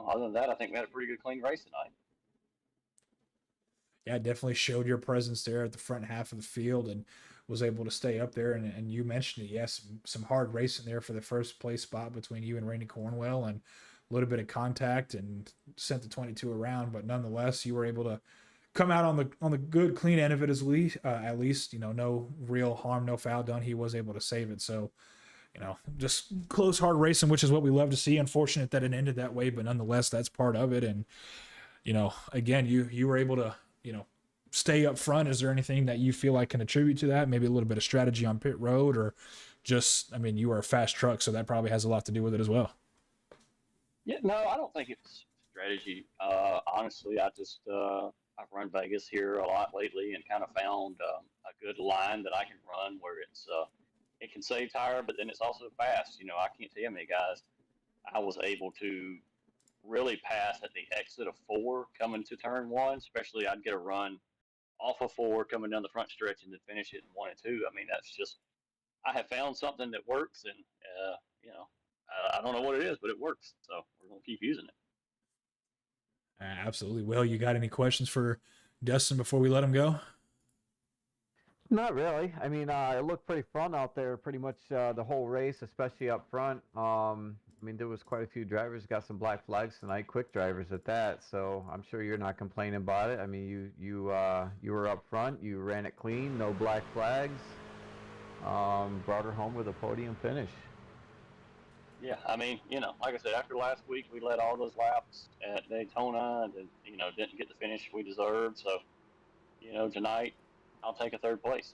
other than that, I think we had a pretty good, clean race tonight. Yeah, definitely showed your presence there at the front half of the field and was able to stay up there. And you mentioned it, yes, some hard racing there for the 1st place spot between you and Randy Cornwell, and a little bit of contact and sent the 22 around. But nonetheless, you were able to come out on the good, clean end of it at least, no real harm, no foul done. He was able to save it. So, just close, hard racing, which is what we love to see. Unfortunate that it ended that way, but nonetheless, that's part of it. And, again, you were able to, stay up front. Is there anything that you feel like can attribute to that? Maybe a little bit of strategy on pit road, or just, you are a fast truck, so that probably has a lot to do with it as well. Yeah, no, I don't think it's strategy. Honestly, I've run Vegas here a lot lately and kind of found a good line that I can run where it can save tire, but then it's also fast. I can't tell you how many guys I was able to really pass at the exit of 4 coming to turn 1, especially I'd get a run off of 4 coming down the front stretch and then finish it in 1 and 2. That's just, I have found something that works, and, I don't know what it is, but it works. So we're going to keep using it. Absolutely. Well, you got any questions for Dustin before we let him go? Not really. It looked pretty fun out there pretty much the whole race, especially up front. There was quite a few drivers got some black flags tonight, quick drivers at that. So I'm sure you're not complaining about it. You were up front, you ran it clean, no black flags. Brought her home with a podium finish. Yeah, like I said, after last week, we led all those laps at Daytona and, didn't get the finish we deserved. So, tonight I'll take a 3rd place.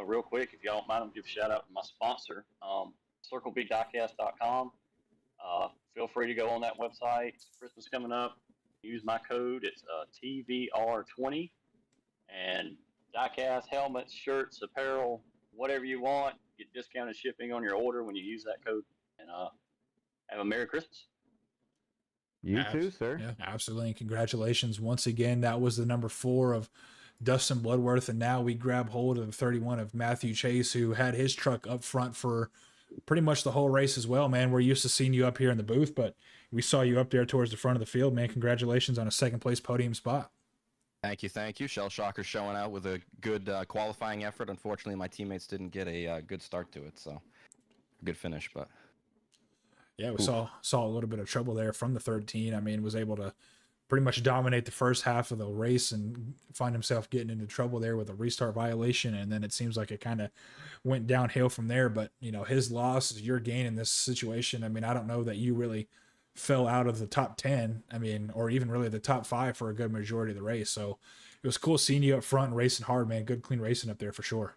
Real quick, if y'all don't mind, I'll give a shout out to my sponsor, CircleBDiecast.com. Feel free to go on that website. Christmas coming up. Use my code. It's TVR20. And diecast, helmets, shirts, apparel, whatever you want. Get discounted shipping on your order when you use that code. And have a Merry Christmas. You too, sir. Yeah, absolutely. And congratulations once again. That was the number 4 of Dustin Bloodworth, and now we grab hold of the 31 of Matthew Chase, who had his truck up front for pretty much the whole race as well, man. We're used to seeing you up here in the booth, but we saw you up there towards the front of the field, man. Congratulations on a 2nd place podium spot. Thank you. Shell Shocker showing out with a good qualifying effort. Unfortunately, my teammates didn't get a good start to it, so good finish, but yeah, we saw a little bit of trouble there from the 13. Was able to pretty much dominate the first half of the race and find himself getting into trouble there with a restart violation. And then it seems like it kind of went downhill from there. But, his loss is your gain in this situation. I don't know that you really fell out of the top 10. I mean, or even really the top 5 for a good majority of the race. So it was cool seeing you up front and racing hard, man. Good, clean racing up there for sure.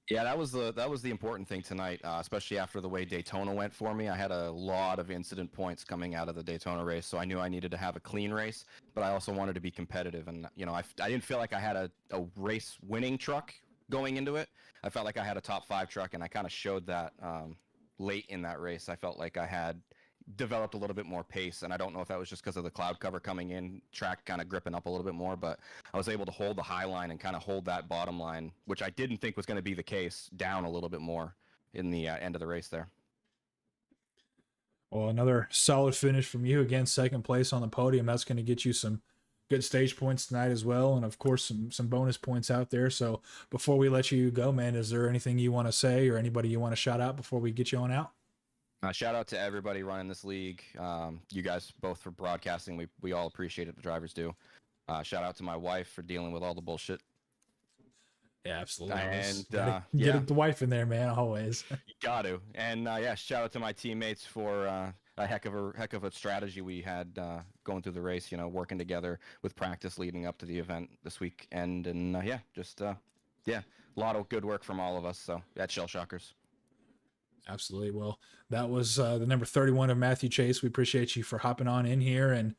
Yeah, that was the important thing tonight, especially after the way Daytona went for me. I had a lot of incident points coming out of the Daytona race, so I knew I needed to have a clean race, but I also wanted to be competitive. And I didn't feel like I had a race winning truck going into it. I felt like I had a top 5 truck, and I kind of showed that late in that race. I felt like I had developed a little bit more pace, and I don't know if that was just because of the cloud cover coming in, track kind of gripping up a little bit more, but I was able to hold the high line and kind of hold that bottom line, which I didn't think was going to be the case, down a little bit more in the end of the race there. Well, another solid finish from you. Again, second place on the podium. That's going to get you some good stage points tonight as well, and of course some bonus points out there. So before we let you go, man, is there anything you want to say or anybody you want to shout out before we get you on out? Shout out to everybody running this league. You guys both for broadcasting. We all appreciate it. The drivers do. Shout out to my wife for dealing with all the bullshit. Yeah, absolutely. And get the wife in there, man, always. You got to. And yeah, shout out to my teammates for a heck of a strategy we had going through the race. Working together with practice leading up to the event this weekend. And a lot of good work from all of us. So at Shell Shockers. Absolutely. Well, that was the number 31 of Matthew Chase. We appreciate you for hopping on in here. And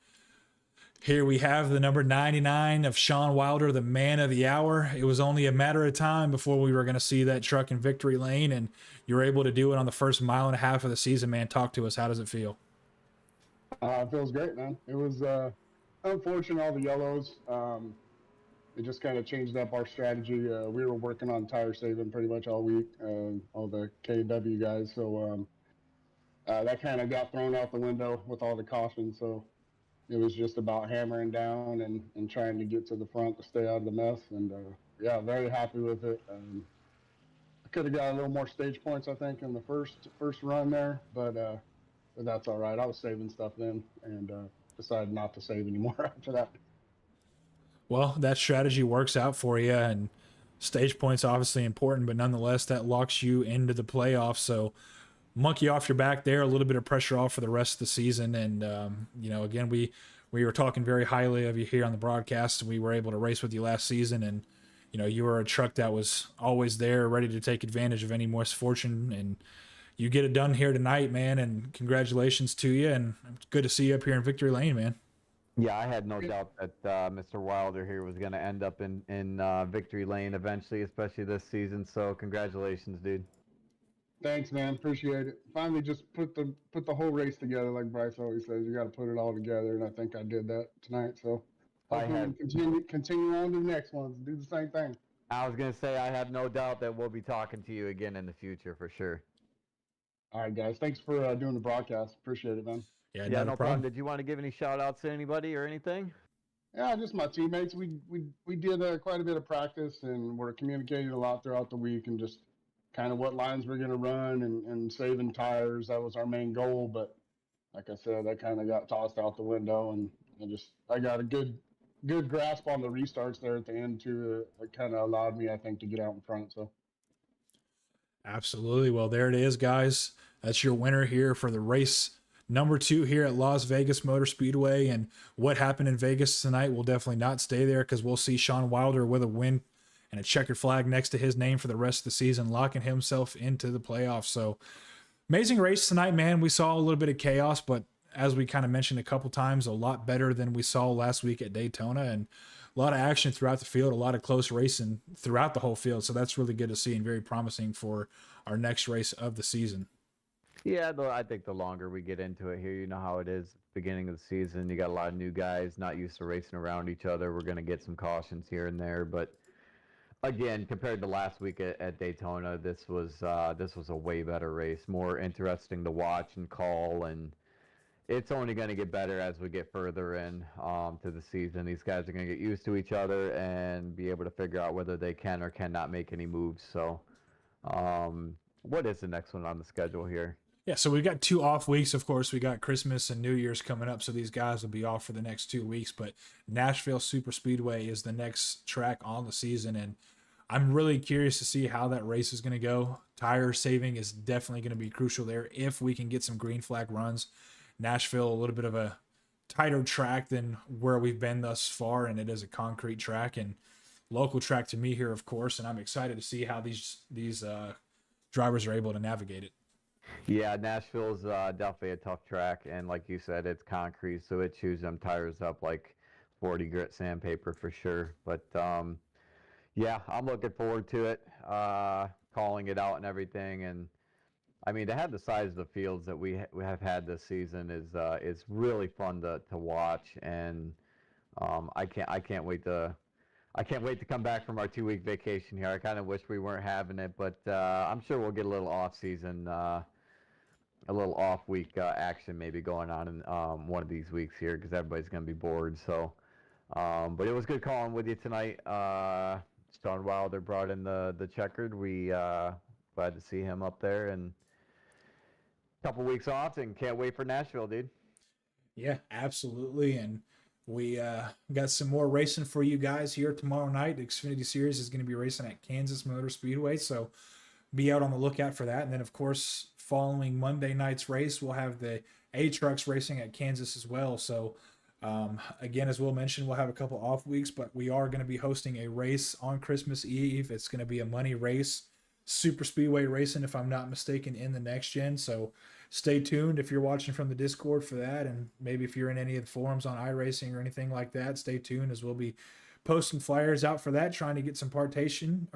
here we have the number 99 of Sean Wilder, the man of the hour. It was only a matter of time before we were going to see that truck in victory lane, and you were able to do it on the first mile and a half of the season, man. Talk to us. How does it feel? It feels great, man. It was unfortunate, all the yellows. It just kind of changed up our strategy. We were working on tire saving pretty much all week, all the KW guys. So that kind of got thrown out the window with all the caution. So it was just about hammering down and trying to get to the front to stay out of the mess. And yeah, very happy with it. I could have got a little more stage points, I think, in the first run there, but that's all right. I was saving stuff then and decided not to save anymore after that. Well, that strategy works out for you, and stage points obviously important, but nonetheless, that locks you into the playoffs. So monkey off your back there, a little bit of pressure off for the rest of the season. And, again, we were talking very highly of you here on the broadcast. We were able to race with you last season, and, you were a truck that was always there, ready to take advantage of any misfortune. And you get it done here tonight, man, and congratulations to you. And it's good to see you up here in Victory Lane, man. Yeah, I had no doubt that Mr. Wilder here was going to end up in victory lane eventually, especially this season. So congratulations, dude. Thanks, man. Appreciate it. Finally, just put the whole race together, like Bryce always says. You got to put it all together, and I think I did that tonight. So hopefully continue on to the next ones. Do the same thing. I was going to say I have no doubt that we'll be talking to you again in the future for sure. All right, guys. Thanks for doing the broadcast. Appreciate it, man. Yeah, no problem. Did you want to give any shout outs to anybody or anything? Yeah, just my teammates. We did quite a bit of practice, and we're communicating a lot throughout the week, and just kind of what lines we're going to run and saving tires. That was our main goal, but like I said, that kind of got tossed out the window, and I got a good grasp on the restarts there at the end too. It kind of allowed me, I think, to get out in front. So absolutely. Well, there it is, guys. That's your winner here for the race number 2 here at Las Vegas Motor Speedway. And what happened in Vegas tonight will definitely not stay there, because we'll see Sean Wilder with a win and a checkered flag next to his name for the rest of the season, locking himself into the playoffs. So amazing race tonight, man. We saw a little bit of chaos, but as we kind of mentioned a couple times, a lot better than we saw last week at Daytona, and a lot of action throughout the field, a lot of close racing throughout the whole field. So that's really good to see and very promising for our next race of the season. Yeah, I think the longer we get into it here, you know how it is. Beginning of the season, you got a lot of new guys not used to racing around each other. We're going to get some cautions here and there, but again, compared to last week at Daytona, this was a way better race, more interesting to watch and call, and it's only going to get better as we get further in to the season. These guys are going to get used to each other and be able to figure out whether they can or cannot make any moves. So, what is the next one on the schedule here? Yeah, so we've got 2 off weeks. Of course, we got Christmas and New Year's coming up, so these guys will be off for the next 2 weeks. But Nashville Super Speedway is the next track on the season, and I'm really curious to see how that race is going to go. Tire saving is definitely going to be crucial there if we can get some green flag runs. Nashville a little bit of a tighter track than where we've been thus far, and it is a concrete track and local track to me here, of course. And I'm excited to see how these drivers are able to navigate it. Yeah, Nashville's definitely a tough track, and like you said, it's concrete, so it chews them tires up like 40 grit sandpaper for sure. But yeah, I'm looking forward to it, calling it out and everything. And I mean, to have the size of the fields that we have had this season is really fun to watch, and I can't wait to come back from our 2-week vacation here. I kind of wish we weren't having it, but I'm sure we'll get a little off season. A little off week action maybe going on in one of these weeks here because everybody's going to be bored. So, but it was good calling with you tonight. Stone Wilder brought in the checkered. We glad to see him up there, and a couple weeks off, and can't wait for Nashville, dude. Yeah, absolutely. And we got some more racing for you guys here tomorrow night. The Xfinity Series is going to be racing at Kansas Motor Speedway, so be out on the lookout for that. And then, of course, following Monday night's race, we'll have the A-Trucks racing at Kansas as well. So, again, as Will mentioned, we'll have a couple off weeks, but we are going to be hosting a race on Christmas Eve. It's going to be a money race, super speedway racing, if I'm not mistaken, in the next gen. So stay tuned if you're watching from the Discord for that. And maybe if you're in any of the forums on iRacing or anything like that, stay tuned as we'll be posting flyers out for that, trying to get some participation.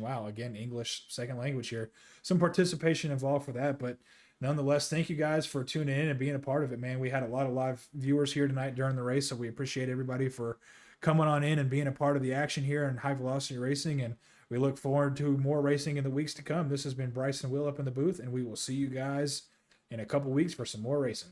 Wow, again, English second language here. Some participation involved for that, but nonetheless, thank you guys for tuning in and being a part of it, man. We had a lot of live viewers here tonight during the race, so we appreciate everybody for coming on in and being a part of the action here in high velocity racing, and we look forward to more racing in the weeks to come. This has been Bryce and Will up in the booth, and we will see you guys in a couple weeks for some more racing.